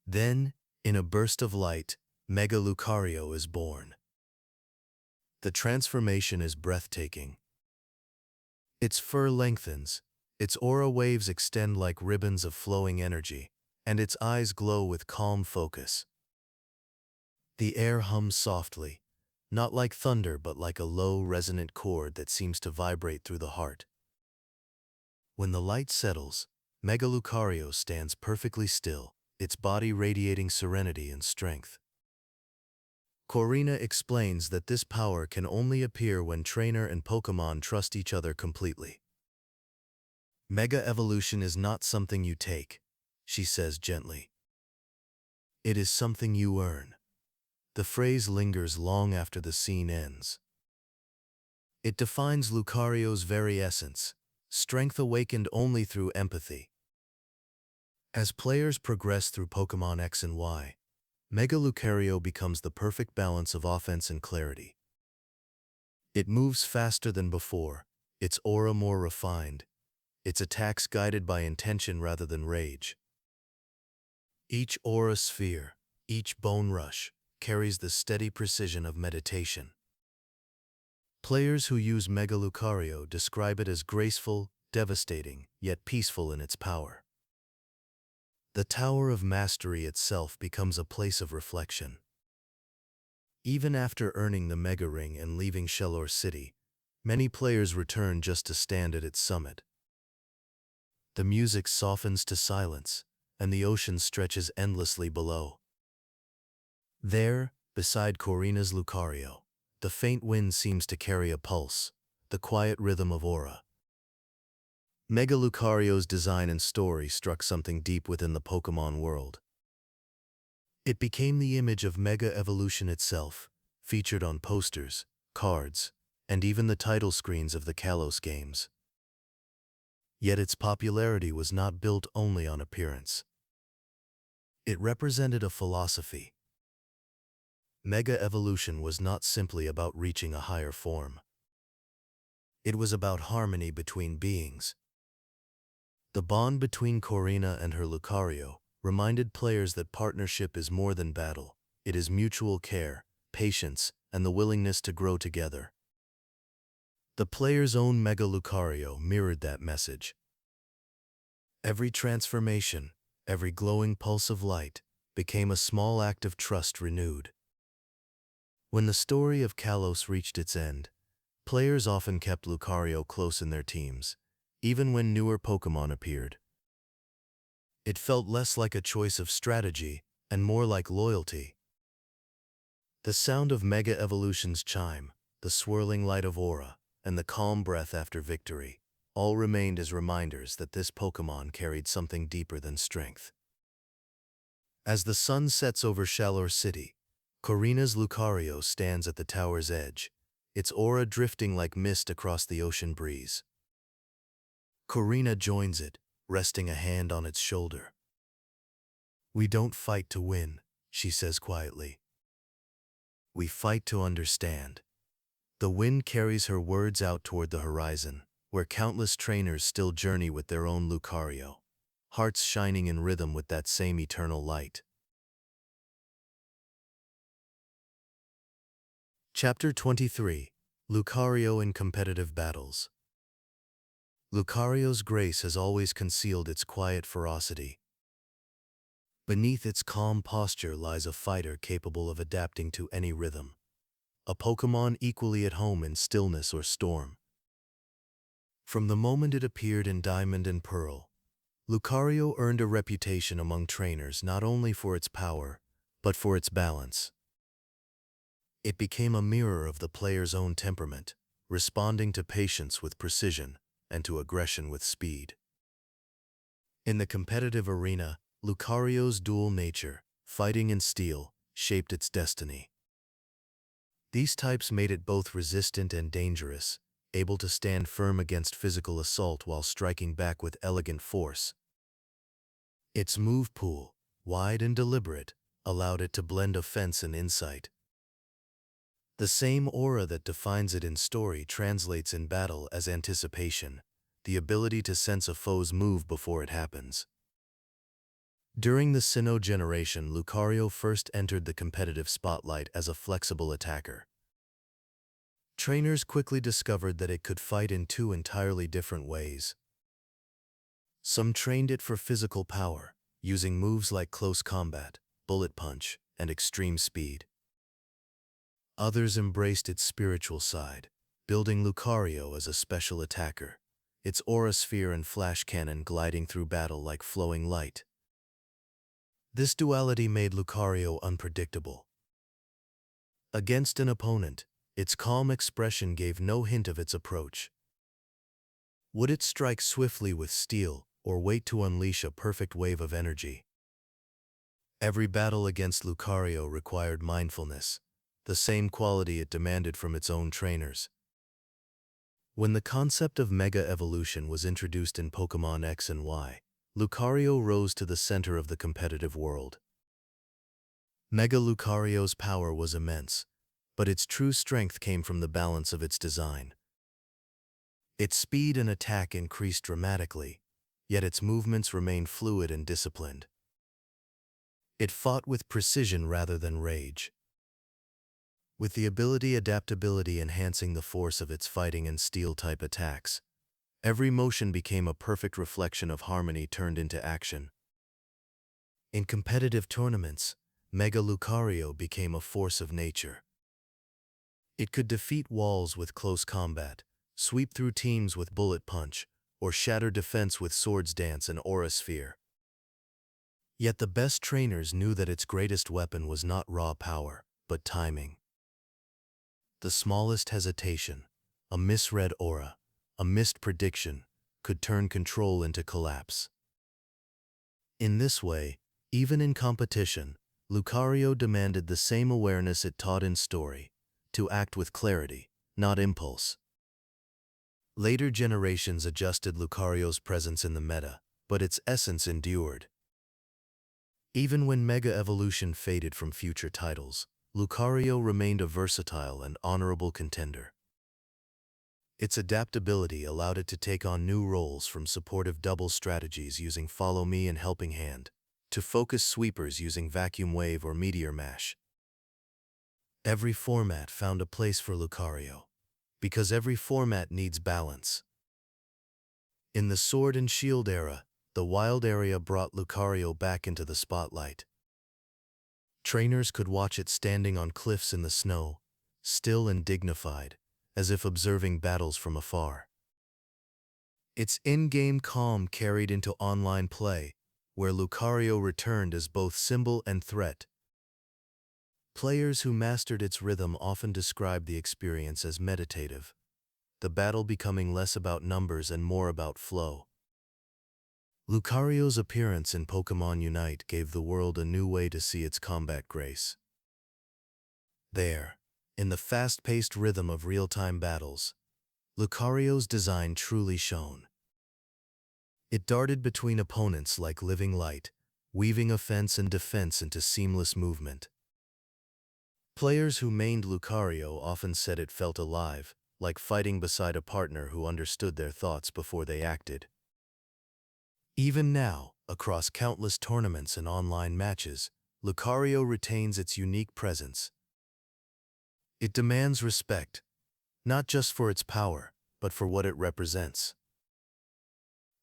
Then, in a burst of light, Mega Lucario is born. The transformation is breathtaking. Its fur lengthens, its aura waves extend like ribbons of flowing energy, and its eyes glow with calm focus. The air hums softly, not like thunder but like a low, resonant chord that seems to vibrate through the heart. When the light settles, Mega Lucario stands perfectly still, its body radiating serenity and strength. Korrina explains that this power can only appear when trainer and Pokémon trust each other completely. Mega Evolution is not something you take, she says gently. It is something you earn. The phrase lingers long after the scene ends. It defines Lucario's very essence, strength awakened only through empathy. As players progress through Pokémon X and Y, Mega Lucario becomes the perfect balance of offense and clarity. It moves faster than before, its aura more refined, its attacks guided by intention rather than rage. Each aura sphere, each bone rush, carries the steady precision of meditation. Players who use Mega Lucario describe it as graceful, devastating, yet peaceful in its power. The Tower of Mastery itself becomes a place of reflection. Even after earning the Mega Ring and leaving Shellor City, many players return just to stand at its summit. The music softens to silence, and the ocean stretches endlessly below. There, beside Corina's Lucario, the faint wind seems to carry a pulse, the quiet rhythm of Aura. Mega Lucario's design and story struck something deep within the Pokémon world. It became the image of Mega Evolution itself, featured on posters, cards, and even the title screens of the Kalos games. Yet its popularity was not built only on appearance. It represented a philosophy. Mega Evolution was not simply about reaching a higher form. It was about harmony between beings. The bond between Corina and her Lucario reminded players that partnership is more than battle. It is mutual care, patience, and the willingness to grow together. The player's own Mega Lucario mirrored that message. Every transformation, every glowing pulse of light, became a small act of trust renewed. When the story of Kalos reached its end, players often kept Lucario close in their teams, even when newer Pokémon appeared. It felt less like a choice of strategy and more like loyalty. The sound of Mega Evolution's chime, the swirling light of Aura, and the calm breath after victory all remained as reminders that this Pokémon carried something deeper than strength. As the sun sets over Shellor City, Corina's Lucario stands at the tower's edge, its aura drifting like mist across the ocean breeze. Corina joins it, resting a hand on its shoulder. "We don't fight to win," she says quietly. "We fight to understand." The wind carries her words out toward the horizon, where countless trainers still journey with their own Lucario, hearts shining in rhythm with that same eternal light. Chapter 23: Lucario in Competitive Battles. Lucario's grace has always concealed its quiet ferocity. Beneath its calm posture lies a fighter capable of adapting to any rhythm, a Pokémon equally at home in stillness or storm. From the moment it appeared in Diamond and Pearl, Lucario earned a reputation among trainers not only for its power, but for its balance. It became a mirror of the player's own temperament, responding to patience with precision and to aggression with speed. In the competitive arena, Lucario's dual nature, fighting and steel, shaped its destiny. These types made it both resistant and dangerous, able to stand firm against physical assault while striking back with elegant force. Its move pool, wide and deliberate, allowed it to blend offense and insight. The same aura that defines it in story translates in battle as anticipation, the ability to sense a foe's move before it happens. During the Sinnoh generation, Lucario first entered the competitive spotlight as a flexible attacker. Trainers quickly discovered that it could fight in two entirely different ways. Some trained it for physical power, using moves like close combat, bullet punch, and extreme speed. Others embraced its spiritual side, building Lucario as a special attacker, its aura sphere and flash cannon gliding through battle like flowing light. This duality made Lucario unpredictable. Against an opponent, its calm expression gave no hint of its approach. Would it strike swiftly with steel, or wait to unleash a perfect wave of energy? Every battle against Lucario required mindfulness, the same quality it demanded from its own trainers. When the concept of Mega Evolution was introduced in Pokémon X and Y, Lucario rose to the center of the competitive world. Mega Lucario's power was immense, but its true strength came from the balance of its design. Its speed and attack increased dramatically, yet its movements remained fluid and disciplined. It fought with precision rather than rage, with the adaptability enhancing the force of its fighting and steel-type attacks. Every motion became a perfect reflection of harmony turned into action. In competitive tournaments, Mega Lucario became a force of nature. It could defeat walls with close combat, sweep through teams with bullet punch, or shatter defense with Swords Dance and Aura Sphere. Yet the best trainers knew that its greatest weapon was not raw power, but timing. The smallest hesitation, a misread aura, a missed prediction, could turn control into collapse. In this way, even in competition, Lucario demanded the same awareness it taught in story, to act with clarity, not impulse. Later generations adjusted Lucario's presence in the meta, but its essence endured. Even when Mega Evolution faded from future titles, Lucario remained a versatile and honorable contender. Its adaptability allowed it to take on new roles, from supportive double strategies using Follow Me and Helping Hand, to focus sweepers using Vacuum Wave or Meteor Mash. Every format found a place for Lucario, because every format needs balance. In the Sword and Shield era, the Wild area brought Lucario back into the spotlight. Trainers could watch it standing on cliffs in the snow, still and dignified, as if observing battles from afar. Its in-game calm carried into online play, where Lucario returned as both symbol and threat. Players who mastered its rhythm often described the experience as meditative, the battle becoming less about numbers and more about flow. Lucario's appearance in Pokémon Unite gave the world a new way to see its combat grace. There, in the fast-paced rhythm of real-time battles, Lucario's design truly shone. It darted between opponents like living light, weaving offense and defense into seamless movement. Players who mained Lucario often said it felt alive, like fighting beside a partner who understood their thoughts before they acted. Even now, across countless tournaments and online matches, Lucario retains its unique presence. It demands respect, not just for its power, but for what it represents.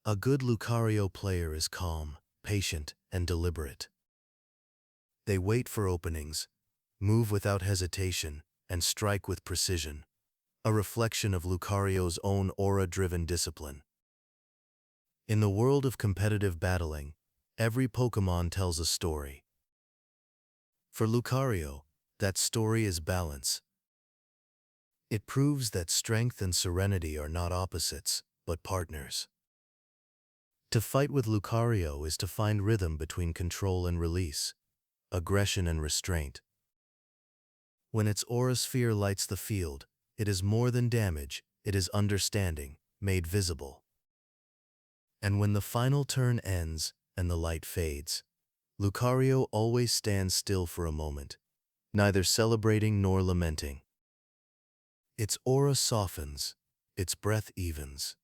A good Lucario player is calm, patient, and deliberate. They wait for openings, move without hesitation, and strike with precision, a reflection of Lucario's own aura-driven discipline. In the world of competitive battling, every Pokémon tells a story. For Lucario, that story is balance. It proves that strength and serenity are not opposites, but partners. To fight with Lucario is to find rhythm between control and release, aggression and restraint. When its aura sphere lights the field, it is more than damage, it is understanding, made visible. And when the final turn ends and the light fades, Lucario always stands still for a moment, neither celebrating nor lamenting. Its aura softens, its breath evens.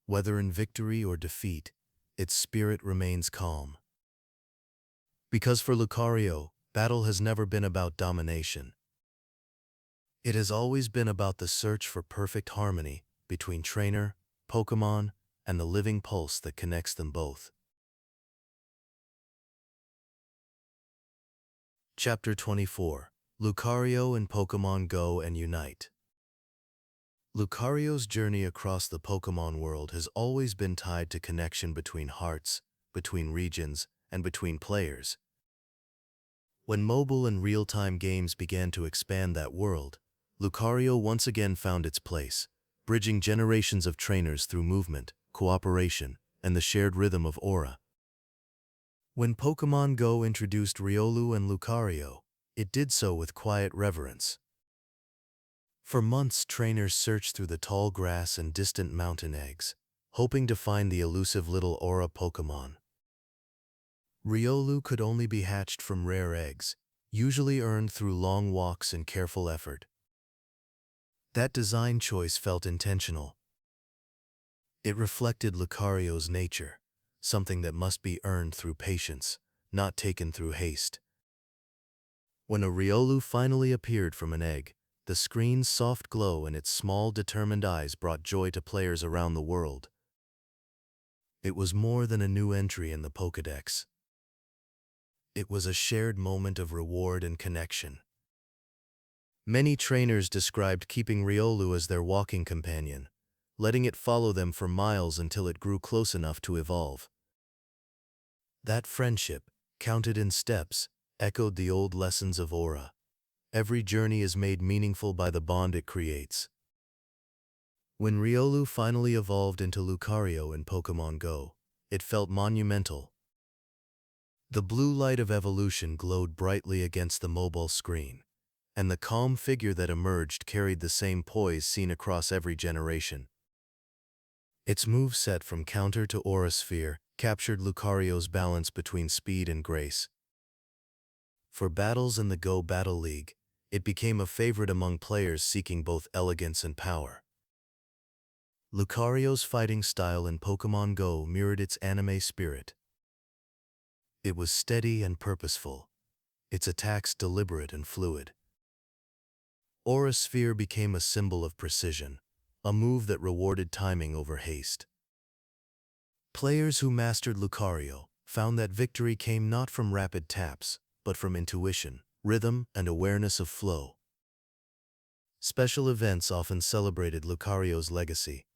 Whether in victory or defeat, its spirit remains calm. Because for Lucario, battle has never been about domination. It has always been about the search for perfect harmony between trainer, Pokémon, and the living pulse that connects them both. Chapter 24: Lucario and Pokémon Go and Unite. Lucario's journey across the Pokémon world has always been tied to connection between hearts, between regions, and between players. When mobile and real-time games began to expand that world, Lucario once again found its place, bridging generations of trainers through movement, cooperation, and the shared rhythm of aura. When Pokémon Go introduced Riolu and Lucario, it did so with quiet reverence. For months, trainers searched through the tall grass and distant mountain eggs, hoping to find the elusive little Aura Pokémon. Riolu could only be hatched from rare eggs, usually earned through long walks and careful effort. That design choice felt intentional. It reflected Lucario's nature, something that must be earned through patience, not taken through haste. When a Riolu finally appeared from an egg, the screen's soft glow and its small, determined eyes brought joy to players around the world. It was more than a new entry in the Pokédex. It was a shared moment of reward and connection. Many trainers described keeping Riolu as their walking companion, letting it follow them for miles until it grew close enough to evolve. That friendship, counted in steps, echoed the old lessons of Aura. Every journey is made meaningful by the bond it creates. When Riolu finally evolved into Lucario in Pokémon Go, it felt monumental. The blue light of evolution glowed brightly against the mobile screen, and the calm figure that emerged carried the same poise seen across every generation. Its moveset from counter to Aura Sphere captured Lucario's balance between speed and grace. For battles in the Go Battle League, it became a favorite among players seeking both elegance and power. Lucario's fighting style in Pokémon Go mirrored its anime spirit. It was steady and purposeful, its attacks deliberate and fluid. Aura Sphere became a symbol of precision, a move that rewarded timing over haste. Players who mastered Lucario found that victory came not from rapid taps, but from intuition, rhythm, and awareness of flow. Special events often celebrated Lucario's legacy.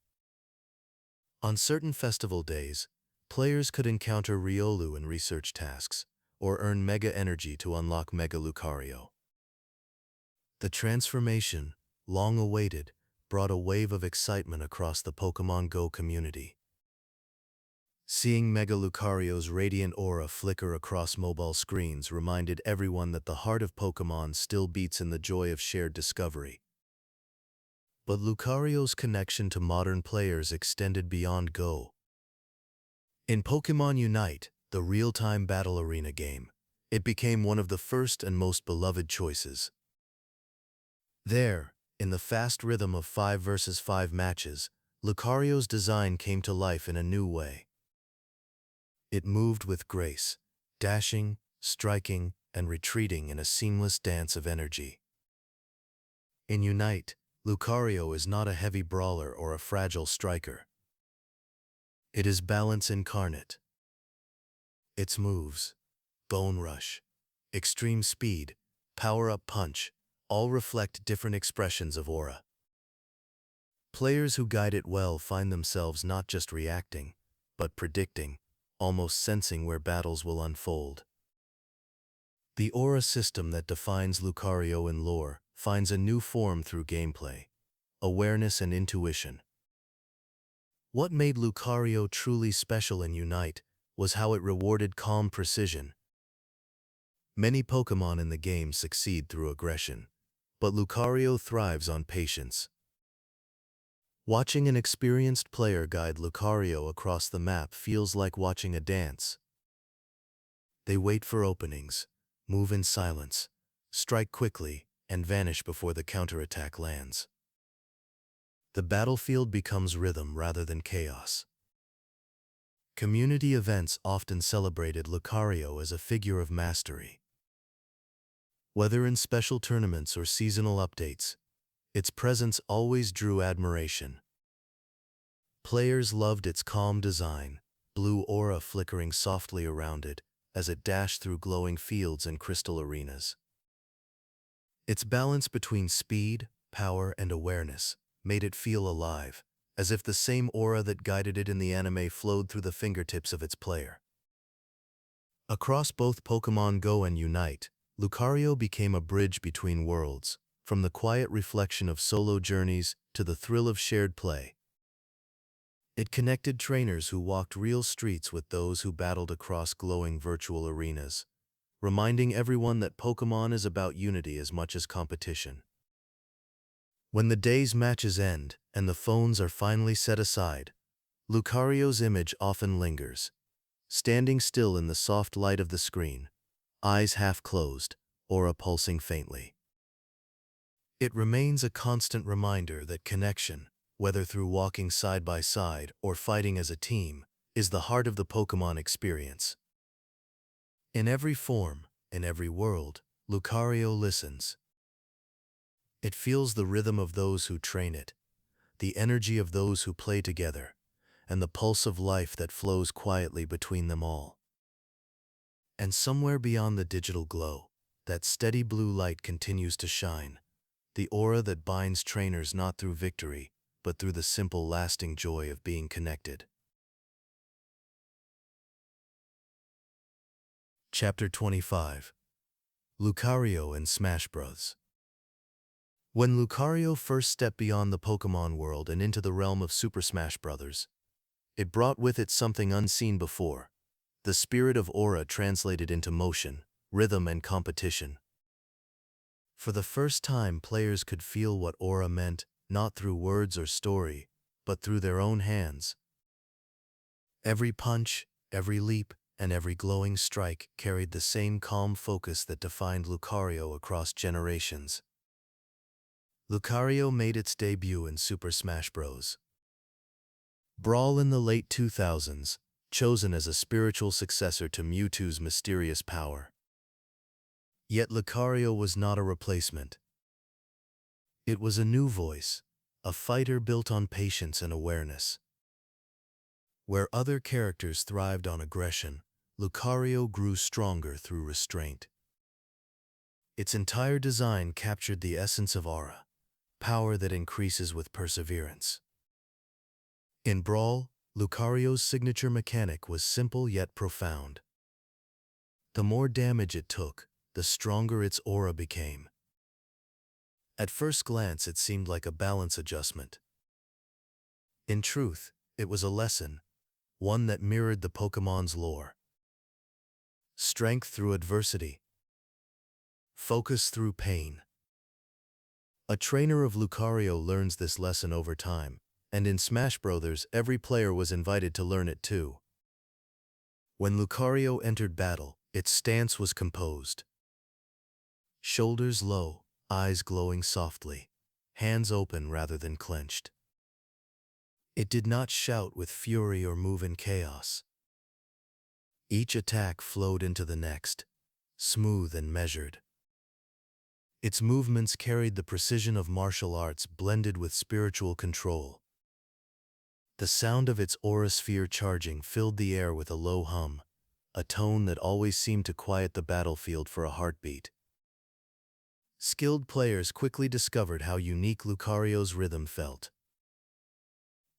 On certain festival days, players could encounter Riolu in research tasks, or earn Mega Energy to unlock Mega Lucario. The transformation, long awaited, brought a wave of excitement across the Pokémon Go community. Seeing Mega Lucario's radiant aura flicker across mobile screens reminded everyone that the heart of Pokémon still beats in the joy of shared discovery. But Lucario's connection to modern players extended beyond Go. In Pokémon Unite, the real-time battle arena game, it became one of the first and most beloved choices. There, in the fast rhythm of 5 versus 5 matches, Lucario's design came to life in a new way. It moved with grace, dashing, striking, and retreating in a seamless dance of energy. In Unite, Lucario is not a heavy brawler or a fragile striker. It is balance incarnate. Its moves, Bone Rush, Extreme Speed, Power-Up Punch, all reflect different expressions of aura. Players who guide it well find themselves not just reacting, but predicting, almost sensing where battles will unfold. The aura system that defines Lucario in lore finds a new form through gameplay, awareness and intuition. What made Lucario truly special in Unite was how it rewarded calm precision. Many Pokémon in the game succeed through aggression, but Lucario thrives on patience. Watching an experienced player guide Lucario across the map feels like watching a dance. They wait for openings, move in silence, strike quickly, and vanish before the counterattack lands. The battlefield becomes rhythm rather than chaos. Community events often celebrated Lucario as a figure of mastery. Whether in special tournaments or seasonal updates, its presence always drew admiration. Players loved its calm design, blue aura flickering softly around it as it dashed through glowing fields and crystal arenas. Its balance between speed, power, and awareness made it feel alive, as if the same aura that guided it in the anime flowed through the fingertips of its player. Across both Pokémon Go and Unite, Lucario became a bridge between worlds, from the quiet reflection of solo journeys to the thrill of shared play. It connected trainers who walked real streets with those who battled across glowing virtual arenas, reminding everyone that Pokémon is about unity as much as competition. When the day's matches end and the phones are finally set aside, Lucario's image often lingers, standing still in the soft light of the screen, eyes half closed, aura pulsing faintly. It remains a constant reminder that connection, whether through walking side by side or fighting as a team, is the heart of the Pokémon experience. In every form, in every world, Lucario listens. It feels the rhythm of those who train it, the energy of those who play together, and the pulse of life that flows quietly between them all. And somewhere beyond the digital glow, that steady blue light continues to shine, the aura that binds trainers not through victory, but through the simple lasting joy of being connected. Chapter 25. Lucario and Smash Bros. When Lucario first stepped beyond the Pokémon world and into the realm of Super Smash Bros., it brought with it something unseen before, the spirit of aura translated into motion, rhythm, and competition. For the first time, players could feel what aura meant, not through words or story, but through their own hands. Every punch, every leap, and every glowing strike carried the same calm focus that defined Lucario across generations. Lucario made its debut in Super Smash Bros. Brawl in the late 2000s, chosen as a spiritual successor to Mewtwo's mysterious power. Yet Lucario was not a replacement. It was a new voice, a fighter built on patience and awareness. Where other characters thrived on aggression, Lucario grew stronger through restraint. Its entire design captured the essence of aura, power that increases with perseverance. In Brawl, Lucario's signature mechanic was simple yet profound. The more damage it took, the stronger its aura became. At first glance, it seemed like a balance adjustment. In truth, it was a lesson, one that mirrored the Pokémon's lore. Strength through adversity. Focus through pain. A trainer of Lucario learns this lesson over time, and in Smash Bros. Every player was invited to learn it too. When Lucario entered battle, its stance was composed. Shoulders low, eyes glowing softly, hands open rather than clenched. It did not shout with fury or move in chaos. Each attack flowed into the next, smooth and measured. Its movements carried the precision of martial arts blended with spiritual control. The sound of its aura sphere charging filled the air with a low hum, a tone that always seemed to quiet the battlefield for a heartbeat. Skilled players quickly discovered how unique Lucario's rhythm felt.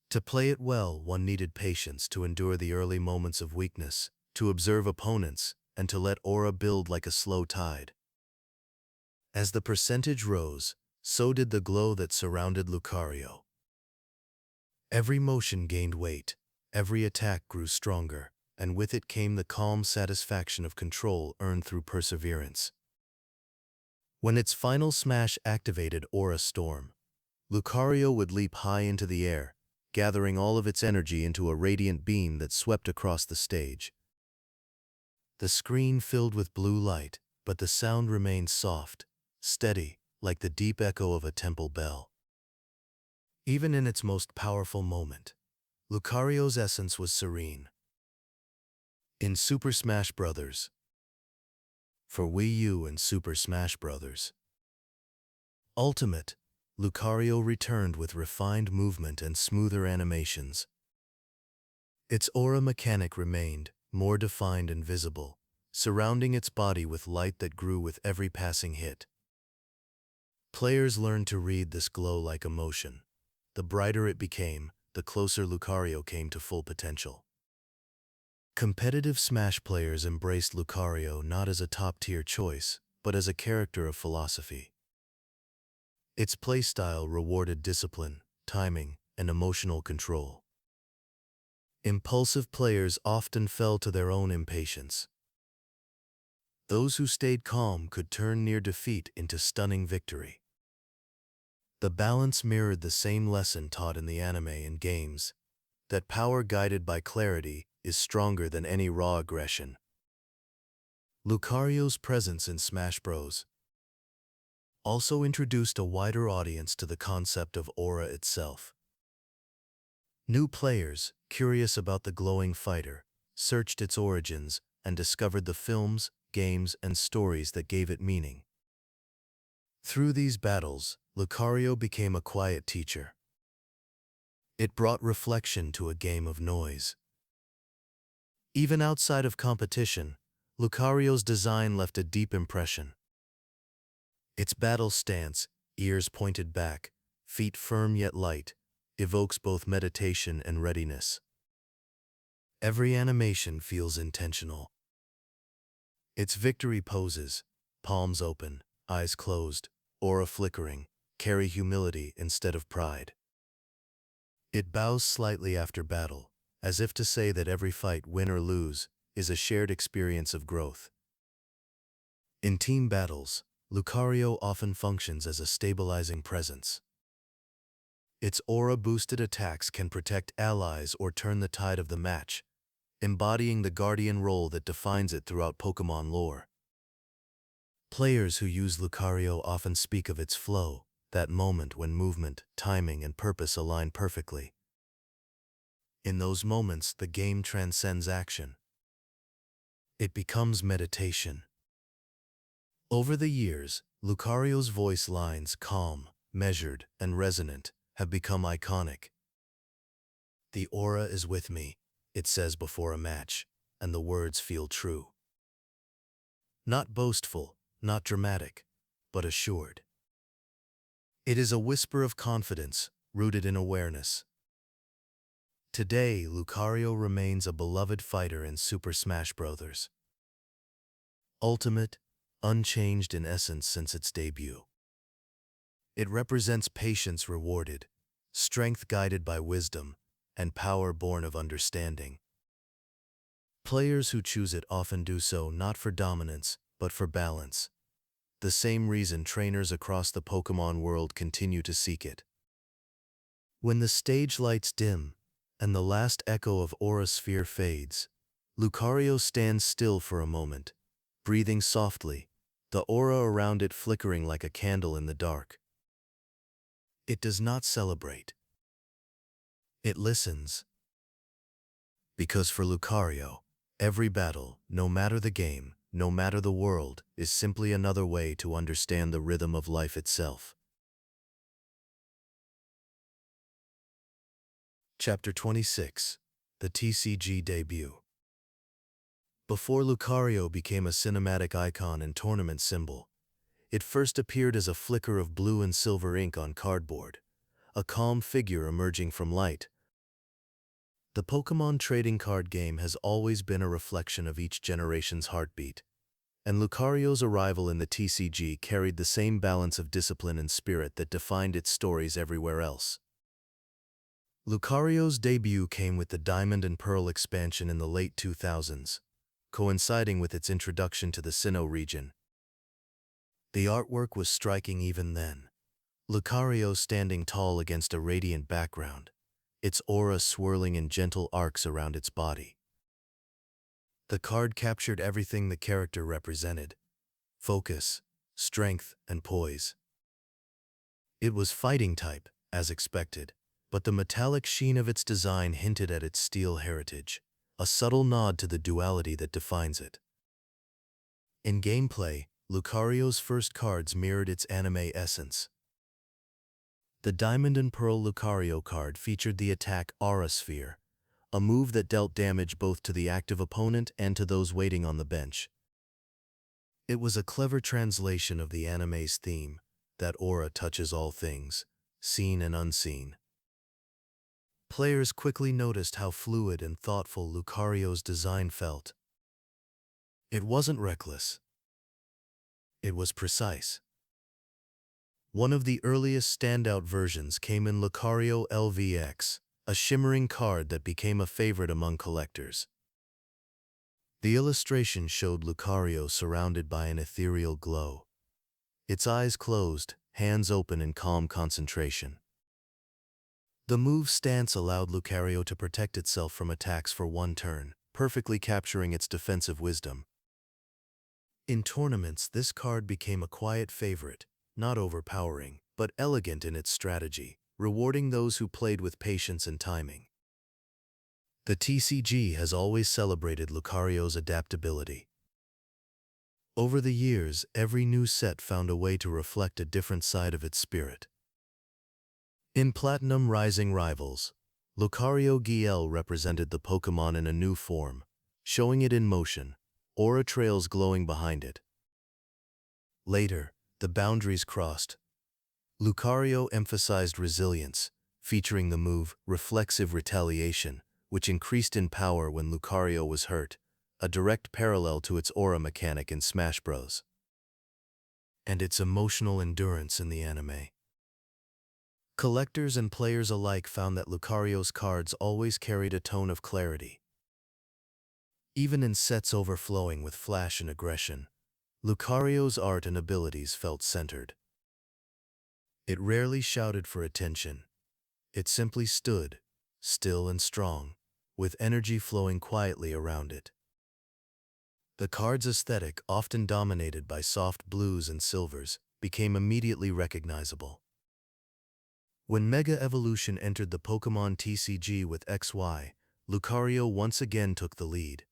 To play it well, one needed patience to endure the early moments of weakness, to observe opponents, and to let aura build like a slow tide. As the percentage rose, so did the glow that surrounded Lucario. Every motion gained weight, every attack grew stronger, and with it came the calm satisfaction of control earned through perseverance. When its final smash activated Aura Storm, Lucario would leap high into the air, gathering all of its energy into a radiant beam that swept across the stage. The screen filled with blue light, but the sound remained soft, steady, like the deep echo of a temple bell. Even in its most powerful moment, Lucario's essence was serene. In Super Smash Bros. For Wii U and Super Smash Bros. Ultimate, Lucario returned with refined movement and smoother animations. Its aura mechanic remained, more defined and visible, surrounding its body with light that grew with every passing hit. Players learned to read this glow like emotion. The brighter it became, the closer Lucario came to full potential. Competitive Smash players embraced Lucario not as a top-tier choice, but as a character of philosophy. Its playstyle rewarded discipline, timing, and emotional control. Impulsive players often fell to their own impatience. Those who stayed calm could turn near defeat into stunning victory. The balance mirrored the same lesson taught in the anime and games, that power guided by clarity is stronger than any raw aggression. Lucario's presence in Smash Bros. Also introduced a wider audience to the concept of Aura itself. New players, curious about the glowing fighter, searched its origins and discovered the films, games, and stories that gave it meaning. Through these battles, Lucario became a quiet teacher. It brought reflection to a game of noise. Even outside of competition, Lucario's design left a deep impression. Its battle stance, ears pointed back, feet firm yet light, evokes both meditation and readiness. Every animation feels intentional. Its victory poses, palms open, eyes closed, aura flickering, carry humility instead of pride. It bows slightly after battle, as if to say that every fight, win or lose, is a shared experience of growth. In team battles, Lucario often functions as a stabilizing presence. Its aura-boosted attacks can protect allies or turn the tide of the match, embodying the guardian role that defines it throughout Pokémon lore. Players who use Lucario often speak of its flow, that moment when movement, timing, and purpose align perfectly. In those moments, the game transcends action. It becomes meditation. Over the years, Lucario's voice lines, calm, measured, and resonant, have become iconic. "The aura is with me," it says before a match, and the words feel true. Not boastful, not dramatic, but assured. It is a whisper of confidence, rooted in awareness. Today, Lucario remains a beloved fighter in Super Smash Bros. Ultimate, unchanged in essence since its debut. It represents patience rewarded, strength guided by wisdom, and power born of understanding. Players who choose it often do so not for dominance, but for balance. The same reason trainers across the Pokémon world continue to seek it. When the stage lights dim, and the last echo of Aura Sphere fades, Lucario stands still for a moment, breathing softly, the aura around it flickering like a candle in the dark. It does not celebrate. It listens. Because for Lucario, every battle, no matter the game, no matter the world, is simply another way to understand the rhythm of life itself. Chapter 26. The TCG Debut. Before Lucario became a cinematic icon and tournament symbol, it first appeared as a flicker of blue and silver ink on cardboard, a calm figure emerging from light. The Pokémon Trading Card Game has always been a reflection of each generation's heartbeat, and Lucario's arrival in the TCG carried the same balance of discipline and spirit that defined its stories everywhere else. Lucario's debut came with the Diamond and Pearl expansion in the late 2000s, coinciding with its introduction to the Sinnoh region. The artwork was striking even then, Lucario standing tall against a radiant background, its aura swirling in gentle arcs around its body. The card captured everything the character represented: focus, strength, and poise. It was fighting type, as expected, but the metallic sheen of its design hinted at its steel heritage, a subtle nod to the duality that defines it. In gameplay, Lucario's first cards mirrored its anime essence. The Diamond and Pearl Lucario card featured the attack Aura Sphere, a move that dealt damage both to the active opponent and to those waiting on the bench. It was a clever translation of the anime's theme, that aura touches all things, seen and unseen. Players quickly noticed how fluid and thoughtful Lucario's design felt. It wasn't reckless. It was precise. One of the earliest standout versions came in Lucario Lv.X, a shimmering card that became a favorite among collectors. The illustration showed Lucario surrounded by an ethereal glow, its eyes closed, hands open in calm concentration. The move's stance allowed Lucario to protect itself from attacks for one turn, perfectly capturing its defensive wisdom. In tournaments, this card became a quiet favorite, not overpowering, but elegant in its strategy, rewarding those who played with patience and timing. The TCG has always celebrated Lucario's adaptability. Over the years, every new set found a way to reflect a different side of its spirit. In Platinum Rising Rivals, Lucario GL represented the Pokémon in a new form, showing it in motion, aura trails glowing behind it. Later, the boundaries crossed. Lucario emphasized resilience, featuring the move Reflexive Retaliation, which increased in power when Lucario was hurt, a direct parallel to its aura mechanic in Smash Bros. And its emotional endurance in the anime. Collectors and players alike found that Lucario's cards always carried a tone of clarity. Even in sets overflowing with flash and aggression, Lucario's art and abilities felt centered. It rarely shouted for attention. It simply stood, still and strong, with energy flowing quietly around it. The card's aesthetic, often dominated by soft blues and silvers, became immediately recognizable. When Mega Evolution entered the Pokémon TCG with XY, Lucario once again took the lead.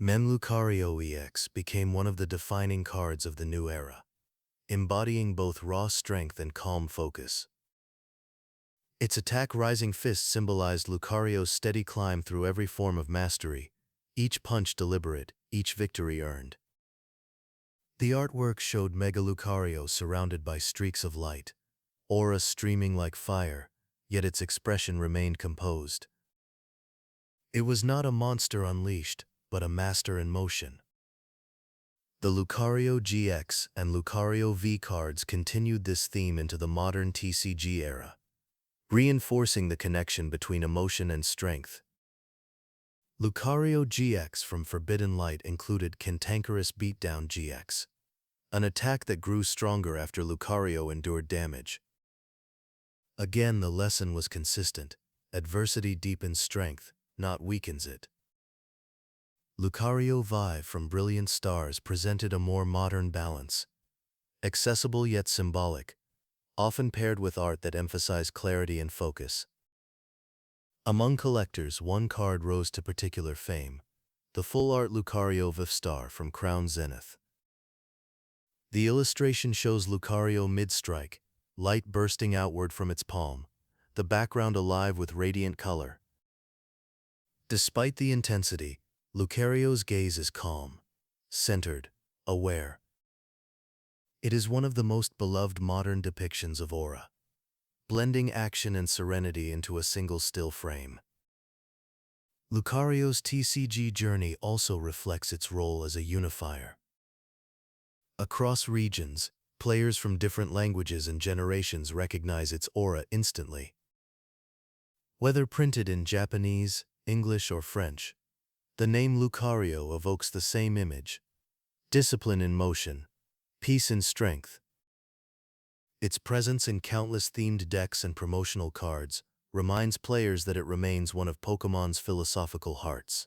Lucario EX became one of the defining cards of the new era, embodying both raw strength and calm focus. Its attack Rising Fist symbolized Lucario's steady climb through every form of mastery, each punch deliberate, each victory earned. The artwork showed Mega Lucario surrounded by streaks of light, aura streaming like fire, yet its expression remained composed. It was not a monster unleashed, but a master in motion. The Lucario GX and Lucario V cards continued this theme into the modern TCG era, reinforcing the connection between emotion and strength. Lucario GX from Forbidden Light included Cantankerous Beatdown GX, an attack that grew stronger after Lucario endured damage. Again, the lesson was consistent. Adversity deepens strength, not weakens it. Lucario V from Brilliant Stars presented a more modern balance, accessible yet symbolic, often paired with art that emphasized clarity and focus. Among collectors, one card rose to particular fame, the full-art Lucario VSTAR from Crown Zenith. The illustration shows Lucario mid-strike, light bursting outward from its palm, the background alive with radiant color. Despite the intensity, Lucario's gaze is calm, centered, aware. It is one of the most beloved modern depictions of aura, blending action and serenity into a single still frame. Lucario's TCG journey also reflects its role as a unifier. Across regions, players from different languages and generations recognize its aura instantly. Whether printed in Japanese, English, or French, the name Lucario evokes the same image: discipline in motion, peace in strength. Its presence in countless themed decks and promotional cards reminds players that it remains one of Pokémon's philosophical hearts.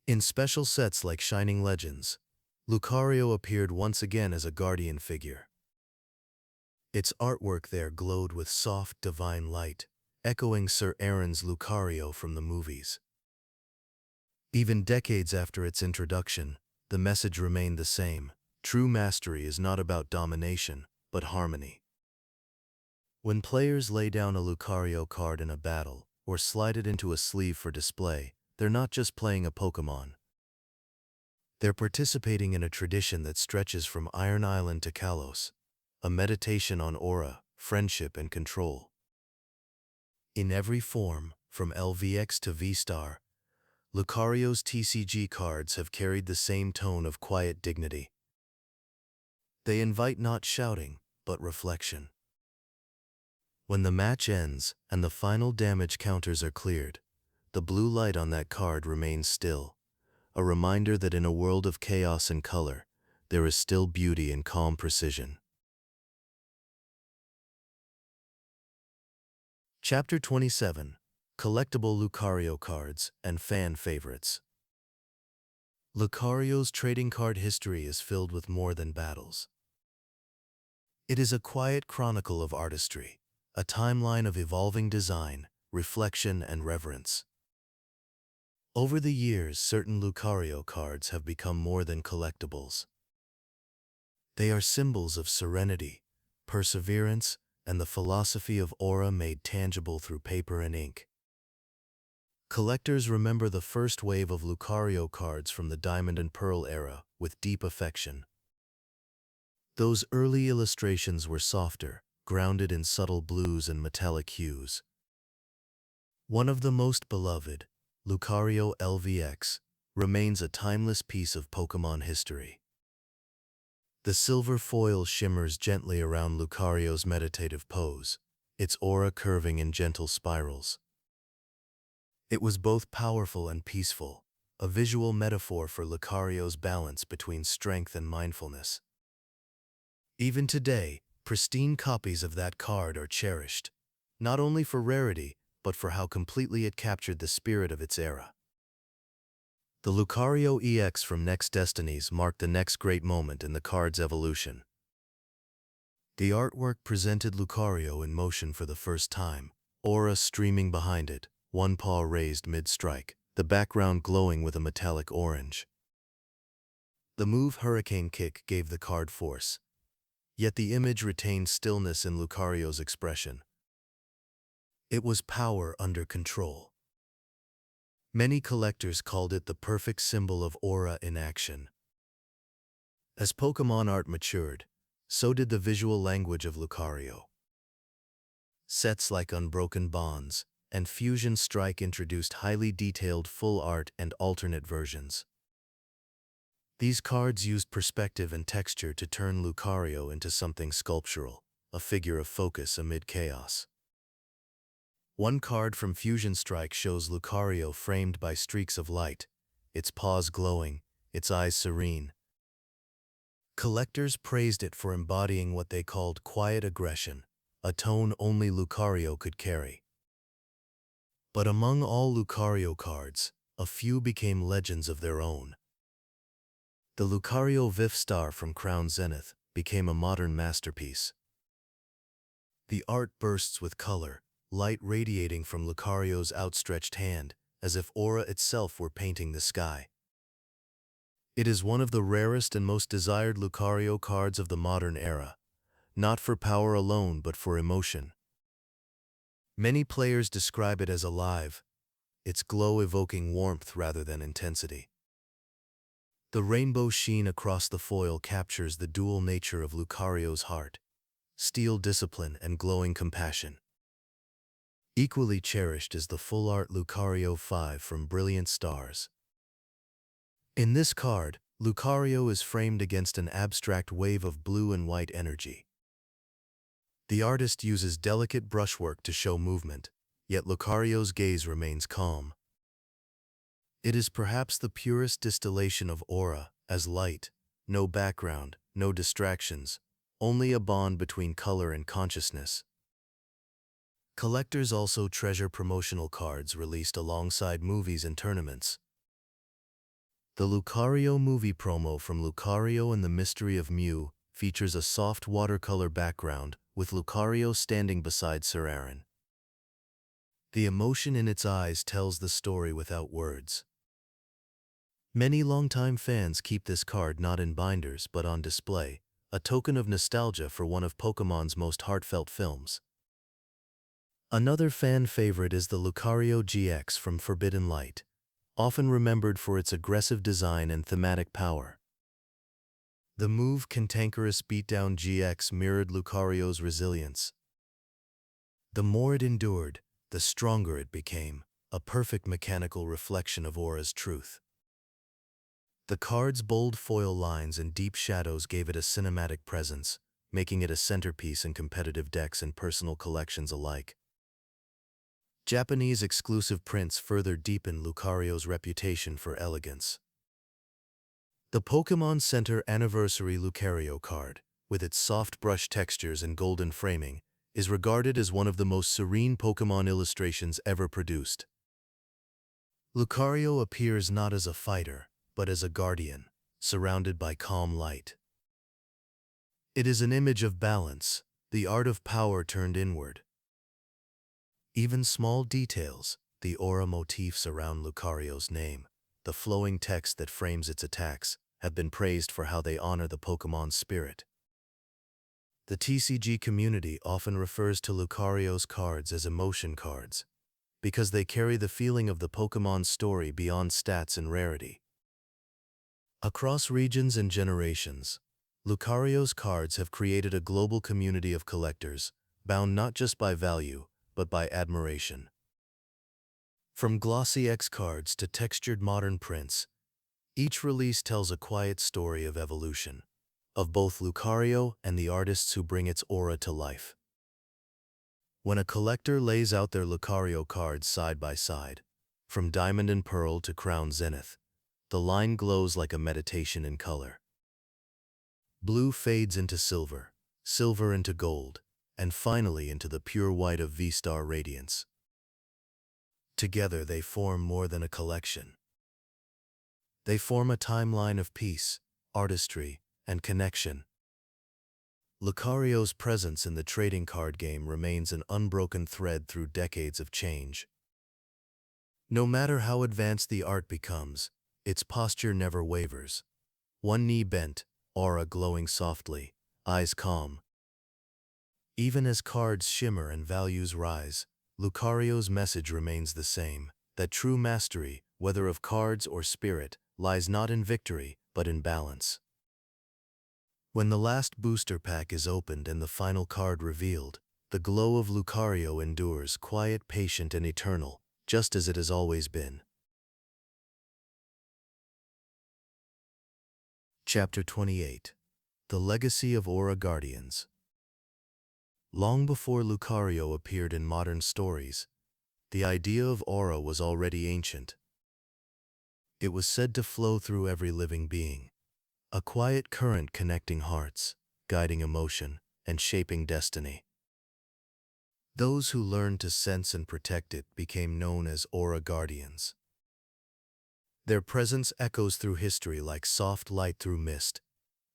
In special sets like Shining Legends, Lucario appeared once again as a guardian figure. Its artwork there glowed with soft, divine light, echoing Sir Aaron's Lucario from the movies. Even decades after its introduction, the message remained the same: true mastery is not about domination, but harmony. When players lay down a Lucario card in a battle, or slide it into a sleeve for display, they're not just playing a Pokémon. They're participating in a tradition that stretches from Iron Island to Kalos, a meditation on aura, friendship, and control. In every form, from Lv.X to VSTAR, Lucario's TCG cards have carried the same tone of quiet dignity. They invite not shouting, but reflection. When the match ends and the final damage counters are cleared, the blue light on that card remains still, a reminder that in a world of chaos and color, there is still beauty and calm precision. Chapter 27: Collectible Lucario Cards and Fan Favorites. Lucario's trading card history is filled with more than battles. It is a quiet chronicle of artistry, a timeline of evolving design, reflection, and reverence. Over the years, certain Lucario cards have become more than collectibles. They are symbols of serenity, perseverance, and the philosophy of Aura made tangible through paper and ink. Collectors remember the first wave of Lucario cards from the Diamond and Pearl era with deep affection. Those early illustrations were softer, grounded in subtle blues and metallic hues. One of the most beloved, Lucario Lv.X, remains a timeless piece of Pokémon history. The silver foil shimmers gently around Lucario's meditative pose, its aura curving in gentle spirals. It was both powerful and peaceful, a visual metaphor for Lucario's balance between strength and mindfulness. Even today, pristine copies of that card are cherished, not only for rarity, but for how completely it captured the spirit of its era. The Lucario EX from Next Destinies marked the next great moment in the card's evolution. The artwork presented Lucario in motion for the first time, aura streaming behind it, one paw raised mid-strike, the background glowing with a metallic orange. The move Hurricane Kick gave the card force, yet the image retained stillness in Lucario's expression. It was power under control. Many collectors called it the perfect symbol of aura in action. As Pokémon art matured, so did the visual language of Lucario. Sets like Unbroken Bonds and Fusion Strike introduced highly detailed full art and alternate versions. These cards used perspective and texture to turn Lucario into something sculptural, a figure of focus amid chaos. One card from Fusion Strike shows Lucario framed by streaks of light, its paws glowing, its eyes serene. Collectors praised it for embodying what they called quiet aggression, a tone only Lucario could carry. But among all Lucario cards, a few became legends of their own. The Lucario VSTAR from Crown Zenith became a modern masterpiece. The art bursts with color, light radiating from Lucario's outstretched hand, as if aura itself were painting the sky. It is one of the rarest and most desired Lucario cards of the modern era, not for power alone but for emotion. Many players describe it as alive, its glow evoking warmth rather than intensity. The rainbow sheen across the foil captures the dual nature of Lucario's heart, steel discipline and glowing compassion. Equally cherished is the full-art Lucario V from Brilliant Stars. In this card, Lucario is framed against an abstract wave of blue and white energy. The artist uses delicate brushwork to show movement, yet Lucario's gaze remains calm. It is perhaps the purest distillation of aura, as light, no background, no distractions, only a bond between color and consciousness. Collectors also treasure promotional cards released alongside movies and tournaments. The Lucario movie promo from Lucario and the Mystery of Mew features a soft watercolor background with Lucario standing beside Sir Aaron. The emotion in its eyes tells the story without words. Many longtime fans keep this card not in binders but on display, a token of nostalgia for one of Pokémon's most heartfelt films. Another fan favorite is the Lucario GX from Forbidden Light, often remembered for its aggressive design and thematic power. The move Cantankerous Beatdown GX mirrored Lucario's resilience. The more it endured, the stronger it became, a perfect mechanical reflection of Aura's truth. The card's bold foil lines and deep shadows gave it a cinematic presence, making it a centerpiece in competitive decks and personal collections alike. Japanese exclusive prints further deepened Lucario's reputation for elegance. The Pokémon Center Anniversary Lucario card, with its soft brush textures and golden framing, is regarded as one of the most serene Pokémon illustrations ever produced. Lucario appears not as a fighter, but as a guardian, surrounded by calm light. It is an image of balance, the art of power turned inward. Even small details, the aura motifs around Lucario's name, the flowing text that frames its attacks, have been praised for how they honor the Pokémon's spirit. The TCG community often refers to Lucario's cards as emotion cards, because they carry the feeling of the Pokémon's story beyond stats and rarity. Across regions and generations, Lucario's cards have created a global community of collectors, bound not just by value, but by admiration. From glossy X cards to textured modern prints, each release tells a quiet story of evolution, of both Lucario and the artists who bring its aura to life. When a collector lays out their Lucario cards side by side, from Diamond and Pearl to Crown Zenith, the line glows like a meditation in color. Blue fades into silver, silver into gold, and finally into the pure white of VSTAR radiance. Together they form more than a collection. They form a timeline of peace, artistry, and connection. Lucario's presence in the trading card game remains an unbroken thread through decades of change. No matter how advanced the art becomes, its posture never wavers. One knee bent, aura glowing softly, eyes calm. Even as cards shimmer and values rise, Lucario's message remains the same, that true mastery, whether of cards or spirit, lies not in victory, but in balance. When the last booster pack is opened and the final card revealed, the glow of Lucario endures, quiet, patient, and eternal, just as it has always been. Chapter 28. The Legacy of Aura Guardians. Long before Lucario appeared in modern stories, the idea of aura was already ancient. It was said to flow through every living being, a quiet current connecting hearts, guiding emotion, and shaping destiny. Those who learned to sense and protect it became known as Aura Guardians. Their presence echoes through history like soft light through mist,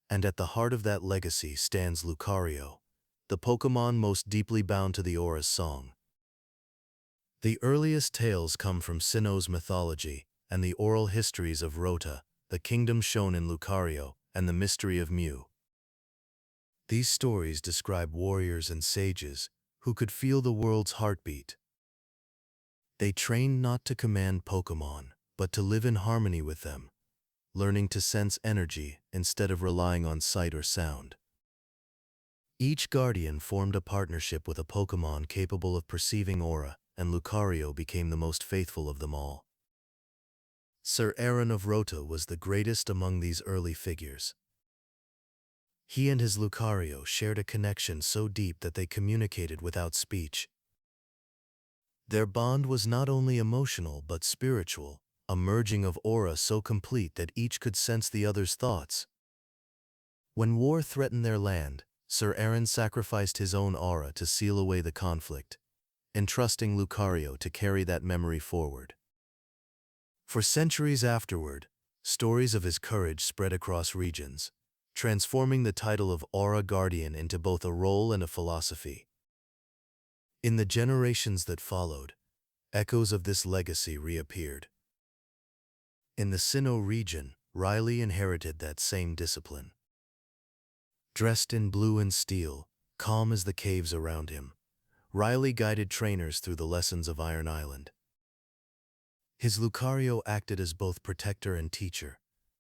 and at the heart of that legacy stands Lucario, the Pokémon most deeply bound to the Aura's song. The earliest tales come from Sinnoh's mythology and the oral histories of Rota, the kingdom shown in Lucario, and the Mystery of Mew. These stories describe warriors and sages who could feel the world's heartbeat. They trained not to command Pokémon, but to live in harmony with them, learning to sense energy instead of relying on sight or sound. Each guardian formed a partnership with a Pokémon capable of perceiving aura, and Lucario became the most faithful of them all. Sir Aaron of Rota was the greatest among these early figures. He and his Lucario shared a connection so deep that they communicated without speech. Their bond was not only emotional but spiritual, a merging of aura so complete that each could sense the other's thoughts. When war threatened their land, Sir Aaron sacrificed his own aura to seal away the conflict, entrusting Lucario to carry that memory forward. For centuries afterward, stories of his courage spread across regions, transforming the title of Aura Guardian into both a role and a philosophy. In the generations that followed, echoes of this legacy reappeared. In the Sinnoh region, Riley inherited that same discipline. Dressed in blue and steel, calm as the caves around him, Riley guided trainers through the lessons of Iron Island. His Lucario acted as both protector and teacher,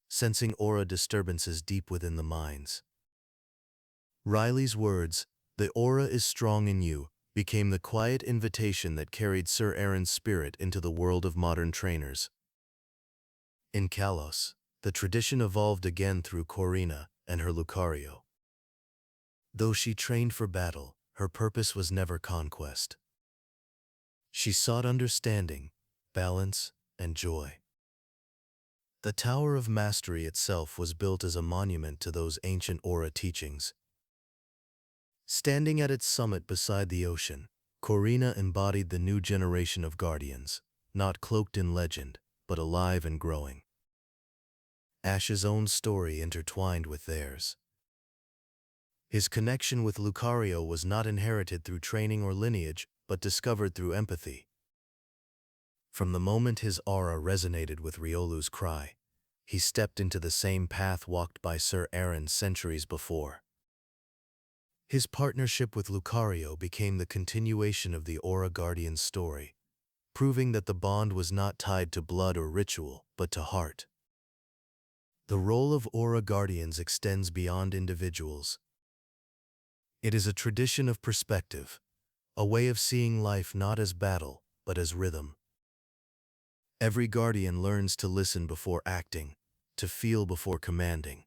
sensing aura disturbances deep within the minds. Riley's words, "The aura is strong in you," became the quiet invitation that carried Sir Aaron's spirit into the world of modern trainers. In Kalos, the tradition evolved again through Corina and her Lucario. Though she trained for battle, her purpose was never conquest. She sought understanding, balance, and joy. The Tower of Mastery itself was built as a monument to those ancient aura teachings. Standing at its summit beside the ocean, Corina embodied the new generation of guardians, not cloaked in legend, but alive and growing. Ash's own story intertwined with theirs. His connection with Lucario was not inherited through training or lineage, but discovered through empathy. From the moment his aura resonated with Riolu's cry, he stepped into the same path walked by Sir Aaron centuries before. His partnership with Lucario became the continuation of the Aura Guardian's story, proving that the bond was not tied to blood or ritual, but to heart. The role of Aura Guardians extends beyond individuals. It is a tradition of perspective, a way of seeing life not as battle, but as rhythm. Every guardian learns to listen before acting, to feel before commanding.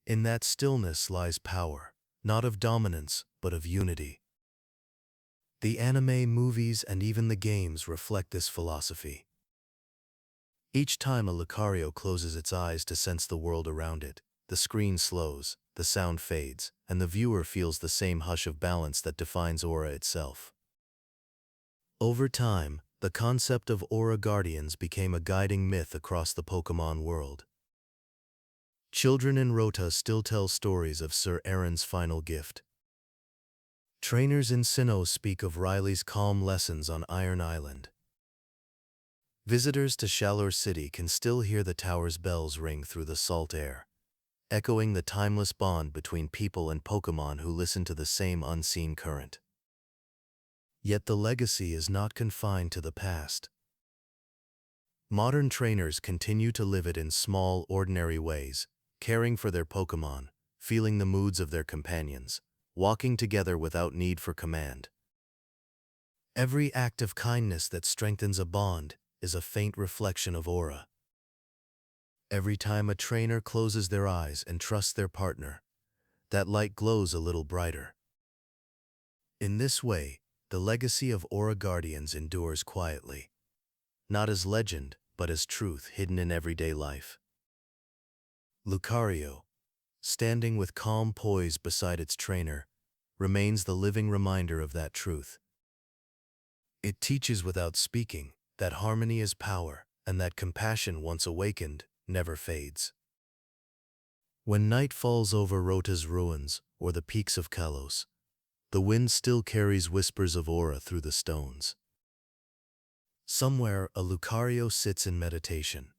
In that stillness lies power, not of dominance, but of unity. The anime, movies, and even the games reflect this philosophy. Each time a Lucario closes its eyes to sense the world around it, the screen slows, the sound fades, and the viewer feels the same hush of balance that defines Aura itself. Over time, the concept of Aura Guardians became a guiding myth across the Pokémon world. Children in Rota still tell stories of Sir Aaron's final gift. Trainers in Sinnoh speak of Riley's calm lessons on Iron Island. Visitors to Shalor City can still hear the tower's bells ring through the salt air, echoing the timeless bond between people and Pokémon who listen to the same unseen current. Yet the legacy is not confined to the past. Modern trainers continue to live it in small, ordinary ways, caring for their Pokémon, feeling the moods of their companions, walking together without need for command. Every act of kindness that strengthens a bond is a faint reflection of Aura. Every time a trainer closes their eyes and trusts their partner, that light glows a little brighter. In this way, the legacy of Aura Guardians endures quietly, not as legend, but as truth hidden in everyday life. Lucario, standing with calm poise beside its trainer, remains the living reminder of that truth. It teaches without speaking that harmony is power, and that compassion once awakened never fades. When night falls over Rota's ruins or the peaks of Kalos, the wind still carries whispers of Aura through the stones. Somewhere a Lucario sits in meditation,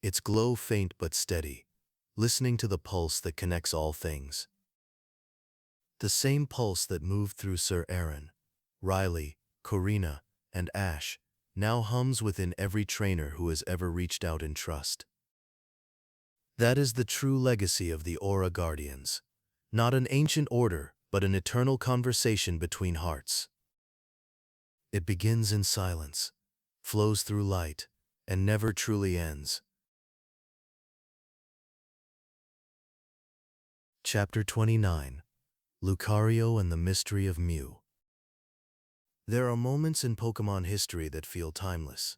its glow faint but steady, listening to the pulse that connects all things. The same pulse that moved through Sir Aaron, Riley, Corina, and Ash now hums within every trainer who has ever reached out in trust. That is the true legacy of the Aura Guardians, not an ancient order, but an eternal conversation between hearts. It begins in silence, flows through light, and never truly ends. Chapter 29. Lucario and the Mystery of Mew. There are moments in Pokémon history that feel timeless.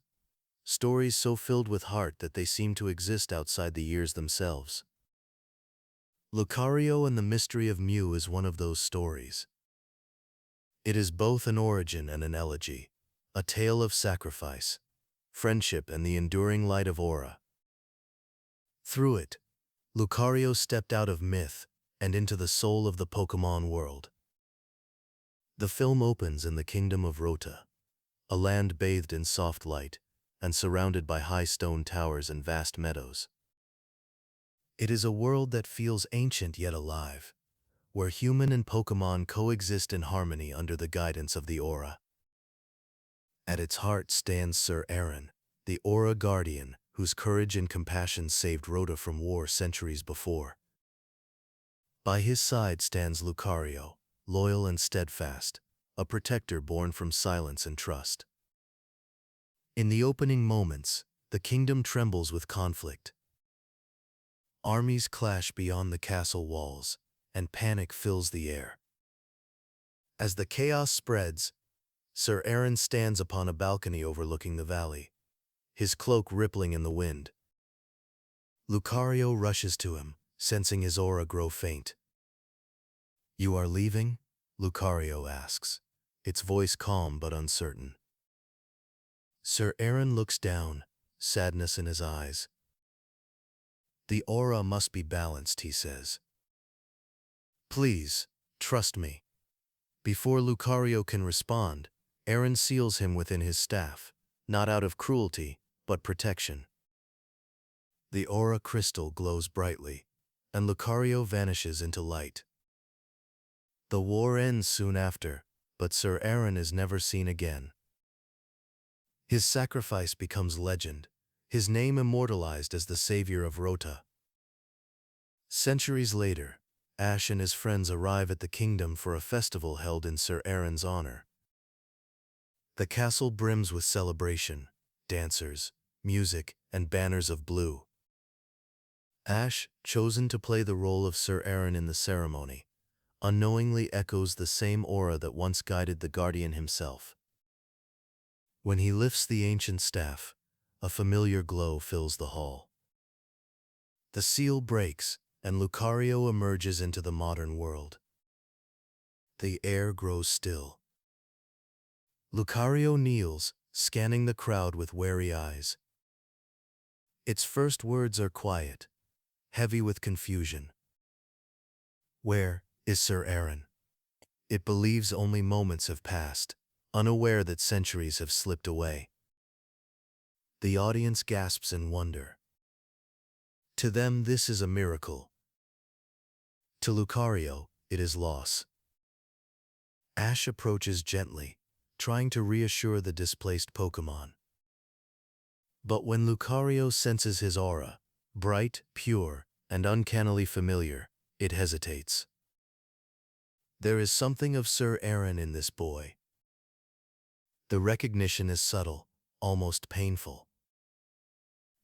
Stories so filled with heart that they seem to exist outside the years themselves. Lucario and the Mystery of Mew is one of those stories. It is both an origin and an elegy, a tale of sacrifice, friendship, and the enduring light of Aura. Through it, Lucario stepped out of myth and into the soul of the Pokémon world. The film opens in the kingdom of Rota, a land bathed in soft light and surrounded by high stone towers and vast meadows. It is a world that feels ancient yet alive, where human and Pokémon coexist in harmony under the guidance of the Aura. At its heart stands Sir Aaron, the Aura Guardian, whose courage and compassion saved Rota from war centuries before. By his side stands Lucario, loyal and steadfast, a protector born from silence and trust. In the opening moments, the kingdom trembles with conflict. Armies clash beyond the castle walls, and panic fills the air. As the chaos spreads, Sir Aaron stands upon a balcony overlooking the valley, his cloak rippling in the wind. Lucario rushes to him, sensing his aura grow faint. "You are leaving?" Lucario asks, its voice calm but uncertain. Sir Aaron looks down, sadness in his eyes. "The aura must be balanced," he says. "Please, trust me." Before Lucario can respond, Aaron seals him within his staff, not out of cruelty, but protection. The aura crystal glows brightly, and Lucario vanishes into light. The war ends soon after, but Sir Aaron is never seen again. His sacrifice becomes legend, his name immortalized as the savior of Rota. Centuries later, Ash and his friends arrive at the kingdom for a festival held in Sir Aaron's honor. The castle brims with celebration, dancers, music, and banners of blue. Ash, chosen to play the role of Sir Aaron in the ceremony, unknowingly echoes the same aura that once guided the guardian himself. When he lifts the ancient staff, a familiar glow fills the hall. The seal breaks, and Lucario emerges into the modern world. The air grows still. Lucario kneels, scanning the crowd with wary eyes. Its first words are quiet, heavy with confusion. "Where is Sir Aaron?" It believes only moments have passed, unaware that centuries have slipped away. The audience gasps in wonder. To them, this is a miracle. To Lucario, it is loss. Ash approaches gently, trying to reassure the displaced Pokémon. But when Lucario senses his aura, bright, pure, and uncannily familiar, it hesitates. There is something of Sir Aaron in this boy. The recognition is subtle, almost painful.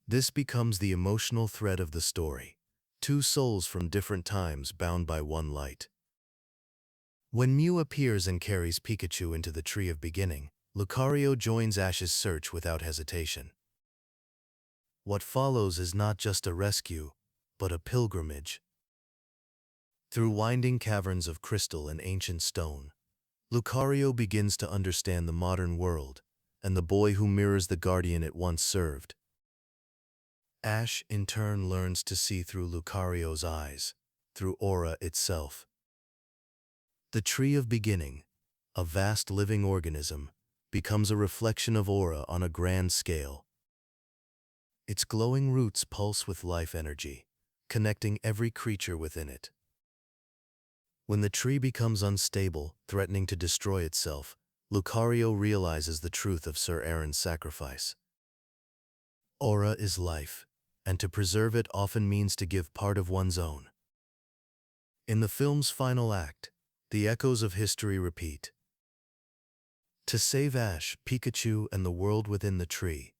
This becomes the emotional thread of the story, two souls from different times bound by one light. When Mew appears and carries Pikachu into the Tree of Beginning, Lucario joins Ash's search without hesitation. What follows is not just a rescue, but a pilgrimage. Through winding caverns of crystal and ancient stone, Lucario begins to understand the modern world and the boy who mirrors the guardian it once served. Ash, in turn, learns to see through Lucario's eyes, through aura itself. The Tree of Beginning, a vast living organism, becomes a reflection of aura on a grand scale. Its glowing roots pulse with life energy, connecting every creature within it. When the tree becomes unstable, threatening to destroy itself, Lucario realizes the truth of Sir Aaron's sacrifice. Aura is life, and to preserve it often means to give part of one's own. In the film's final act, the echoes of history repeat. To save Ash, Pikachu, and the world within the tree,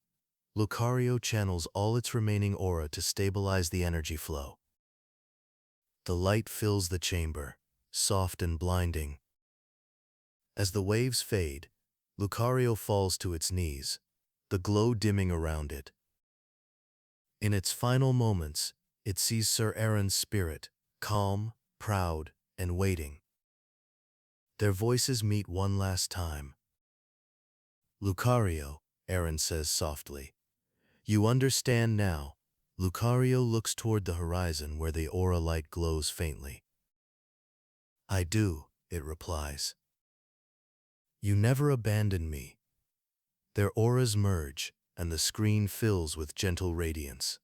Lucario channels all its remaining aura to stabilize the energy flow. The light fills the chamber, soft and blinding. As the waves fade, Lucario falls to its knees, the glow dimming around it. In its final moments, it sees Sir Aaron's spirit, calm, proud, and waiting. Their voices meet one last time. "Lucario," Aaron says softly. "You understand now." Lucario looks toward the horizon where the aura light glows faintly. "I do," it replies. "You never abandoned me." Their auras merge, and the screen fills with gentle radiance.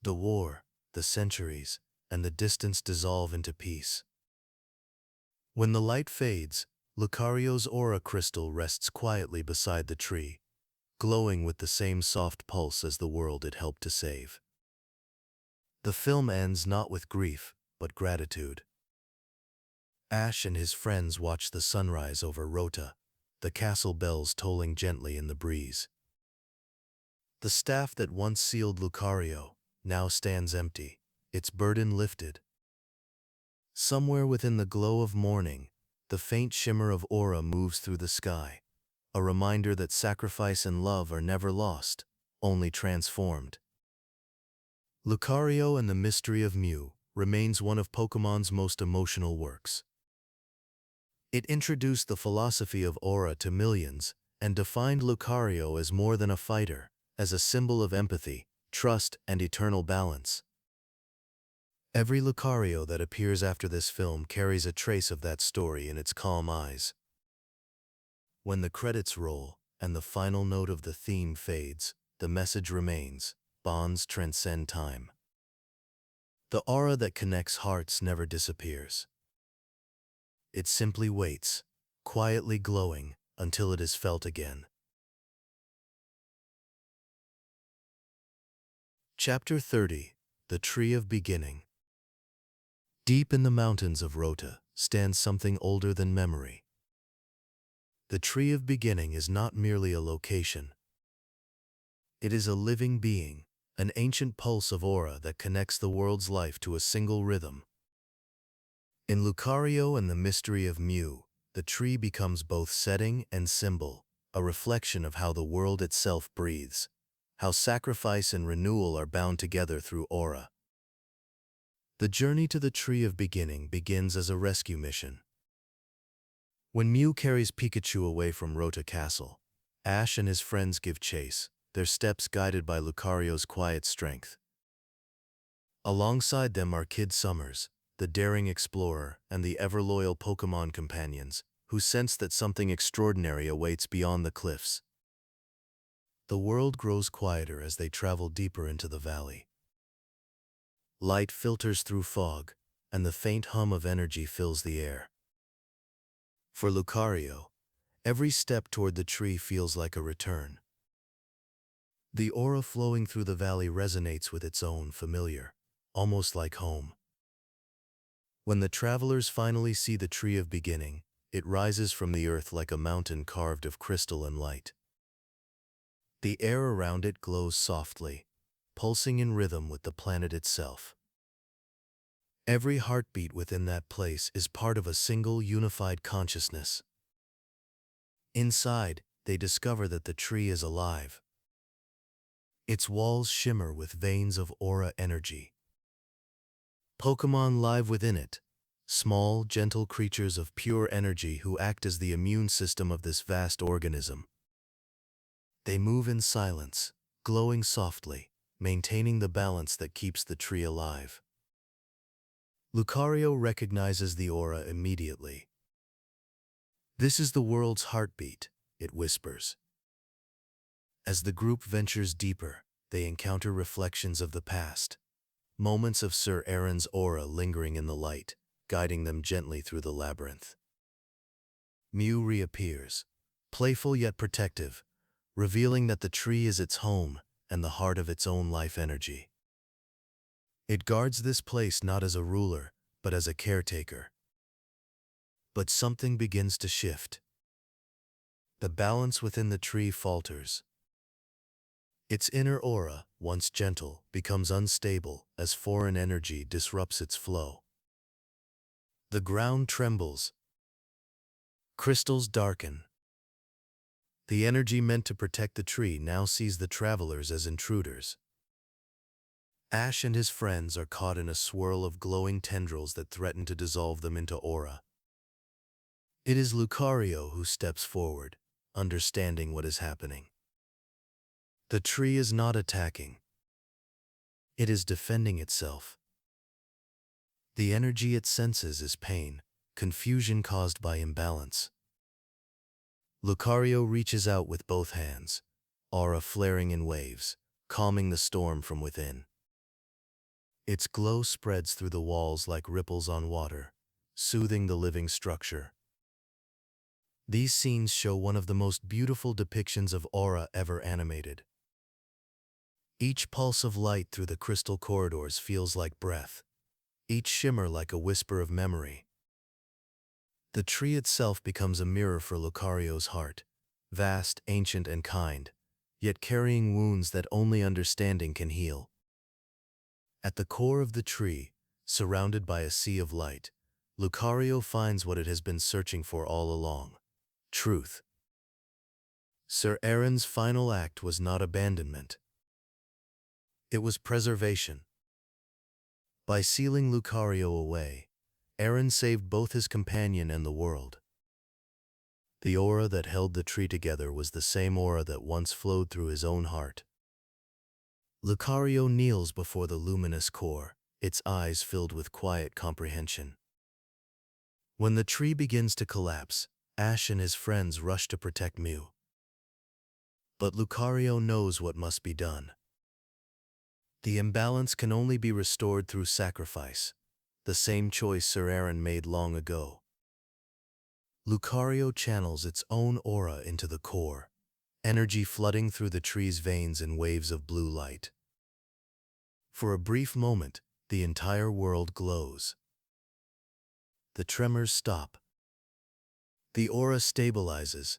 The war, the centuries, and the distance dissolve into peace. When the light fades, Lucario's aura crystal rests quietly beside the tree, glowing with the same soft pulse as the world it helped to save. The film ends not with grief, but gratitude. Ash and his friends watch the sunrise over Rota, the castle bells tolling gently in the breeze. The staff that once sealed Lucario now stands empty, its burden lifted. Somewhere within the glow of morning, the faint shimmer of aura moves through the sky, a reminder that sacrifice and love are never lost, only transformed. Lucario and the Mystery of Mew remains one of Pokemon's most emotional works. It introduced the philosophy of Aura to millions and defined Lucario as more than a fighter, as a symbol of empathy, trust, and eternal balance. Every Lucario that appears after this film carries a trace of that story in its calm eyes. When the credits roll and the final note of the theme fades, the message remains: bonds transcend time. The aura that connects hearts never disappears. It simply waits, quietly glowing, until it is felt again. Chapter 30: The Tree of Beginning. Deep in the mountains of Rota stands something older than memory. The Tree of Beginning is not merely a location. It is a living being, an ancient pulse of aura that connects the world's life to a single rhythm. In Lucario and the Mystery of Mew, the tree becomes both setting and symbol, a reflection of how the world itself breathes, how sacrifice and renewal are bound together through aura. The journey to the Tree of Beginning begins as a rescue mission. When Mew carries Pikachu away from Rota Castle, Ash and his friends give chase, their steps guided by Lucario's quiet strength. Alongside them are Kid Summers, the daring explorer, and the ever-loyal Pokémon companions, who sense that something extraordinary awaits beyond the cliffs. The world grows quieter as they travel deeper into the valley. Light filters through fog, and the faint hum of energy fills the air. For Lucario, every step toward the tree feels like a return. The aura flowing through the valley resonates with its own familiar, almost like home. When the travelers finally see the Tree of Beginning, it rises from the earth like a mountain carved of crystal and light. The air around it glows softly, pulsing in rhythm with the planet itself. Every heartbeat within that place is part of a single unified consciousness. Inside, they discover that the tree is alive. Its walls shimmer with veins of aura energy. Pokémon live within it, small, gentle creatures of pure energy who act as the immune system of this vast organism. They move in silence, glowing softly, maintaining the balance that keeps the tree alive. Lucario recognizes the aura immediately. "This is the world's heartbeat," it whispers. As the group ventures deeper, they encounter reflections of the past, moments of Sir Aaron's aura lingering in the light, guiding them gently through the labyrinth. Mew reappears, playful yet protective, revealing that the tree is its home and the heart of its own life energy. It guards this place not as a ruler, but as a caretaker. But something begins to shift. The balance within the tree falters. Its inner aura, once gentle, becomes unstable as foreign energy disrupts its flow. The ground trembles. Crystals darken. The energy meant to protect the tree now sees the travelers as intruders. Ash and his friends are caught in a swirl of glowing tendrils that threaten to dissolve them into aura. It is Lucario who steps forward, understanding what is happening. The tree is not attacking. It is defending itself. The energy it senses is pain, confusion caused by imbalance. Lucario reaches out with both hands, aura flaring in waves, calming the storm from within. Its glow spreads through the walls like ripples on water, soothing the living structure. These scenes show one of the most beautiful depictions of aura ever animated. Each pulse of light through the crystal corridors feels like breath, each shimmer like a whisper of memory. The tree itself becomes a mirror for Lucario's heart, vast, ancient, and kind, yet carrying wounds that only understanding can heal. At the core of the tree, surrounded by a sea of light, Lucario finds what it has been searching for all along: truth. Sir Aaron's final act was not abandonment. It was preservation. By sealing Lucario away, Aaron saved both his companion and the world. The aura that held the tree together was the same aura that once flowed through his own heart. Lucario kneels before the luminous core, its eyes filled with quiet comprehension. When the tree begins to collapse, Ash and his friends rush to protect Mew. But Lucario knows what must be done. The imbalance can only be restored through sacrifice, the same choice Sir Aaron made long ago. Lucario channels its own aura into the core, energy flooding through the tree's veins in waves of blue light. For a brief moment, the entire world glows. The tremors stop. The aura stabilizes.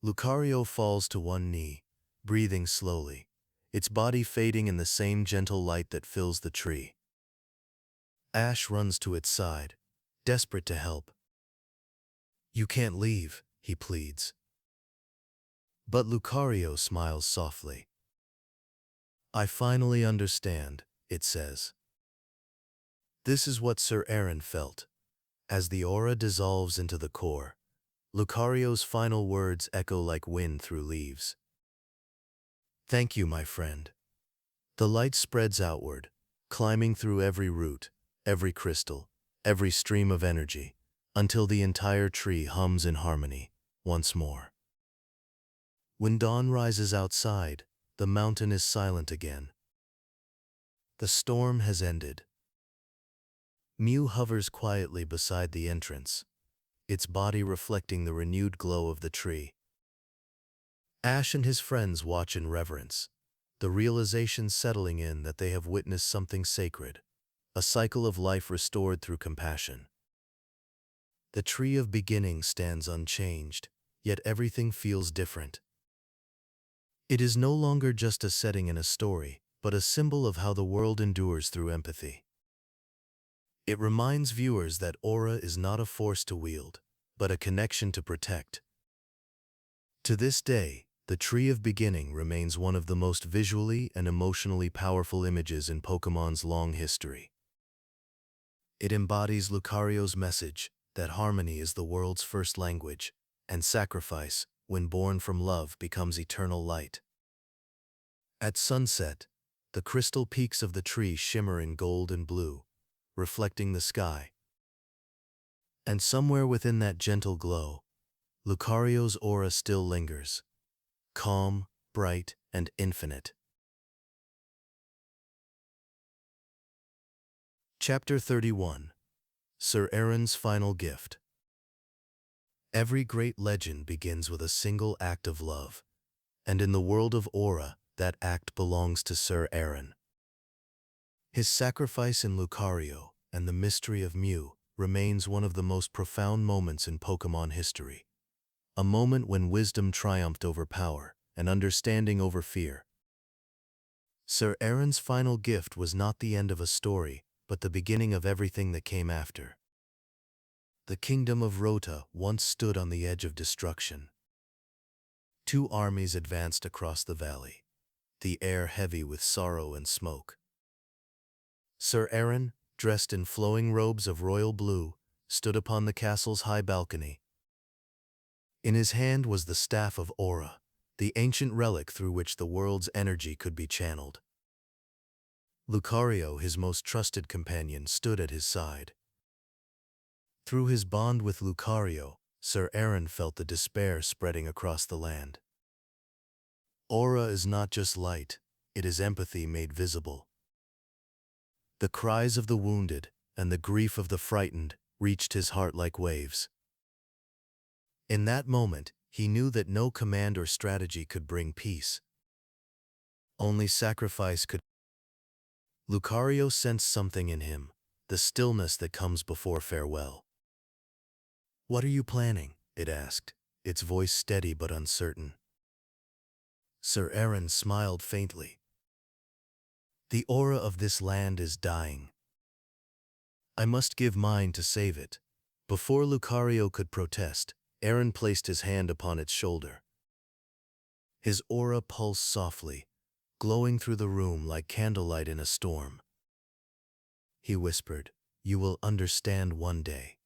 Lucario falls to one knee, breathing slowly, its body fading in the same gentle light that fills the tree. Ash runs to its side, desperate to help. "You can't leave," he pleads. But Lucario smiles softly. "I finally understand," it says. This is what Sir Aaron felt. As the aura dissolves into the core, Lucario's final words echo like wind through leaves. "Thank you, my friend." The light spreads outward, climbing through every root, every crystal, every stream of energy, until the entire tree hums in harmony once more. When dawn rises outside, the mountain is silent again. The storm has ended. Mew hovers quietly beside the entrance, its body reflecting the renewed glow of the tree. Ash and his friends watch in reverence, the realization settling in that they have witnessed something sacred, a cycle of life restored through compassion. The tree of beginning stands unchanged, yet everything feels different. It is no longer just a setting in a story, but a symbol of how the world endures through empathy. It reminds viewers that aura is not a force to wield, but a connection to protect. To this day, the Tree of Beginning remains one of the most visually and emotionally powerful images in Pokémon's long history. It embodies Lucario's message that harmony is the world's first language, and sacrifice, when born from love, becomes eternal light. At sunset, the crystal peaks of the tree shimmer in gold and blue, reflecting the sky. And somewhere within that gentle glow, Lucario's aura still lingers, calm, bright, and infinite. Chapter 31. Sir Aaron's Final Gift. Every great legend begins with a single act of love, and in the world of Aura, that act belongs to Sir Aaron. His sacrifice in Lucario and the Mystery of Mew remains one of the most profound moments in Pokémon history, a moment when wisdom triumphed over power and understanding over fear. Sir Aaron's final gift was not the end of a story, but the beginning of everything that came after. The kingdom of Rota once stood on the edge of destruction. Two armies advanced across the valley, the air heavy with sorrow and smoke. Sir Aaron, dressed in flowing robes of royal blue, stood upon the castle's high balcony. In his hand was the Staff of Aura, the ancient relic through which the world's energy could be channeled. Lucario, his most trusted companion, stood at his side. Through his bond with Lucario, Sir Aaron felt the despair spreading across the land. Aura is not just light, it is empathy made visible. The cries of the wounded and the grief of the frightened reached his heart like waves. In that moment, he knew that no command or strategy could bring peace. Only sacrifice could. Lucario sensed something in him, the stillness that comes before farewell. "What are you planning?" it asked, its voice steady but uncertain. Sir Aaron smiled faintly. "The aura of this land is dying. I must give mine to save it." Before Lucario could protest, Aaron placed his hand upon its shoulder. His aura pulsed softly, glowing through the room like candlelight in a storm. he whispered. "You will understand one day."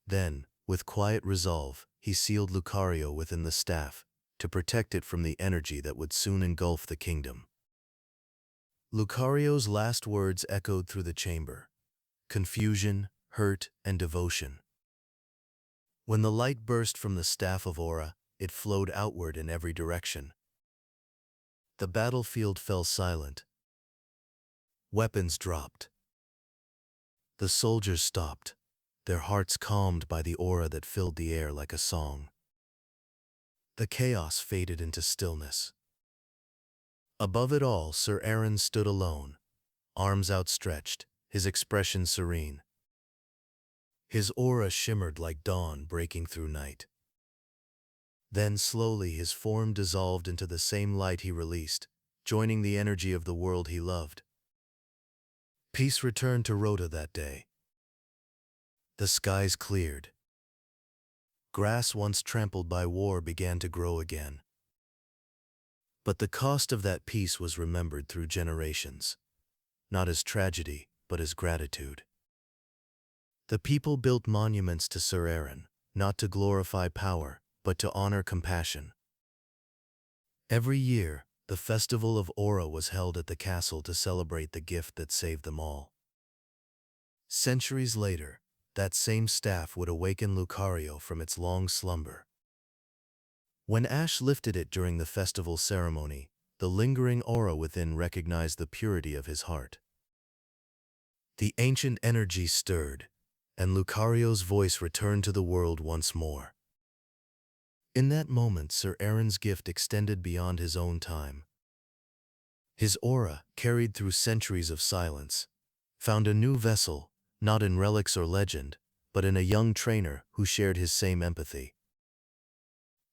Then, with quiet resolve, he sealed Lucario within the staff, to protect it from the energy that would soon engulf the kingdom. Lucario's last words echoed through the chamber. Confusion, hurt, and devotion. When the light burst from the staff of Aura, it flowed outward in every direction. The battlefield fell silent. Weapons dropped. The soldiers stopped, their hearts calmed by the aura that filled the air like a song. The chaos faded into stillness. Above it all, Sir Aaron stood alone, arms outstretched, his expression serene. His aura shimmered like dawn breaking through night. Then slowly his form dissolved into the same light he released, joining the energy of the world he loved. Peace returned to Rhoda that day. The skies cleared. Grass once trampled by war began to grow again. But the cost of that peace was remembered through generations, not as tragedy, but as gratitude. The people built monuments to Sir Aaron, not to glorify power, but to honor compassion. Every year, the Festival of Aura was held at the castle to celebrate the gift that saved them all. Centuries later, that same staff would awaken Lucario from its long slumber. When Ash lifted it during the festival ceremony, the lingering aura within recognized the purity of his heart. The ancient energy stirred, and Lucario's voice returned to the world once more. In that moment, Sir Aaron's gift extended beyond his own time. His aura, carried through centuries of silence, found a new vessel, not in relics or legend, but in a young trainer who shared his same empathy.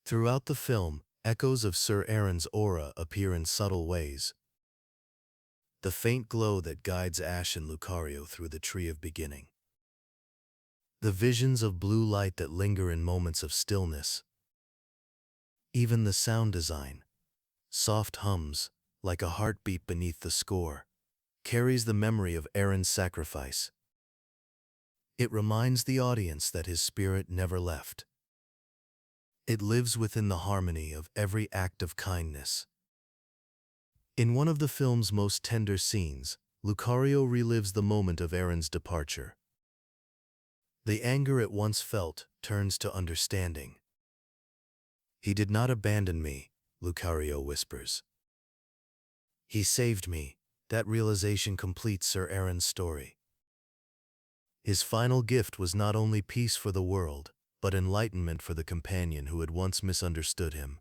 Throughout the film, echoes of Sir Aaron's aura appear in subtle ways. The faint glow that guides Ash and Lucario through the Tree of Beginning. The visions of blue light that linger in moments of stillness. Even the sound design, soft hums, like a heartbeat beneath the score, carries the memory of Aaron's sacrifice. It reminds the audience that his spirit never left. It lives within the harmony of every act of kindness. In one of the film's most tender scenes, Lucario relives the moment of Aaron's departure. The anger it once felt turns to understanding. "He did not abandon me," Lucario whispers. "He saved me." That realization completes Sir Aaron's story. His final gift was not only peace for the world, but enlightenment for the companion who had once misunderstood him.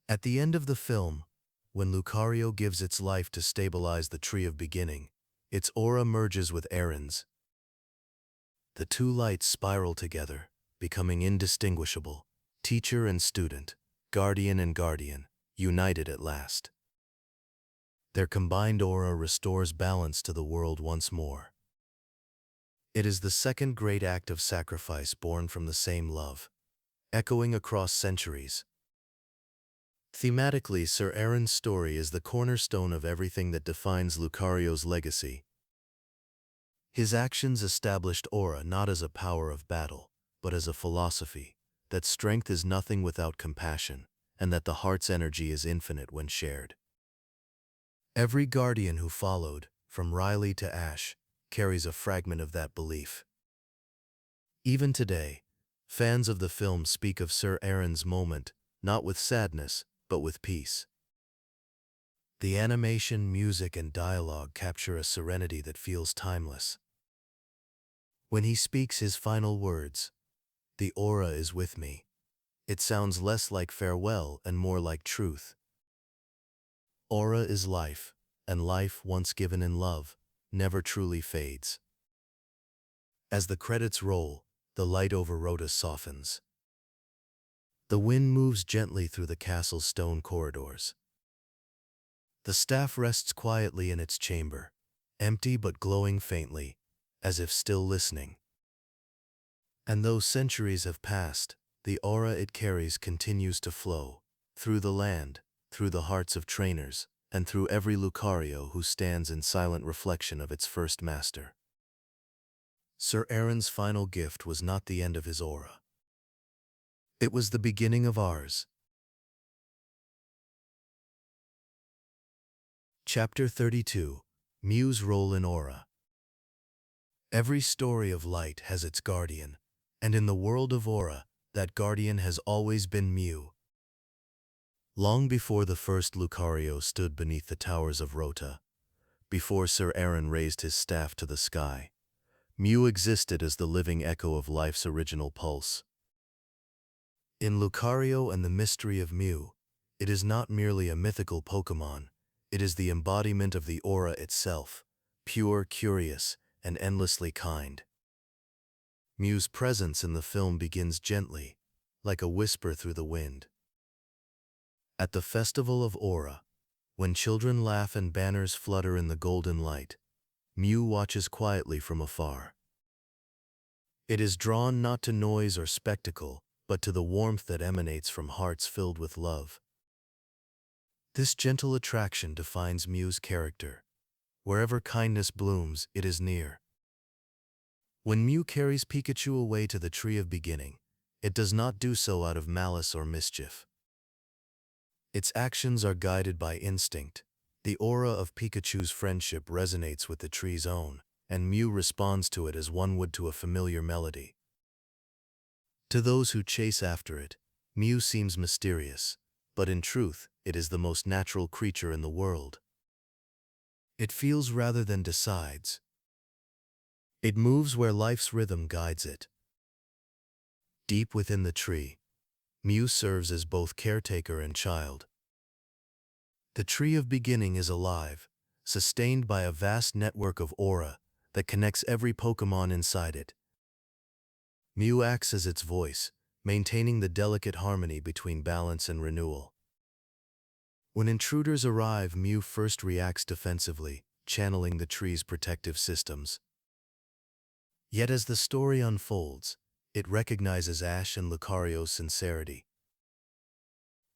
At the end of the film, when Lucario gives its life to stabilize the Tree of Beginning, its aura merges with Aaron's. The two lights spiral together, becoming indistinguishable, teacher and student, guardian and guardian, united at last. Their combined aura restores balance to the world once more. It is the second great act of sacrifice born from the same love, echoing across centuries. Thematically, Sir Aaron's story is the cornerstone of everything that defines Lucario's legacy. His actions established aura not as a power of battle, but as a philosophy, that strength is nothing without compassion, and that the heart's energy is infinite when shared. Every guardian who followed, from Riley to Ash, carries a fragment of that belief. Even today, fans of the film speak of Sir Aaron's moment, not with sadness, but with peace. The animation, music, and dialogue capture a serenity that feels timeless. When he speaks his final words, "The aura is with me," it sounds less like farewell and more like truth. Aura is life, and life, once given in love, never truly fades. As the credits roll, the light over Rhoda softens. The wind moves gently through the castle's stone corridors. The staff rests quietly in its chamber, empty but glowing faintly, as if still listening. And though centuries have passed, the aura it carries continues to flow, through the land, through the hearts of trainers, and through every Lucario who stands in silent reflection of its first master. Sir Aaron's final gift was not the end of his aura. It was the beginning of ours. Chapter 32. Mew's Role in Aura. Every story of light has its guardian, and in the world of Aura, that guardian has always been Mew. Long before the first Lucario stood beneath the towers of Rota, before Sir Aaron raised his staff to the sky, Mew existed as the living echo of life's original pulse. In Lucario and the Mystery of Mew, it is not merely a mythical Pokémon, it is the embodiment of the Aura itself, pure, curious, and endlessly kind. Mew's presence in the film begins gently, like a whisper through the wind. At the Festival of Aura, when children laugh and banners flutter in the golden light, Mew watches quietly from afar. It is drawn not to noise or spectacle, but to the warmth that emanates from hearts filled with love. This gentle attraction defines Mew's character. Wherever kindness blooms, it is near. When Mew carries Pikachu away to the Tree of Beginning, it does not do so out of malice or mischief. Its actions are guided by instinct. The aura of Pikachu's friendship resonates with the tree's own, and Mew responds to it as one would to a familiar melody. To those who chase after it, Mew seems mysterious, but in truth, it is the most natural creature in the world. It feels rather than decides. It moves where life's rhythm guides it. Deep within the tree, Mew serves as both caretaker and child. The Tree of Beginning is alive, sustained by a vast network of aura that connects every Pokémon inside it. Mew acts as its voice, maintaining the delicate harmony between balance and renewal. When intruders arrive, Mew first reacts defensively, channeling the tree's protective systems. Yet as the story unfolds, it recognizes Ash and Lucario's sincerity.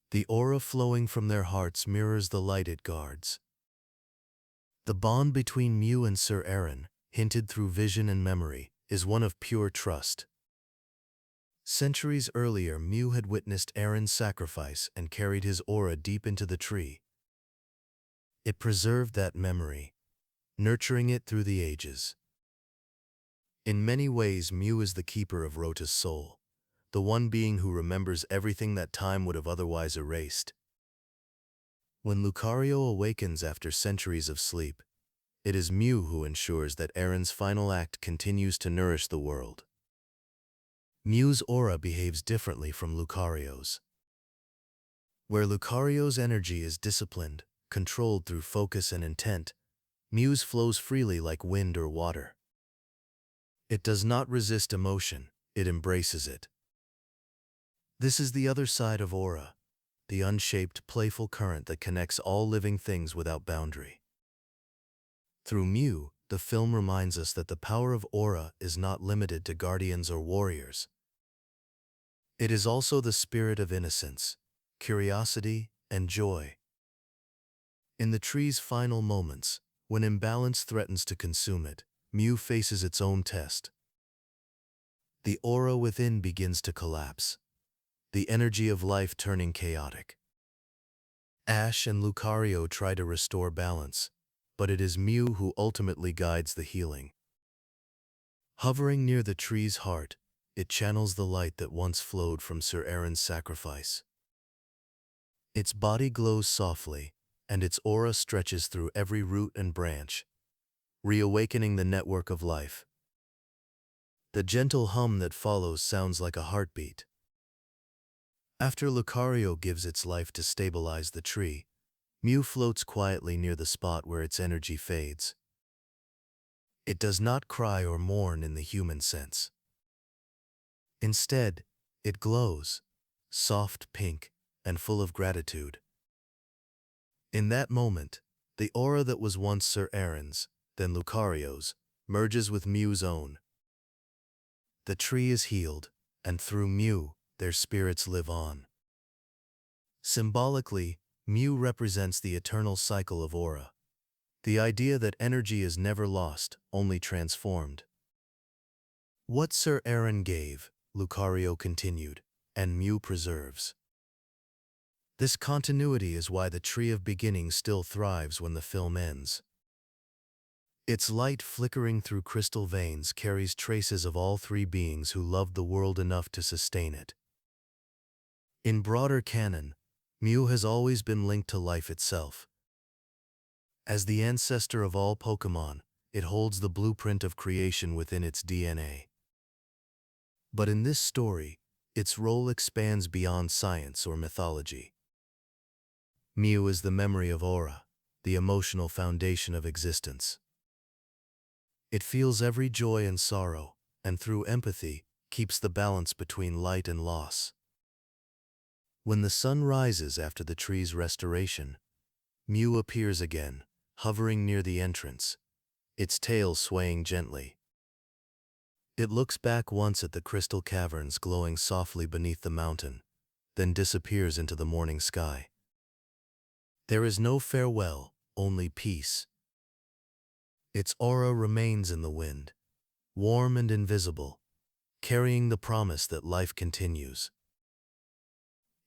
The aura flowing from their hearts mirrors the light it guards. The bond between Mew and Sir Aaron, hinted through vision and memory, is one of pure trust. Centuries earlier, Mew had witnessed Aaron's sacrifice and carried his aura deep into the tree. It preserved that memory, nurturing it through the ages. In many ways, Mew is the keeper of Rota's soul, the one being who remembers everything that time would have otherwise erased. When Lucario awakens after centuries of sleep, it is Mew who ensures that Aaron's final act continues to nourish the world. Mew's aura behaves differently from Lucario's. Where Lucario's energy is disciplined, controlled through focus and intent, Mew's flows freely like wind or water. It does not resist emotion, it embraces it. This is the other side of aura, the unshaped, playful current that connects all living things without boundary. Through Mew, the film reminds us that the power of aura is not limited to guardians or warriors. It is also the spirit of innocence, curiosity, and joy. In the tree's final moments, when imbalance threatens to consume it, Mew faces its own test. The aura within begins to collapse, the energy of life turning chaotic. Ash and Lucario try to restore balance, but it is Mew who ultimately guides the healing. Hovering near the tree's heart, it channels the light that once flowed from Sir Aaron's sacrifice. Its body glows softly, and its aura stretches through every root and branch, reawakening the network of life. The gentle hum that follows sounds like a heartbeat. After Lucario gives its life to stabilize the tree, Mew floats quietly near the spot where its energy fades. It does not cry or mourn in the human sense. Instead, it glows, soft pink and full of gratitude. In that moment, the aura that was once Sir Aaron's, then Lucario's, merges with Mew's own. The tree is healed, and through Mew, their spirits live on. Symbolically, Mew represents the eternal cycle of aura, the idea that energy is never lost, only transformed. What Sir Aaron gave, Lucario continued, and Mew preserves. This continuity is why the Tree of Beginnings still thrives when the film ends. Its light flickering through crystal veins carries traces of all three beings who loved the world enough to sustain it. In broader canon, Mew has always been linked to life itself. As the ancestor of all Pokémon, it holds the blueprint of creation within its DNA. But in this story, its role expands beyond science or mythology. Mew is the memory of aura, the emotional foundation of existence. It feels every joy and sorrow, and through empathy, keeps the balance between light and loss. When the sun rises after the tree's restoration, Mew appears again, hovering near the entrance, its tail swaying gently. It looks back once at the crystal caverns glowing softly beneath the mountain, then disappears into the morning sky. There is no farewell, only peace. Its aura remains in the wind, warm and invisible, carrying the promise that life continues.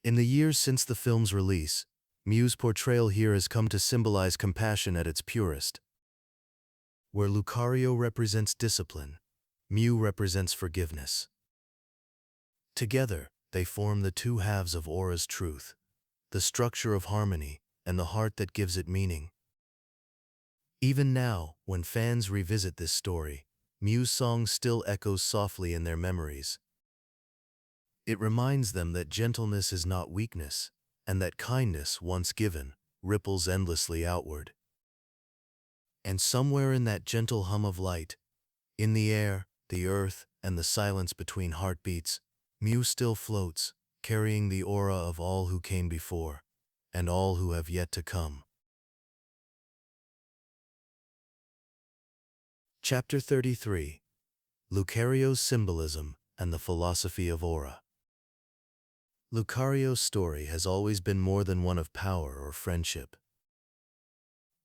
In the years since the film's release, Mew's portrayal here has come to symbolize compassion at its purest. Where Lucario represents discipline, Mew represents forgiveness. Together, they form the two halves of aura's truth, the structure of harmony and the heart that gives it meaning. Even now, when fans revisit this story, Mew's song still echoes softly in their memories. It reminds them that gentleness is not weakness, and that kindness, once given, ripples endlessly outward. And somewhere in that gentle hum of light, in the air, the earth, and the silence between heartbeats, Mew still floats, carrying the aura of all who came before, and all who have yet to come. Chapter 33. Lucario's Symbolism and the Philosophy of Aura. Lucario's story has always been more than one of power or friendship.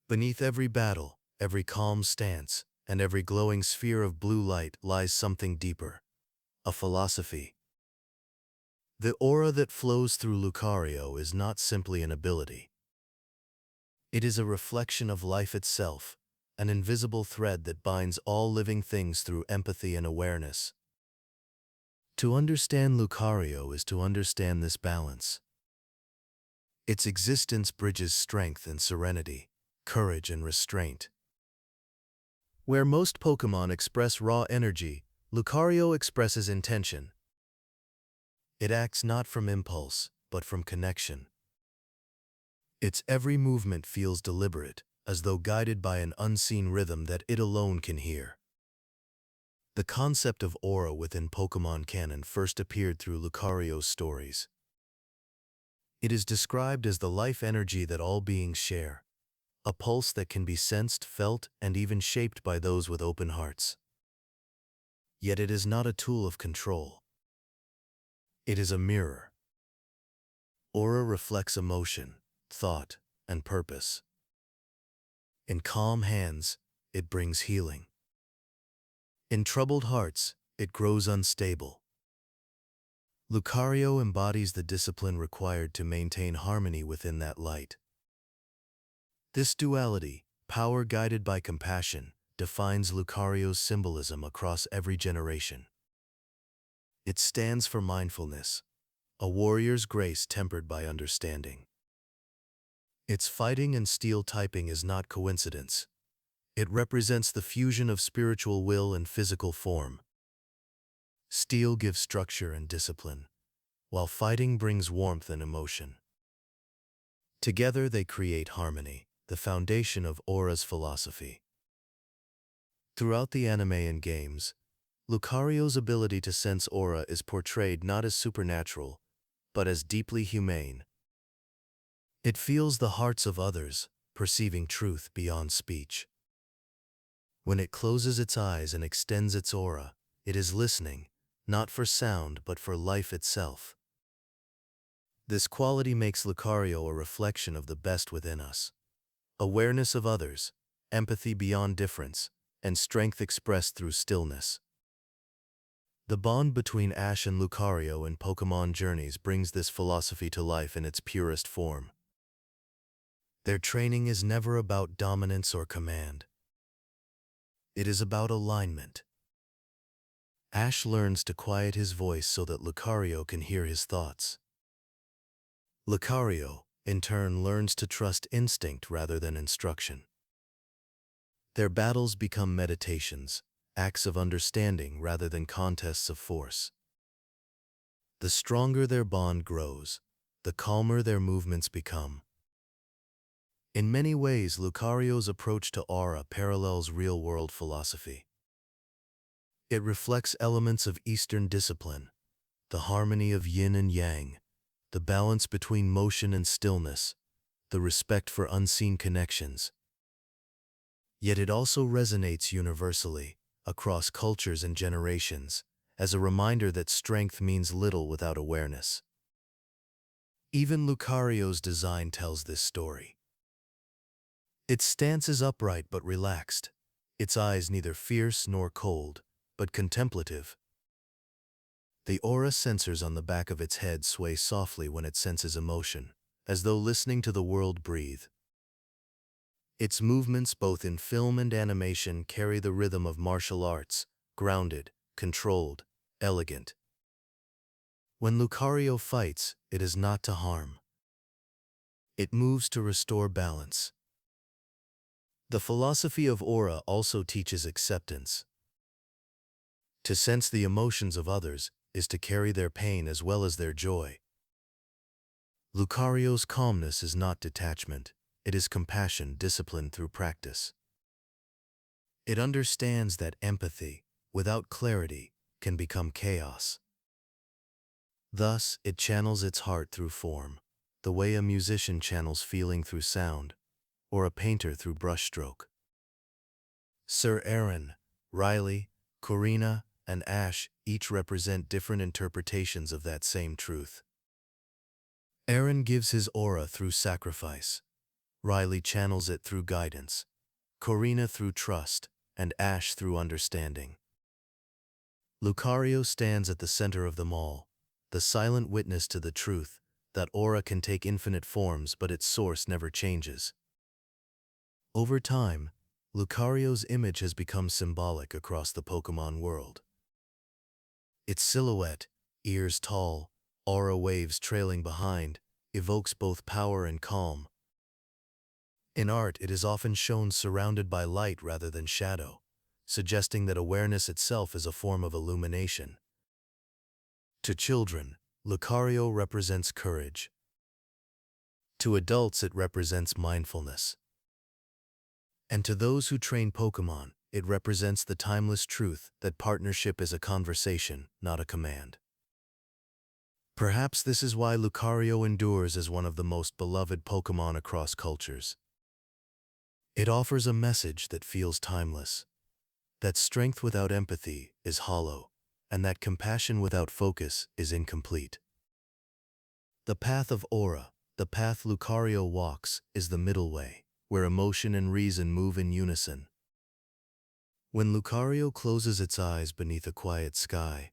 Beneath every battle, every calm stance, and every glowing sphere of blue light lies something deeper, a philosophy. The aura that flows through Lucario is not simply an ability. It is a reflection of life itself, an invisible thread that binds all living things through empathy and awareness. To understand Lucario is to understand this balance. Its existence bridges strength and serenity, courage and restraint. Where most Pokémon express raw energy, Lucario expresses intention. It acts not from impulse, but from connection. Its every movement feels deliberate, as though guided by an unseen rhythm that it alone can hear. The concept of aura within Pokémon canon first appeared through Lucario's stories. It is described as the life energy that all beings share, a pulse that can be sensed, felt, and even shaped by those with open hearts. Yet it is not a tool of control. It is a mirror. Aura reflects emotion, thought, and purpose. In calm hands, it brings healing. In troubled hearts, it grows unstable. Lucario embodies the discipline required to maintain harmony within that light. This duality, power guided by compassion, defines Lucario's symbolism across every generation. It stands for mindfulness, a warrior's grace tempered by understanding. Its fighting and steel typing is not coincidence. It represents the fusion of spiritual will and physical form. Steel gives structure and discipline, while fighting brings warmth and emotion. Together they create harmony, the foundation of Aura's philosophy. Throughout the anime and games, Lucario's ability to sense aura is portrayed not as supernatural, but as deeply humane. It feels the hearts of others, perceiving truth beyond speech. When it closes its eyes and extends its aura, it is listening, not for sound but for life itself. This quality makes Lucario a reflection of the best within us. Awareness of others, empathy beyond difference, and strength expressed through stillness. The bond between Ash and Lucario in Pokémon Journeys brings this philosophy to life in its purest form. Their training is never about dominance or command. It is about alignment. Ash learns to quiet his voice so that Lucario can hear his thoughts. Lucario, in turn, learns to trust instinct rather than instruction. Their battles become meditations, acts of understanding rather than contests of force. The stronger their bond grows, the calmer their movements become. In many ways, Lucario's approach to Aura parallels real-world philosophy. It reflects elements of Eastern discipline, the harmony of yin and yang, the balance between motion and stillness, the respect for unseen connections. Yet it also resonates universally, across cultures and generations, as a reminder that strength means little without awareness. Even Lucario's design tells this story. Its stance is upright but relaxed, its eyes neither fierce nor cold, but contemplative. The aura sensors on the back of its head sway softly when it senses emotion, as though listening to the world breathe. Its movements, both in film and animation, carry the rhythm of martial arts, grounded, controlled, elegant. When Lucario fights, it is not to harm. It moves to restore balance. The philosophy of Aura also teaches acceptance. To sense the emotions of others is to carry their pain as well as their joy. Lucario's calmness is not detachment, it is compassion disciplined through practice. It understands that empathy, without clarity, can become chaos. Thus, it channels its heart through form, the way a musician channels feeling through sound, or a painter through brushstroke. Sir Aaron, Riley, Corina, and Ash each represent different interpretations of that same truth. Aaron gives his aura through sacrifice. Riley channels it through guidance, Corina through trust, and Ash through understanding. Lucario stands at the center of them all, the silent witness to the truth that aura can take infinite forms but its source never changes. Over time, Lucario's image has become symbolic across the Pokémon world. Its silhouette, ears tall, aura waves trailing behind, evokes both power and calm. In art, it is often shown surrounded by light rather than shadow, suggesting that awareness itself is a form of illumination. To children, Lucario represents courage. To adults, it represents mindfulness. And to those who train Pokémon, it represents the timeless truth that partnership is a conversation, not a command. Perhaps this is why Lucario endures as one of the most beloved Pokémon across cultures. It offers a message that feels timeless, that strength without empathy is hollow, and that compassion without focus is incomplete. The path of Aura, the path Lucario walks, is the middle way, where emotion and reason move in unison. When Lucario closes its eyes beneath a quiet sky,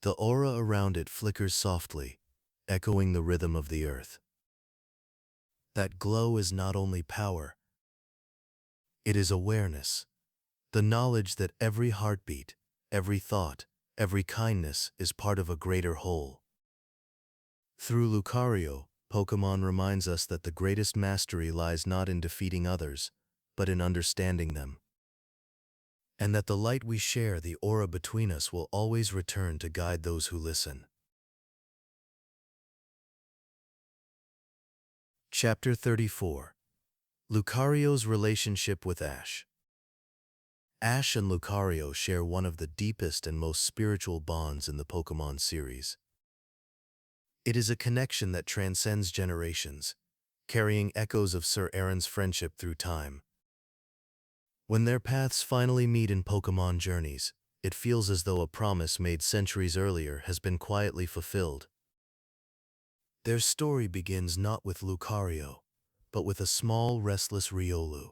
the aura around it flickers softly, echoing the rhythm of the earth. That glow is not only power, it is awareness, the knowledge that every heartbeat, every thought, every kindness is part of a greater whole. Through Lucario, Pokémon reminds us that the greatest mastery lies not in defeating others, but in understanding them. And that the light we share, the aura between us, will always return to guide those who listen. Chapter 34. Lucario's relationship with Ash. Ash and Lucario share one of the deepest and most spiritual bonds in the Pokémon series. It is a connection that transcends generations, carrying echoes of Sir Aaron's friendship through time. When their paths finally meet in Pokémon Journeys, it feels as though a promise made centuries earlier has been quietly fulfilled. Their story begins not with Lucario, but with a small, restless Riolu.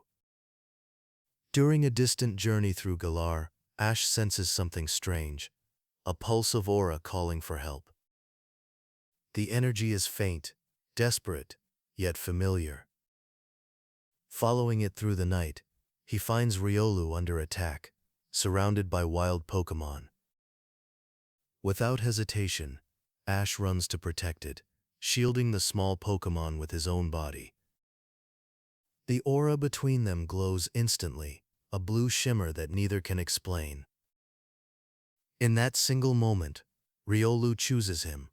During a distant journey through Galar, Ash senses something strange, a pulse of aura calling for help. The energy is faint, desperate, yet familiar. Following it through the night, he finds Riolu under attack, surrounded by wild Pokémon. Without hesitation, Ash runs to protect it, shielding the small Pokémon with his own body. The aura between them glows instantly, a blue shimmer that neither can explain. In that single moment, Riolu chooses him.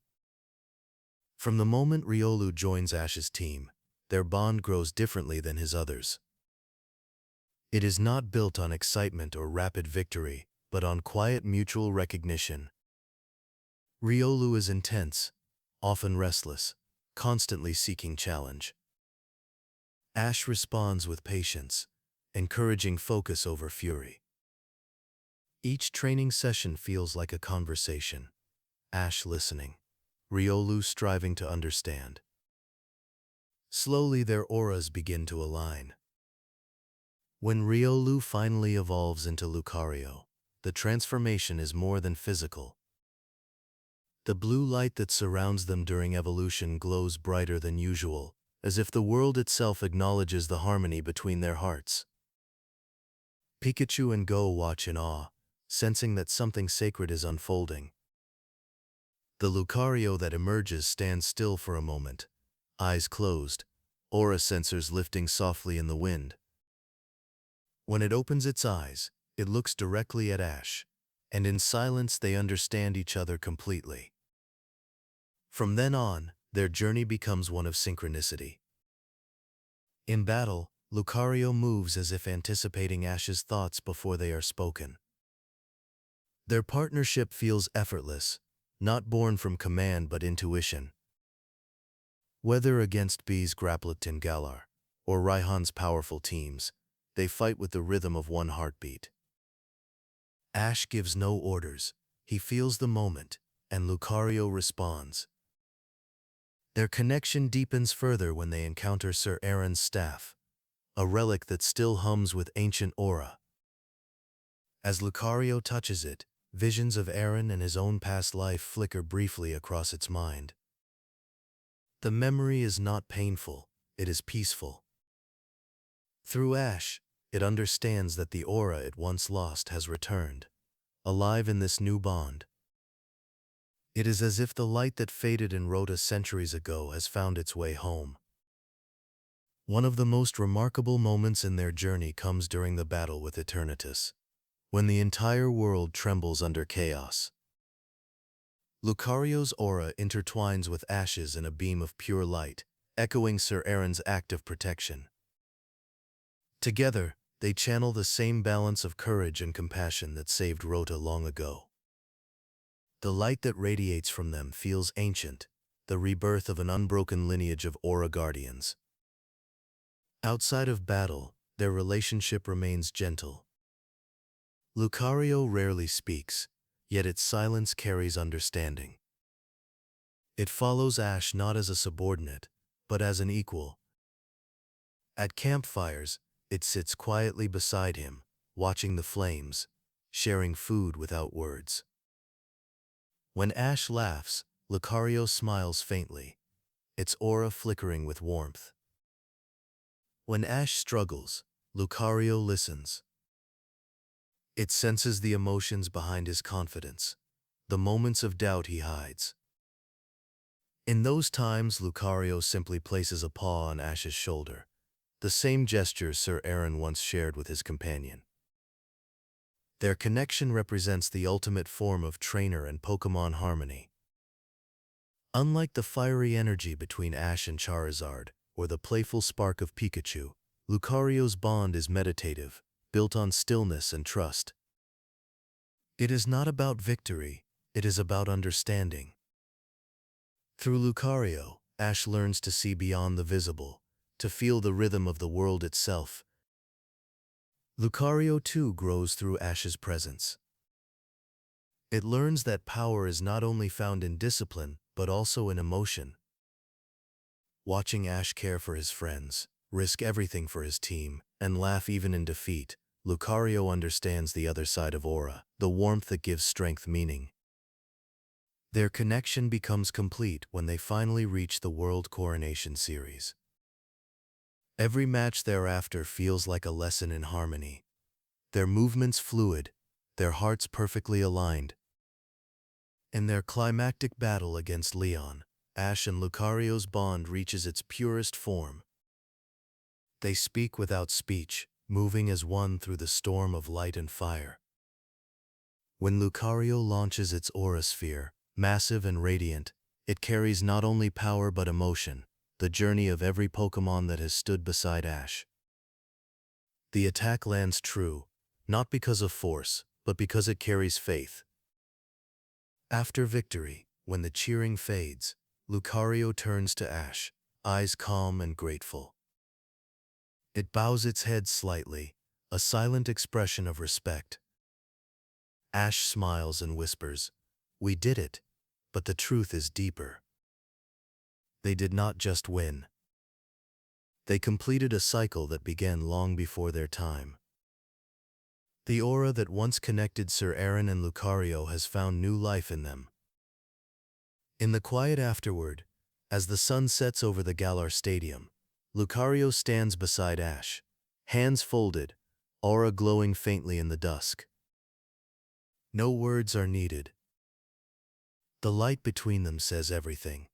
From the moment Riolu joins Ash's team, their bond grows differently than his others. It is not built on excitement or rapid victory, but on quiet mutual recognition. Riolu is intense, often restless, constantly seeking challenge. Ash responds with patience, encouraging focus over fury. Each training session feels like a conversation. Ash listening, Riolu striving to understand. Slowly their auras begin to align. When Riolu finally evolves into Lucario, the transformation is more than physical. The blue light that surrounds them during evolution glows brighter than usual, as if the world itself acknowledges the harmony between their hearts. Pikachu and Go watch in awe, sensing that something sacred is unfolding. The Lucario that emerges stands still for a moment, eyes closed, aura sensors lifting softly in the wind. When it opens its eyes, it looks directly at Ash, and in silence they understand each other completely. From then on, their journey becomes one of synchronicity. In battle, Lucario moves as if anticipating Ash's thoughts before they are spoken. Their partnership feels effortless, not born from command but intuition. Whether against B's Grapplet and Galar, or Raihan's powerful teams, they fight with the rhythm of one heartbeat. Ash gives no orders, he feels the moment, and Lucario responds. Their connection deepens further when they encounter Sir Aaron's staff, a relic that still hums with ancient aura. As Lucario touches it, visions of Aaron and his own past life flicker briefly across its mind. The memory is not painful, it is peaceful. Through Ash, it understands that the aura it once lost has returned, alive in this new bond. It is as if the light that faded in Rota centuries ago has found its way home. One of the most remarkable moments in their journey comes during the battle with Eternatus, when the entire world trembles under chaos. Lucario's aura intertwines with Ash's in a beam of pure light, echoing Sir Aaron's act of protection. Together, they channel the same balance of courage and compassion that saved Rota long ago. The light that radiates from them feels ancient, the rebirth of an unbroken lineage of Aura Guardians. Outside of battle, their relationship remains gentle. Lucario rarely speaks, yet its silence carries understanding. It follows Ash not as a subordinate, but as an equal. At campfires, it sits quietly beside him, watching the flames, sharing food without words. When Ash laughs, Lucario smiles faintly, its aura flickering with warmth. When Ash struggles, Lucario listens. It senses the emotions behind his confidence, the moments of doubt he hides. In those times, Lucario simply places a paw on Ash's shoulder, the same gesture Sir Aaron once shared with his companion. Their connection represents the ultimate form of trainer and Pokémon harmony. Unlike the fiery energy between Ash and Charizard, or the playful spark of Pikachu, Lucario's bond is meditative, built on stillness and trust. It is not about victory, it is about understanding. Through Lucario, Ash learns to see beyond the visible, to feel the rhythm of the world itself. Lucario too grows through Ash's presence. It learns that power is not only found in discipline, but also in emotion. Watching Ash care for his friends, risk everything for his team, and laugh even in defeat, Lucario understands the other side of Aura, the warmth that gives strength meaning. Their connection becomes complete when they finally reach the World Coronation Series. Every match thereafter feels like a lesson in harmony. Their movements fluid, their hearts perfectly aligned. In their climactic battle against Leon, Ash and Lucario's bond reaches its purest form. They speak without speech, moving as one through the storm of light and fire. When Lucario launches its aura sphere, massive and radiant, it carries not only power but emotion, the journey of every Pokémon that has stood beside Ash. The attack lands true, not because of force, but because it carries faith. After victory, when the cheering fades, Lucario turns to Ash, eyes calm and grateful. It bows its head slightly, a silent expression of respect. Ash smiles and whispers, "We did it, but the truth is deeper." They did not just win. They completed a cycle that began long before their time. The aura that once connected Sir Aaron and Lucario has found new life in them. In the quiet afterward, as the sun sets over the Galar Stadium, Lucario stands beside Ash, hands folded, aura glowing faintly in the dusk. No words are needed. The light between them says everything.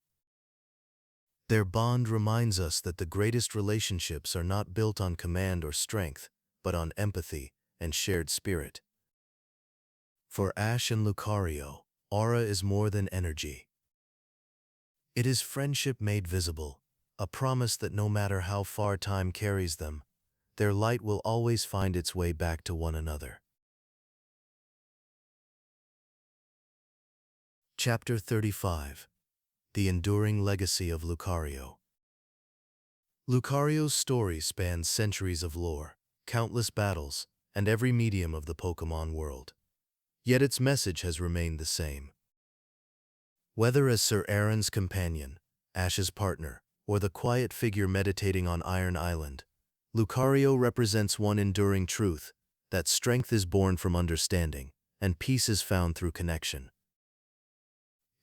Their bond reminds us that the greatest relationships are not built on command or strength, but on empathy and shared spirit. For Ash and Lucario, aura is more than energy. It is friendship made visible, a promise that no matter how far time carries them, their light will always find its way back to one another. Chapter 35. The Enduring Legacy of Lucario. Lucario's story spans centuries of lore, countless battles, and every medium of the Pokémon world. Yet its message has remained the same. Whether as Sir Aaron's companion, Ash's partner, or the quiet figure meditating on Iron Island, Lucario represents one enduring truth, that strength is born from understanding, and peace is found through connection.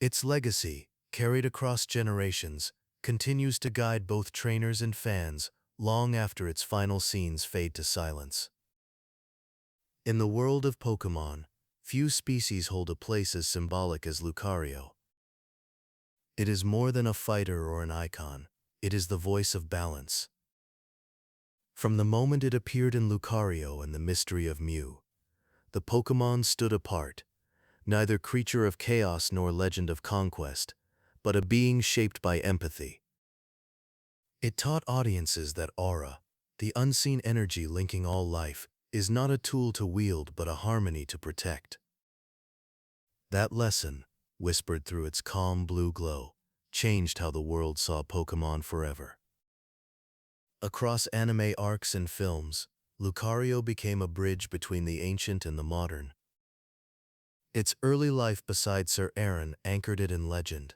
Its legacy, carried across generations, continues to guide both trainers and fans long after its final scenes fade to silence. In the world of Pokémon, few species hold a place as symbolic as Lucario. It is more than a fighter or an icon, it is the voice of balance. From the moment it appeared in Lucario and the Mystery of Mew, the Pokémon stood apart, neither creature of chaos nor legend of conquest, but a being shaped by empathy. It taught audiences that aura, the unseen energy linking all life, is not a tool to wield but a harmony to protect. That lesson, whispered through its calm blue glow, changed how the world saw Pokémon forever. Across anime arcs and films, Lucario became a bridge between the ancient and the modern. Its early life beside Sir Aaron anchored it in legend,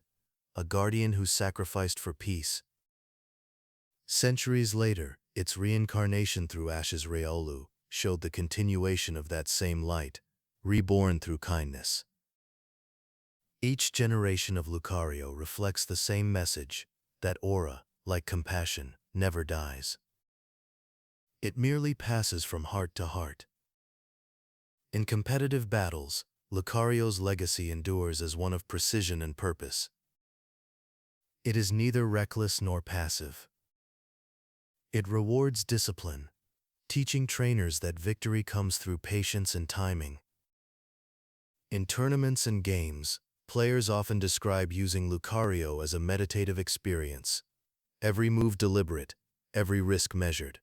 a guardian who sacrificed for peace. Centuries later, its reincarnation through Ash's Riolu showed the continuation of that same light, reborn through kindness. Each generation of Lucario reflects the same message, that aura, like compassion, never dies. It merely passes from heart to heart. In competitive battles, Lucario's legacy endures as one of precision and purpose. It is neither reckless nor passive. It rewards discipline, teaching trainers that victory comes through patience and timing. In tournaments and games, players often describe using Lucario as a meditative experience, every move deliberate, every risk measured.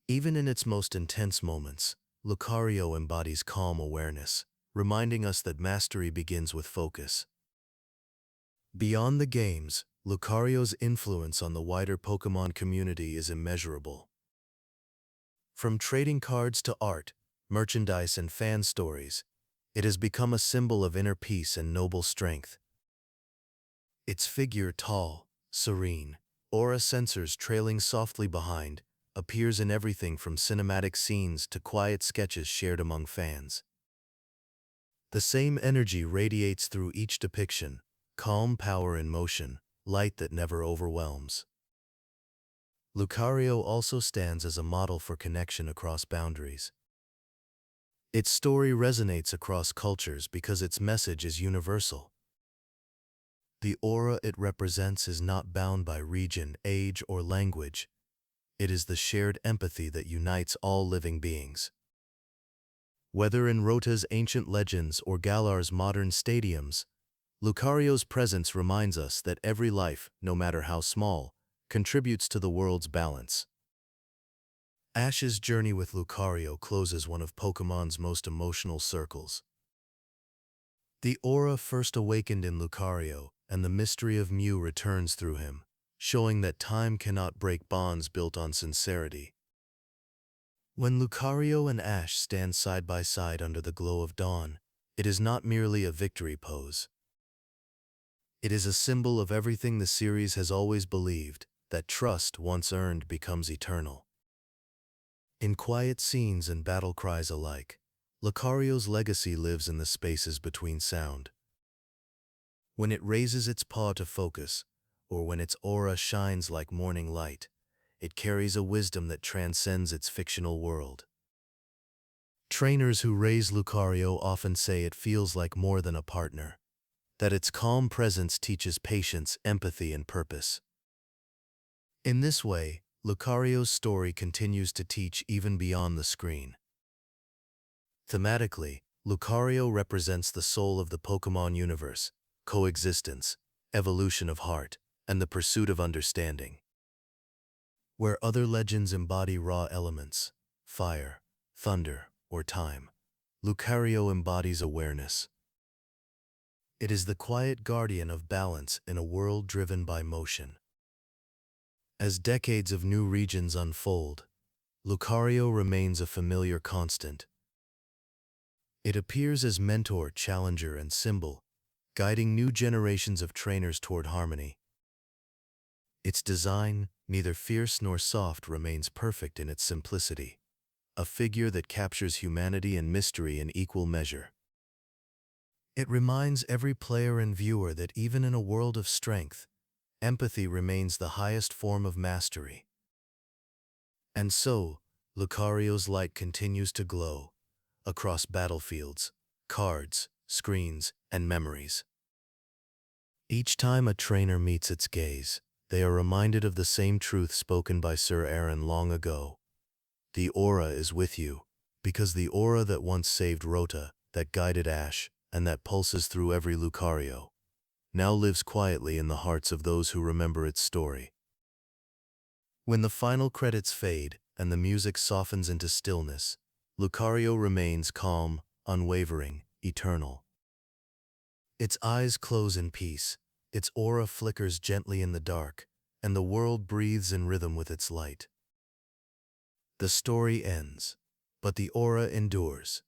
Even in its most intense moments, Lucario embodies calm awareness, reminding us that mastery begins with focus. Beyond the games, Lucario's influence on the wider Pokémon community is immeasurable. From trading cards to art, merchandise, and fan stories, it has become a symbol of inner peace and noble strength. Its figure, tall, serene. Aura sensors trailing softly behind, appears in everything from cinematic scenes to quiet sketches shared among fans. The same energy radiates through each depiction, calm power in motion, light that never overwhelms. Lucario also stands as a model for connection across boundaries. Its story resonates across cultures because its message is universal. The aura it represents is not bound by region, age, or language. It is the shared empathy that unites all living beings. Whether in Rota's ancient legends or Galar's modern stadiums, Lucario's presence reminds us that every life, no matter how small, contributes to the world's balance. Ash's journey with Lucario closes one of Pokemon's most emotional circles. The aura first awakened in Lucario, and the mystery of Mew returns through him, showing that time cannot break bonds built on sincerity. When Lucario and Ash stand side by side under the glow of dawn, it is not merely a victory pose. It is a symbol of everything the series has always believed, that trust once earned becomes eternal. In quiet scenes and battle cries alike, Lucario's legacy lives in the spaces between sound. When it raises its paw to focus, or when its aura shines like morning light, it carries a wisdom that transcends its fictional world. Trainers who raise Lucario often say it feels like more than a partner, that its calm presence teaches patience, empathy, and purpose. In this way, Lucario's story continues to teach even beyond the screen. Thematically, Lucario represents the soul of the Pokémon universe, coexistence, evolution of heart, and the pursuit of understanding. Where other legends embody raw elements, fire, thunder, or time, Lucario embodies awareness. It is the quiet guardian of balance in a world driven by motion. As decades of new regions unfold, Lucario remains a familiar constant. It appears as mentor, challenger, and symbol, guiding new generations of trainers toward harmony. Its design, neither fierce nor soft, remains perfect in its simplicity, a figure that captures humanity and mystery in equal measure. It reminds every player and viewer that even in a world of strength, empathy remains the highest form of mastery. And so, Lucario's light continues to glow across battlefields, cards, screens, and memories. Each time a trainer meets its gaze, they are reminded of the same truth spoken by Sir Aaron long ago. The aura is with you, because the aura that once saved Rota, that guided Ash, and that pulses through every Lucario, now lives quietly in the hearts of those who remember its story. When the final credits fade and the music softens into stillness, Lucario remains calm, unwavering, eternal. Its eyes close in peace, its aura flickers gently in the dark, and the world breathes in rhythm with its light. The story ends, but the aura endures,